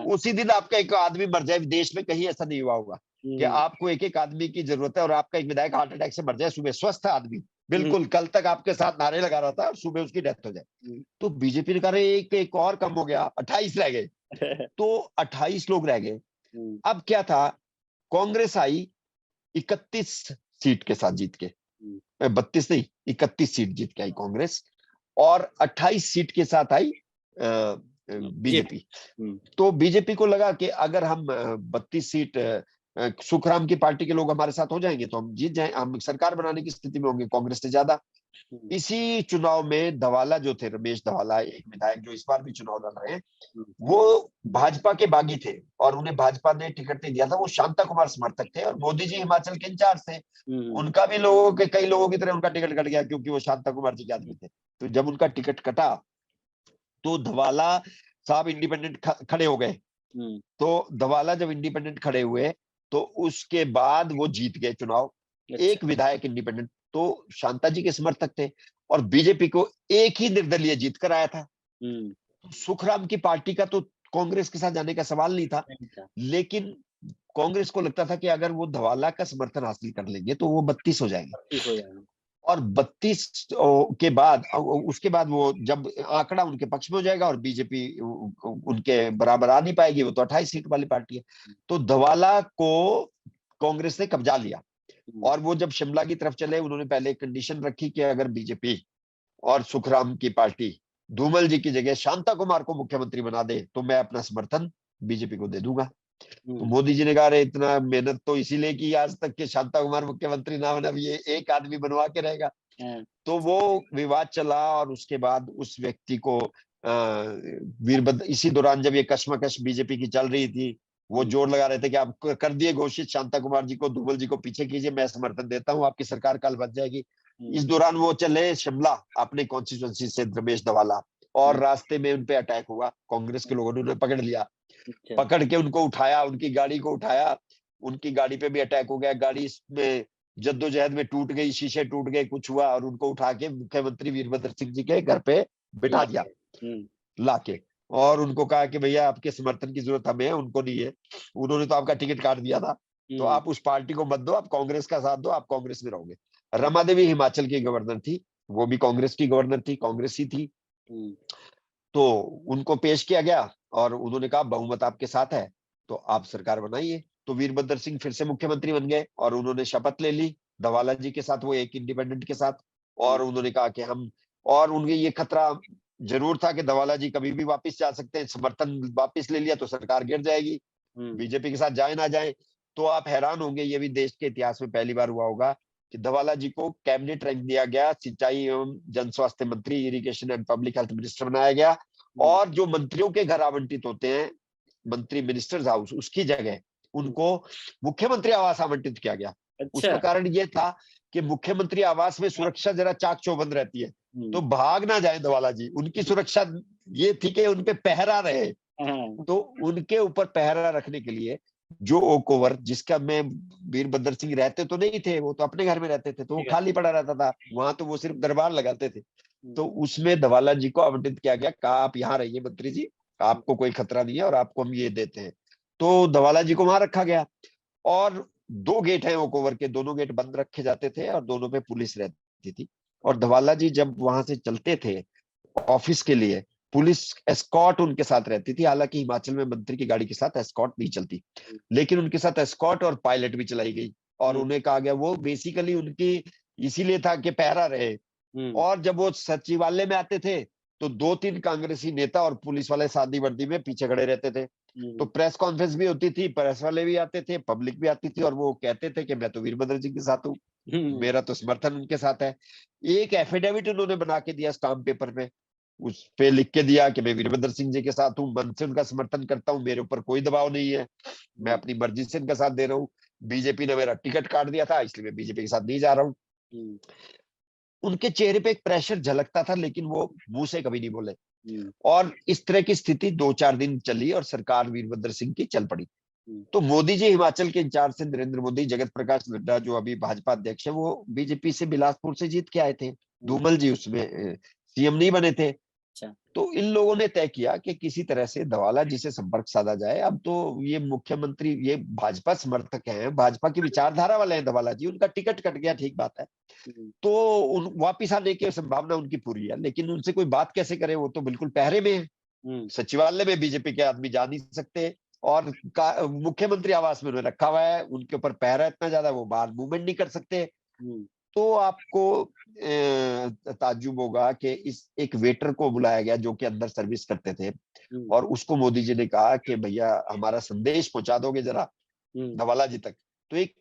Speaker 2: उसी दिन आपका एक आदमी मर जाए, देश में कहीं ऐसा नहीं हुआ होगा कि आपको एक एक आदमी की जरूरत है और आपका एक विधायक हार्ट अटैक से मर जाए सुबह, स्वस्थ आदमी बिल्कुल कल तक आपके साथ नारे लगा रहा था, और सुबह उसकी डेथ हो जाए। तो बीजेपी ने कहा एक और कम हो गया, 28 रह गए। तो 28 लोग रह गए। अब क्या था, कांग्रेस आई 31 सीट के साथ जीत के, 32 नहीं 31 सीट जीत के आई कांग्रेस, और 28 सीट के साथ आई बीजेपी। तो बीजेपी को लगा कि अगर हम 32 सीट सुखराम की पार्टी के लोग हमारे साथ हो जाएंगे तो हम जीत जाए, हम सरकार बनाने की स्थिति में होंगे कांग्रेस से ज्यादा। इसी चुनाव में धवाला जो थे, रमेश धवाला, एक विधायक जो इस बार भी चुनाव लड़ रहे हैं, वो भाजपा के बागी थे और उन्हें भाजपा ने टिकट नहीं दिया था। वो शांता कुमार समर्थक थे और मोदी जी हिमाचल के इंचार्ज थे। उनका भी लोगों के, कई लोगों की तरह उनका टिकट कट गया, क्योंकि वो शांता कुमार जी के आदमी थे। तो जब उनका टिकट कटा तो धवाला साहब इंडिपेंडेंट खड़े हो गए। तो धवाला जब इंडिपेंडेंट खड़े हुए तो उसके बाद वो जीत गए चुनाव। एक विधायक इंडिपेंडेंट, तो शांता जी के समर्थक थे, और बीजेपी को एक ही निर्दलीय जीत कर आया था। सुखराम की पार्टी का तो कांग्रेस के साथ जाने का सवाल नहीं था, लेकिन कांग्रेस को लगता था कि अगर वो धवाला का समर्थन हासिल कर लेंगे तो वो 32 हो जाएंगे। और 32 के बाद, उसके बाद वो जब आंकड़ा उनके पक्ष में हो जाएगा और बीजेपी उनके बराबर आ नहीं पाएगी, वो तो 28 सीट वाली पार्टी है। तो धवाला को कांग्रेस ने कब्जा लिया, और वो जब शिमला की तरफ चले, उन्होंने पहले कंडीशन रखी कि अगर बीजेपी और सुखराम की पार्टी धूमल जी की जगह शांता कुमार को मुख्यमंत्री बना दे तो मैं अपना समर्थन बीजेपी को दे दूंगा। तो मोदी जी ने कहा, अरे इतना मेहनत तो इसीलिए की आज तक कि शांता कुमार मुख्यमंत्री ना बने, ये एक आदमी बनवा के रहेगा। तो वो विवाद चला, और उसके बाद उस व्यक्ति को वीरभद्र, इसी दौरान जब ये कश्मकश बीजेपी की चल रही थी, वो जोर लगा रहे थे कि आप कर दिए घोषित शांता कुमार जी को, धूमल जी को पीछे कीजिए, मैं समर्थन देता हूँ, आपकी सरकार कल बच जाएगी। इस दौरान वो चले शिमला अपने कॉन्स्टिट्यूएंसी से, रमेश धवाला, और रास्ते में उनपे अटैक हुआ। कांग्रेस के लोगों ने उन्हें पकड़ लिया, पकड़ के उनको उठाया, उनकी गाड़ी को उठाया, उनकी गाड़ी पे भी अटैक हो गया। गाड़ी में जद्दोजहद में टूट गई, शीशे टूट गए, कुछ हुआ, और उनको उठा के मुख्यमंत्री वीरभद्र सिंह जी के घर पे बिठा दिया लाके, और उनको कहा कि भैया आपके समर्थन की जरूरत हमें है, उनको नहीं है। उन्होंने तो आपका टिकट काट दिया था, तो आप उस पार्टी को मत दो, आप कांग्रेस का साथ दो, आप कांग्रेस में रहोगे। रमा देवी हिमाचल की गवर्नर थी, वो भी कांग्रेस की गवर्नर थी, कांग्रेस ही थी। तो उनको पेश किया गया और उन्होंने कहा बहुमत आपके साथ है तो आप सरकार बनाइए। तो वीरभद्र सिंह फिर से मुख्यमंत्री बन गए और उन्होंने शपथ ले ली धवाला जी के साथ, वो एक इंडिपेंडेंट के साथ, और उन्होंने कहा कि हम, और उनके ये खतरा जरूर था कि धवाला जी कभी भी वापस जा सकते हैं, समर्थन वापस ले लिया तो सरकार गिर जाएगी, बीजेपी के साथ जाए ना जाए। तो आप हैरान होंगे, ये भी देश के इतिहास में पहली बार हुआ होगा कि धवाला जी को कैबिनेट रैंक दिया गया, सिंचाई एवं जन स्वास्थ्य मंत्री, irrigation and public health minister बनाया गया, और जो मंत्रियों के घर आवंटित होते हैं, मंत्री मिनिस्टर्स हाउस, उसकी जगह उनको मुख्यमंत्री आवास आवंटित किया गया। उसका कारण ये था कि मुख्यमंत्री आवास में सुरक्षा जरा चाक चौबंद रहती है, तो भाग ना जाए धवाला जी, उनकी सुरक्षा ये थी कि उनपे पहरा रहे। तो उनके ऊपर पहरा रखने के लिए जो ओक ओवर जिसका में वीरभद्र सिंह रहते तो नहीं थे, वो तो अपने घर में रहते थे, तो वो
Speaker 3: ठीक है।
Speaker 2: खाली पड़ा रहता था वहां, तो वो सिर्फ दरबार लगाते थे। तो उसमें धवाला जी को आवंटित किया गया, कहा आप यहाँ रहिए मंत्री जी, आपको कोई खतरा नहीं है और आपको हम ये देते हैं। तो धवाला जी को वहां रखा गया। और 2 गेट हैं ओक ओवर के, दोनों गेट बंद रखे जाते थे और दोनों पे पुलिस रहती थी। और धवाला जी जब वहां से चलते थे ऑफिस के लिए, पुलिस एस्कॉर्ट उनके साथ रहती थी। हालांकि हिमाचल में मंत्री की गाड़ी के साथ एस्कॉर्ट नहीं चलती, लेकिन उनके साथ एस्कॉर्ट और पायलट भी चलाई गई। और उन्हें कहा गया, वो बेसिकली उनकी इसीलिए था कि पहरा रहे। और जब वो सचिवालय में आते थे तो 2-3 कांग्रेसी नेता और पुलिस वाले सादी वर्दी में पीछे खड़े रहते थे। तो प्रेस कॉन्फ्रेंस भी होती थी, प्रेस वाले भी आते थे, पब्लिक भी आती थी, और वो कहते थे कि मैं तो वीरभद्र सिंह के साथ हूँ, मेरा तो समर्थन उनके साथ है। एक एफिडेविट उन्होंने बना के दिया स्टाम्प पेपर पे, उस पे लिख के दिया कि मैं वीरभद्र सिंह जी के साथ हूँ, मन से उनका समर्थन करता हूँ, मेरे ऊपर कोई दबाव नहीं है, मैं अपनी मर्जी से इनका साथ दे रहा हूँ। बीजेपी ने मेरा टिकट काट दिया था, इसलिए मैं बीजेपी के साथ नहीं जा रहा हूँ। उनके चेहरे पे एक प्रेशर झलकता था, लेकिन वो मुंह से कभी नहीं बोले। और इस तरह की स्थिति 2-4 दिन चली और सरकार वीरभद्र सिंह की चल पड़ी। तो मोदी जी हिमाचल के इंचार्ज थे, नरेंद्र मोदी, जगत प्रकाश नड्डा जो अभी भाजपा अध्यक्ष है, वो बीजेपी से बिलासपुर से जीत के आए थे। धूमल जी उसमें सीएम नहीं बने थे। तो इन लोगों ने तय किया कि किसी तरह से धवाला जी से संपर्क साधा जाए। अब तो ये मुख्यमंत्री, ये भाजपा समर्थक हैं, भाजपा की विचारधारा वाले हैं धवाला जी, उनका टिकट कट गया, ठीक बात है। तो उन वापिस आने की संभावना उनकी पूरी है, लेकिन उनसे कोई बात कैसे करे, वो तो बिल्कुल पहरे में है। सचिवालय में बीजेपी के आदमी जा नहीं सकते, और मुख्यमंत्री आवास में उन्हें रखा हुआ है, उनके ऊपर पहरा इतना ज्यादा, वो बाहर मूवमेंट नहीं कर सकते। तो आपको ताज्जुब होगा कि इस एक वेटर को बुलाया गया जो कि अंदर सर्विस करते थे, और उसको मोदी जी ने कहा कि भैया हमारा संदेश पहुंचा दोगे जरा धवाला जी तक। तो एक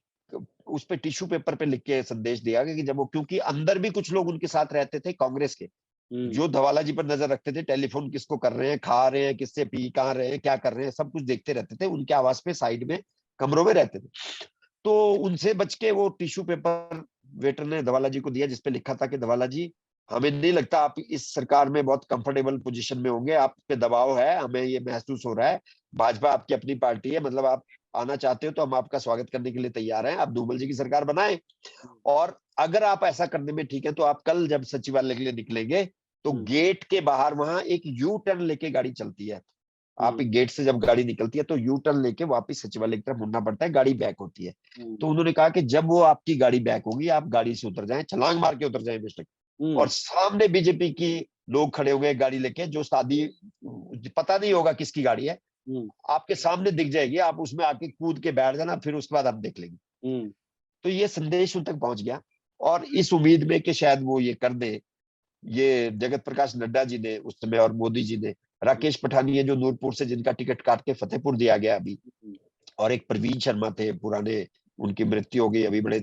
Speaker 2: उस पे टिश्यू पेपर पे लिख के संदेश दिया गया कि जब वो, क्योंकि अंदर भी कुछ लोग उनके साथ रहते थे कांग्रेस के, जो धवाला जी पर नजर रखते थे, टेलीफोन किसको कर रहे हैं, खा रहे हैं, किससे पी कहाँ रहे हैं, क्या कर रहे हैं, सब कुछ देखते रहते थे, उनके आवास पे साइड में कमरों में रहते थे। तो उनसे बच के वो टिश्यू पेपर वेटर ने धवाला जी को दिया, जिसपे लिखा था कि धवाला जी, हमें नहीं लगता आप इस सरकार में बहुत कंफर्टेबल पोजीशन में होंगे, आप पे दबाव है, हमें ये महसूस हो रहा है, भाजपा आपकी अपनी पार्टी है, मतलब आप आना चाहते हो तो हम आपका स्वागत करने के लिए तैयार हैं, आप धूमल जी की सरकार बनाएं, और अगर आप ऐसा करने में ठीक है तो आप कल जब सचिवालय के लिए निकलेंगे तो गेट के बाहर वहां एक यू टर्न लेके गाड़ी चलती है, आप गेट से जब गाड़ी निकलती है तो यू टर्न लेके वापस सचिवालय की तरफ मुड़ना पड़ता है, गाड़ी बैक होती है। तो उन्होंने कहा कि जब वो आपकी गाड़ी बैक होगी, आप गाड़ी से उतर जाएं, छलांग मार के उतर जाएं बेशक, और सामने बीजेपी की लोग खड़े होंगे गाड़ी लेके, जो शादी पता नहीं होगा किसकी गाड़ी है, आपके सामने दिख जाएगी, आप उसमें आके कूद के बैठ जाना, फिर उसके बाद आप देख लेंगे। तो ये संदेश उन तक पहुंच गया, और इस उम्मीद में कि शायद वो ये कर दे, ये जगत प्रकाश नड्डा जी ने उस समय और मोदी जी ने, राकेश पठानिया जो नूरपुर से, जिनका टिकट काट के फतेहपुर दिया गया अभी, और एक प्रवीण शर्मा थे पुराने, उनकी मृत्यु हो गई अभी, बड़े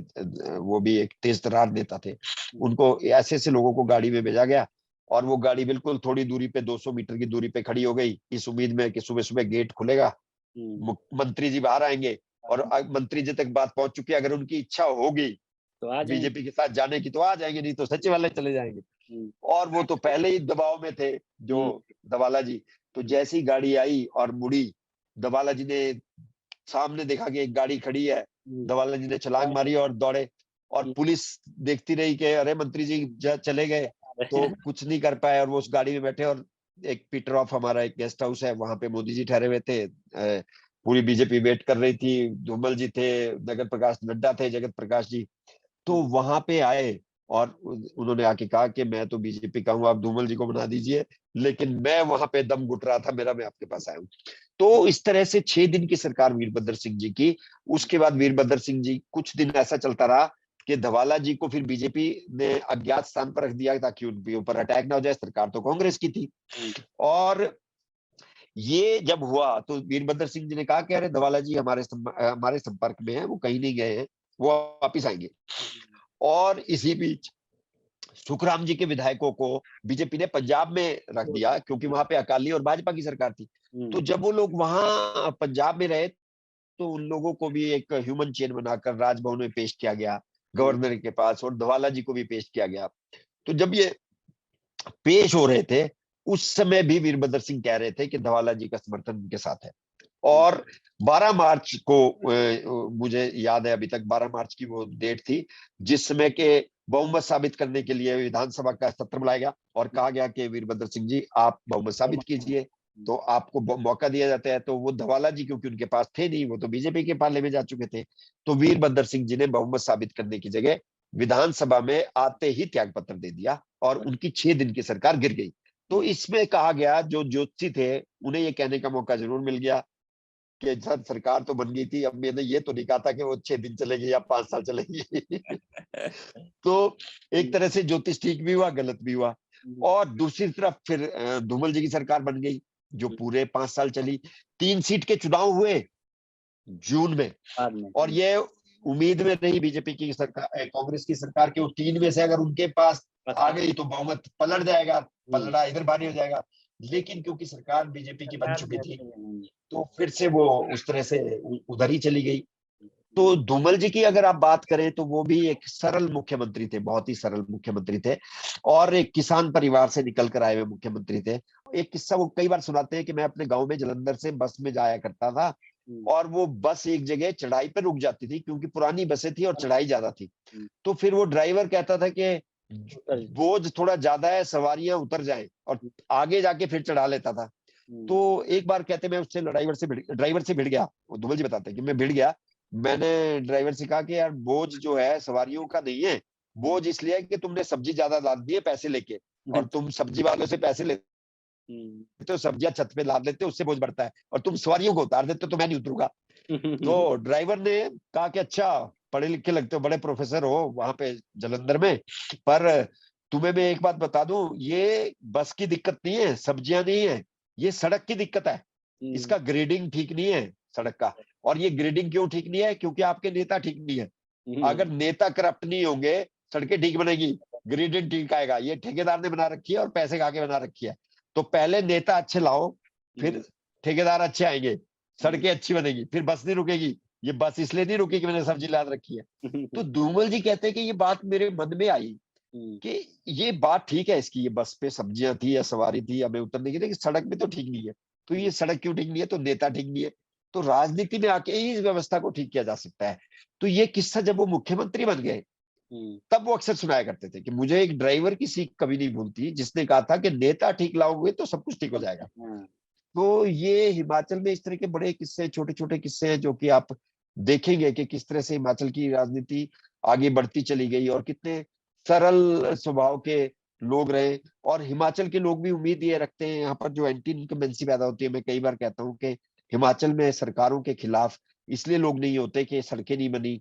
Speaker 2: वो भी एक तेज तर्रार नेता थे, उनको ऐसे ऐसे लोगों को गाड़ी में भेजा गया, और वो गाड़ी बिल्कुल थोड़ी दूरी पे 200 मीटर की दूरी पे खड़ी हो गई, इस उम्मीद में कि सुबह सुबह गेट खुलेगा, मंत्री जी बाहर आएंगे, और मंत्री जी तक बात पहुंच चुकी है, अगर उनकी इच्छा होगी
Speaker 3: तो
Speaker 2: बीजेपी के साथ जाने की तो आ जाएंगे, नहीं तो सचिवालय चले जाएंगे। और वो तो पहले ही दबाव में थे जो धवाला जी। तो जैसी गाड़ी आई और मुड़ी, धवाला जी ने सामने देखा कि एक गाड़ी खड़ी है, धवाला जी ने छलांग मारी और दौड़े, और पुलिस देखती रही कि अरे मंत्री जी चले गए, तो कुछ नहीं कर पाए, और वो उस गाड़ी में बैठे, और एक पीटर ऑफ हमारा एक गेस्ट हाउस है, वहां पे मोदी जी ठहरे हुए थे, पूरी बीजेपी वेट कर रही थी, धूमल जी थे, जगत प्रकाश नड्डा थे, जगत प्रकाश जी, तो वहां पे आए, और उन्होंने आके कहा कि मैं तो बीजेपी का हूं, आप धूमल जी को बना दीजिए, लेकिन मैं वहां पे दम घुट रहा था मेरा, मैं आपके पास आया हूं। तो इस तरह से 6 दिन की सरकार वीरभद्र सिंह जी की। उसके बाद वीरभद्र सिंह जी कुछ दिन ऐसा चलता रहा कि धवाला जी को फिर बीजेपी ने अज्ञात स्थान पर रख दिया ताकि उनके ऊपर अटैक ना हो जाए, सरकार तो कांग्रेस की थी। और ये जब हुआ तो वीरभद्र सिंह जी ने कहा कि अरे धवाला जी हमारे संपर्क में है, वो कहीं नहीं गए हैं, वो वापिस आएंगे। और इसी बीच सुखराम जी के विधायकों को बीजेपी ने पंजाब में रख दिया, क्योंकि वहां पे अकाली और भाजपा की सरकार थी। तो जब वो लोग वहां पंजाब में रहे तो उन लोगों को भी एक ह्यूमन चेन बनाकर राजभवन में पेश किया गया, गवर्नर के पास, और धवाला जी को भी पेश किया गया। तो जब ये पेश हो रहे थे, उस समय भी वीरभद्र सिंह कह रहे थे कि धवाला जी का समर्थन उनके साथ है। और 12 मार्च को मुझे याद है अभी तक 12 मार्च की वो डेट थी जिस समय के बहुमत साबित करने के लिए विधानसभा का सत्र बुलाया गया और कहा गया कि वीरभद्र सिंह जी आप बहुमत साबित कीजिए, तो आपको मौका दिया जाता है। तो वो धवाला जी क्योंकि उनके पास थे नहीं, वो तो बीजेपी के पाले में जा चुके थे, तो वीरभद्र सिंह जी ने बहुमत साबित करने की जगह विधानसभा में आते ही त्याग पत्र दे दिया और उनकी 6 दिन की सरकार गिर गई। तो इसमें कहा गया जो ज्योतिषी थे उन्हें ये कहने का मौका जरूर मिल गया कि सर सरकार तो बन गई थी, अब मैंने ये तो नहीं कहा था कि वो 6 दिन चलेगी या 5 साल चलेगी। तो एक तरह से ज्योतिष ठीक भी हुआ, गलत भी हुआ। और दूसरी तरफ फिर धूमल जी की सरकार बन गई जो पूरे 5 साल चली। 3 सीट के चुनाव हुए जून में और ये उम्मीद में नहीं बीजेपी की सरकार, कांग्रेस की सरकार के 3 में से अगर उनके पास आ गई तो बहुमत पलट जाएगा, पलड़ा इधर भारी हो जाएगा। लेकिन क्योंकि सरकार बीजेपी की बन चुकी थी तो फिर से वो उस तरह से उधर ही चली गई। तो धूमल जी की अगर आप बात करें तो वो भी एक सरल मुख्यमंत्री थे, बहुत ही सरल मुख्यमंत्री थे और एक किसान परिवार से निकल कर आए हुए मुख्यमंत्री थे। एक किस्सा वो कई बार सुनाते हैं कि मैं अपने गांव में जलंधर से बस में जाया करता था और वो बस एक जगह चढ़ाई पर रुक जाती थी क्योंकि पुरानी बसें थी और चढ़ाई ज्यादा थी। तो फिर वो ड्राइवर कहता था कि बोझ थोड़ा ज्यादा है, सवारियां उतर जाएं, और आगे जाके फिर चढ़ा लेता था। तो एक बार कहते मैं उससे ड्राइवर से भिड़ गया। वो धूमल जी बताते हैं कि मैं भिड़ गया। मैंने ड्राइवर से कहा कि यार बोझ जो है सवारियों का नहीं है, बोझ इसलिए है कि तुमने सब्जी ज्यादा लाद दी है पैसे लेके, और तुम सब्जी वालों से पैसे लेते हो, सब्जियां छत पे लाद लेते हो, उससे बोझ बढ़ता है, और तुम सवारियों को उतार देते हो तो मैं नहीं उतरूंगा। तो ड्राइवर ने कहा कि अच्छा पढ़े लिखे लगते हो, बड़े प्रोफेसर हो वहां पे जलंधर में, पर तुम्हें मैं एक बात बता दूं, ये बस की दिक्कत नहीं है, सब्जियां नहीं है, ये सड़क की दिक्कत है। इसका ग्रेडिंग ठीक नहीं है सड़क का। और ये ग्रेडिंग क्यों ठीक नहीं है? क्योंकि आपके नेता ठीक नहीं है। अगर नेता करप्ट नहीं होंगे सड़कें ठीक बनेगी, ग्रेडिंग ठीक आएगा। ये ठेकेदार ने बना रखी है और पैसे खा के बना रखी है। तो पहले नेता अच्छे लाओ, फिर ठेकेदार अच्छे आएंगे, सड़कें अच्छी बनेगी, फिर बस नहीं रुकेगी। ये बस इसलिए नहीं रुकी कि मैंने सब्जी लाद रखी है। तो धूमल जी कहते हैं कि ये बात मेरे मन में आई कि ये बात ठीक है इसकी, ये बस पे सब्जियां थी या सवारी थी हमें उतरने की, लेकिन सड़क में तो ठीक नहीं है। तो ये सड़क क्यों ठीक नहीं है? तो नेता ठीक नहीं है। तो राजनीति में आके ही इस व्यवस्था को ठीक किया जा सकता है। तो ये किस्सा जब वो मुख्यमंत्री बन गए तब वो अक्सर सुनाया करते थे कि मुझे एक ड्राइवर की सीख कभी नहीं भूलती जिसने कहा था कि नेता ठीक लाओगे तो सब कुछ ठीक हो जाएगा। तो ये हिमाचल में इस तरह के बड़े किस्से, छोटे छोटे किस्से हैं जो कि आप देखेंगे कि किस तरह से हिमाचल की राजनीति आगे बढ़ती चली गई और कितने सरल स्वभाव के लोग रहे। और हिमाचल के लोग भी उम्मीद ये रखते हैं, यहाँ पर जो एंटी इनकम्बेंसी पैदा होती है, मैं कई बार कहता हूँ कि हिमाचल में सरकारों के खिलाफ इसलिए लोग नहीं होते कि सड़कें नहीं बनी,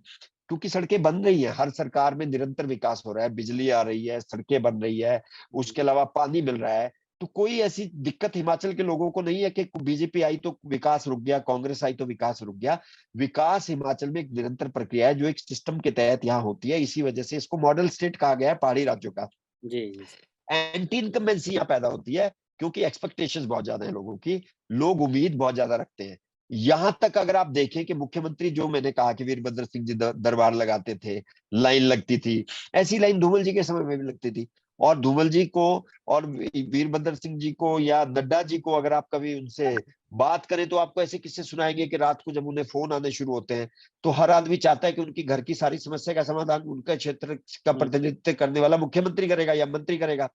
Speaker 2: क्योंकि सड़कें बन रही हैं। हर सरकार में निरंतर विकास हो रहा है, बिजली आ रही है, सड़कें बन रही है, उसके अलावा पानी मिल रहा है। तो कोई ऐसी दिक्कत हिमाचल के लोगों को नहीं है कि बीजेपी आई तो विकास रुक गया, कांग्रेस आई तो विकास रुक गया। विकास हिमाचल में एक निरंतर प्रक्रिया है जो एक सिस्टम के तहत यहाँ होती है। इसी वजह से इसको मॉडल स्टेट कहा गया है पहाड़ी राज्यों का। एंटी इनकम्बेंसी यहाँ पैदा होती है क्योंकि एक्सपेक्टेशंस बहुत ज्यादा है लोगों की, लोग उम्मीद बहुत ज्यादा रखते हैं। यहां तक अगर आप देखें कि मुख्यमंत्री, जो मैंने कहा कि वीरभद्र सिंह जी दरबार लगाते थे, लाइन लगती थी, ऐसी लाइन धूमल जी के समय में भी लगती थी। और धूमल जी को और वीरभद्र सिंह जी को या नड्डा जी को अगर आप कभी उनसे बात करें तो आपको ऐसे किस्से सुनाएंगे कि रात को जब उन्हें फोन आने शुरू होते हैं तो हर आदमी चाहता है कि उनकी घर की सारी समस्या का समाधान उनका क्षेत्र का प्रतिनिधित्व करने वाला मुख्यमंत्री करेगा या मंत्री करेगा।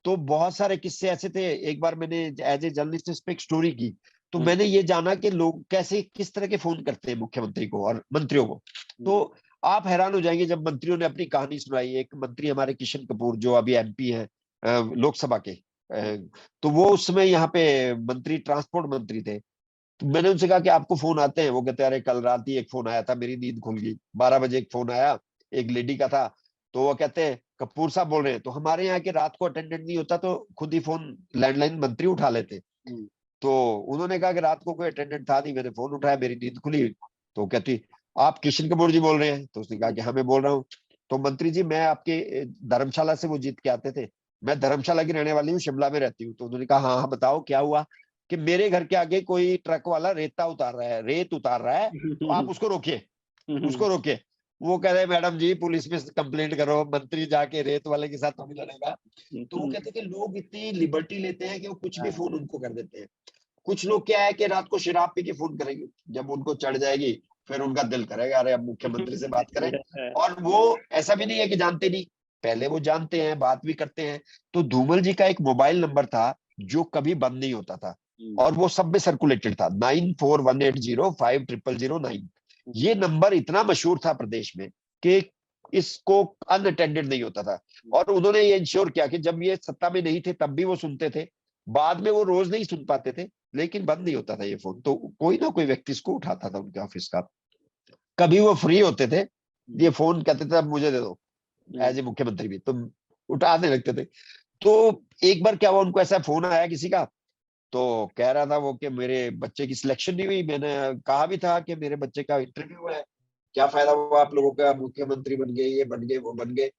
Speaker 2: तो बहुत सारे किस्से ऐसे थे। एक बार मैंने एज ए जर्नलिस्ट इस पे एक स्टोरी की तो मैंने ये जाना कि लोग कैसे किस तरह के फोन करते हैं मुख्यमंत्री को और मंत्रियों को। तो आप हैरान हो जाएंगे जब मंत्रियों ने अपनी कहानी सुनाई। एक मंत्री हमारे किशन कपूर जो अभी एमपी हैं लोकसभा के, तो वो उस समय यहाँ पे मंत्री, ट्रांसपोर्ट मंत्री थे। तो मैंने उनसे कहा कि आपको फोन आते हैं? वो कहते अरे कल रात ही एक फोन आया था, मेरी नींद खुल गई, 12 बजे एक फोन आया, एक लेडी का था। तो वो कहते हैं कपूर साहब बोल रहे हैं। तो हमारे यहाँ के रात को अटेंडेंट नहीं होता तो खुद ही फोन लैंडलाइन मंत्री उठा लेते। तो उन्होंने कहा कि रात को कोई अटेंडेंट था नहीं, मैंने फोन उठाया, मेरी नींद खुली। तो कहती आप किशन कपूर जी बोल रहे हैं? तो उसने कहा कि हाँ मैं बोल रहा हूँ। तो मंत्री जी मैं आपके धर्मशाला से वो जीत के आते थे, मैं धर्मशाला की रहने वाली हूँ, शिमला में रहती हूँ। तो उन्होंने कहा हाँ हाँ बताओ क्या हुआ? कि मेरे घर के आगे कोई ट्रक वाला रेत उतार रहा है, तो आप उसको रोकिए, उसको रोकिए। वो कह रहे मैडम जी पुलिस में कंप्लेंट करो, मंत्री जाके रेत वाले के साथ थोड़ी लड़ेगा। तो वो कहते कि लोग इतनी लिबर्टी लेते हैं कि वो कुछ भी फोन उनको कर देते हैं। कुछ लोग क्या है कि रात को शराब पी के फोन करेंगे, जब उनको चढ़ जाएगी फिर उनका दिल करेगा अरे अब मुख्यमंत्री से बात करें। और वो ऐसा भी नहीं है कि जानते नहीं, पहले वो जानते हैं, बात भी करते हैं। तो धूमल जी का एक मोबाइल नंबर था जो कभी बंद नहीं होता था और वो सब में सर्कुलेटेड था, 9418050009। ये नंबर इतना मशहूर था प्रदेश में कि इसको अनअटेंडेड नहीं होता था। और उन्होंने ये इंश्योर किया कि जब ये सत्ता में नहीं थे तब भी वो सुनते थे, बाद में वो रोज नहीं सुन पाते थे, लेकिन बंद नहीं होता था ये फोन। तो कोई ना कोई व्यक्ति इसको उठाता था उनके ऑफिस का। कभी वो फ्री होते थे, ये फोन कहते थे अब मुझे दे दो, एज ए मुख्यमंत्री भी, तो उठाने लगते थे। तो एक बार क्या हुआ, उनको ऐसा फोन आया किसी का, तो कह रहा था वो कि मेरे बच्चे की सिलेक्शन नहीं हुई। मैंने कहा भी था कि मेरे बच्चे का इंटरव्यू है, क्या फायदा हुआ आप लोगों का, मुख्यमंत्री बन गए, ये बन गए, वो बन गए।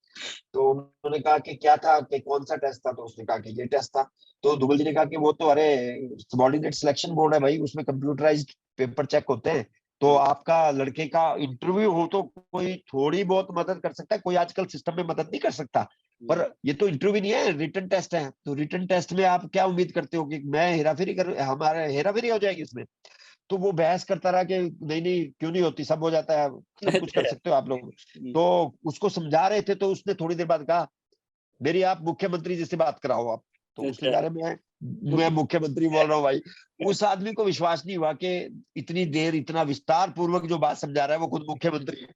Speaker 2: तो उन्होंने कहा कि क्या था, कि कौन सा टेस्ट था, तो उसने कहा कि ये टेस्ट था। तो धूमल जी ने कहा कि वो तो अरे सबॉर्डिनेट सिलेक्शन बोर्ड है भाई, उसमें कंप्यूटराइज्ड पेपर चेक होते हैं, तो आपका लड़के का इंटरव्यू हो तो कोई थोड़ी बहुत मदद कर सकता है, कोई आजकल सिस्टम में मदद नहीं कर सकता। पर ये तो इंटरव्यू नहीं है, रिटन टेस्ट है, तो रिटन टेस्ट में आप क्या उम्मीद करते हो कि मैं हेराफेरी कर, हमारे हेराफेरी हो जाएगी इसमें। तो वो बहस करता रहा कि नहीं नहीं क्यों नहीं होती, सब हो जाता है, सब कुछ कर सकते हो आप लोग। तो उसको समझा रहे थे, तो उसने थोड़ी देर बाद कहा मेरी आप मुख्यमंत्री जी से बात कराओ आप। तो उसने कहा मैं मुख्यमंत्री बोल रहा हूँ भाई। उस आदमी को विश्वास नहीं हुआ कि इतनी देर इतना विस्तार पूर्वक जो बात समझा रहा है वो खुद मुख्यमंत्री है।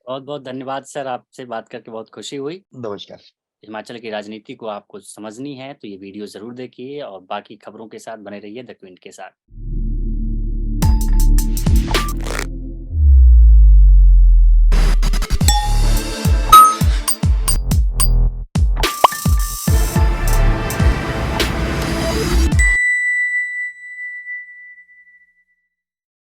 Speaker 3: बहुत बहुत धन्यवाद सर, आपसे बात करके बहुत खुशी हुई।
Speaker 2: नमस्कार।
Speaker 3: हिमाचल की राजनीति को आपको समझनी है तो ये वीडियो जरूर देखिए और बाकी खबरों के साथ बने रहिए द क्विंट के साथ।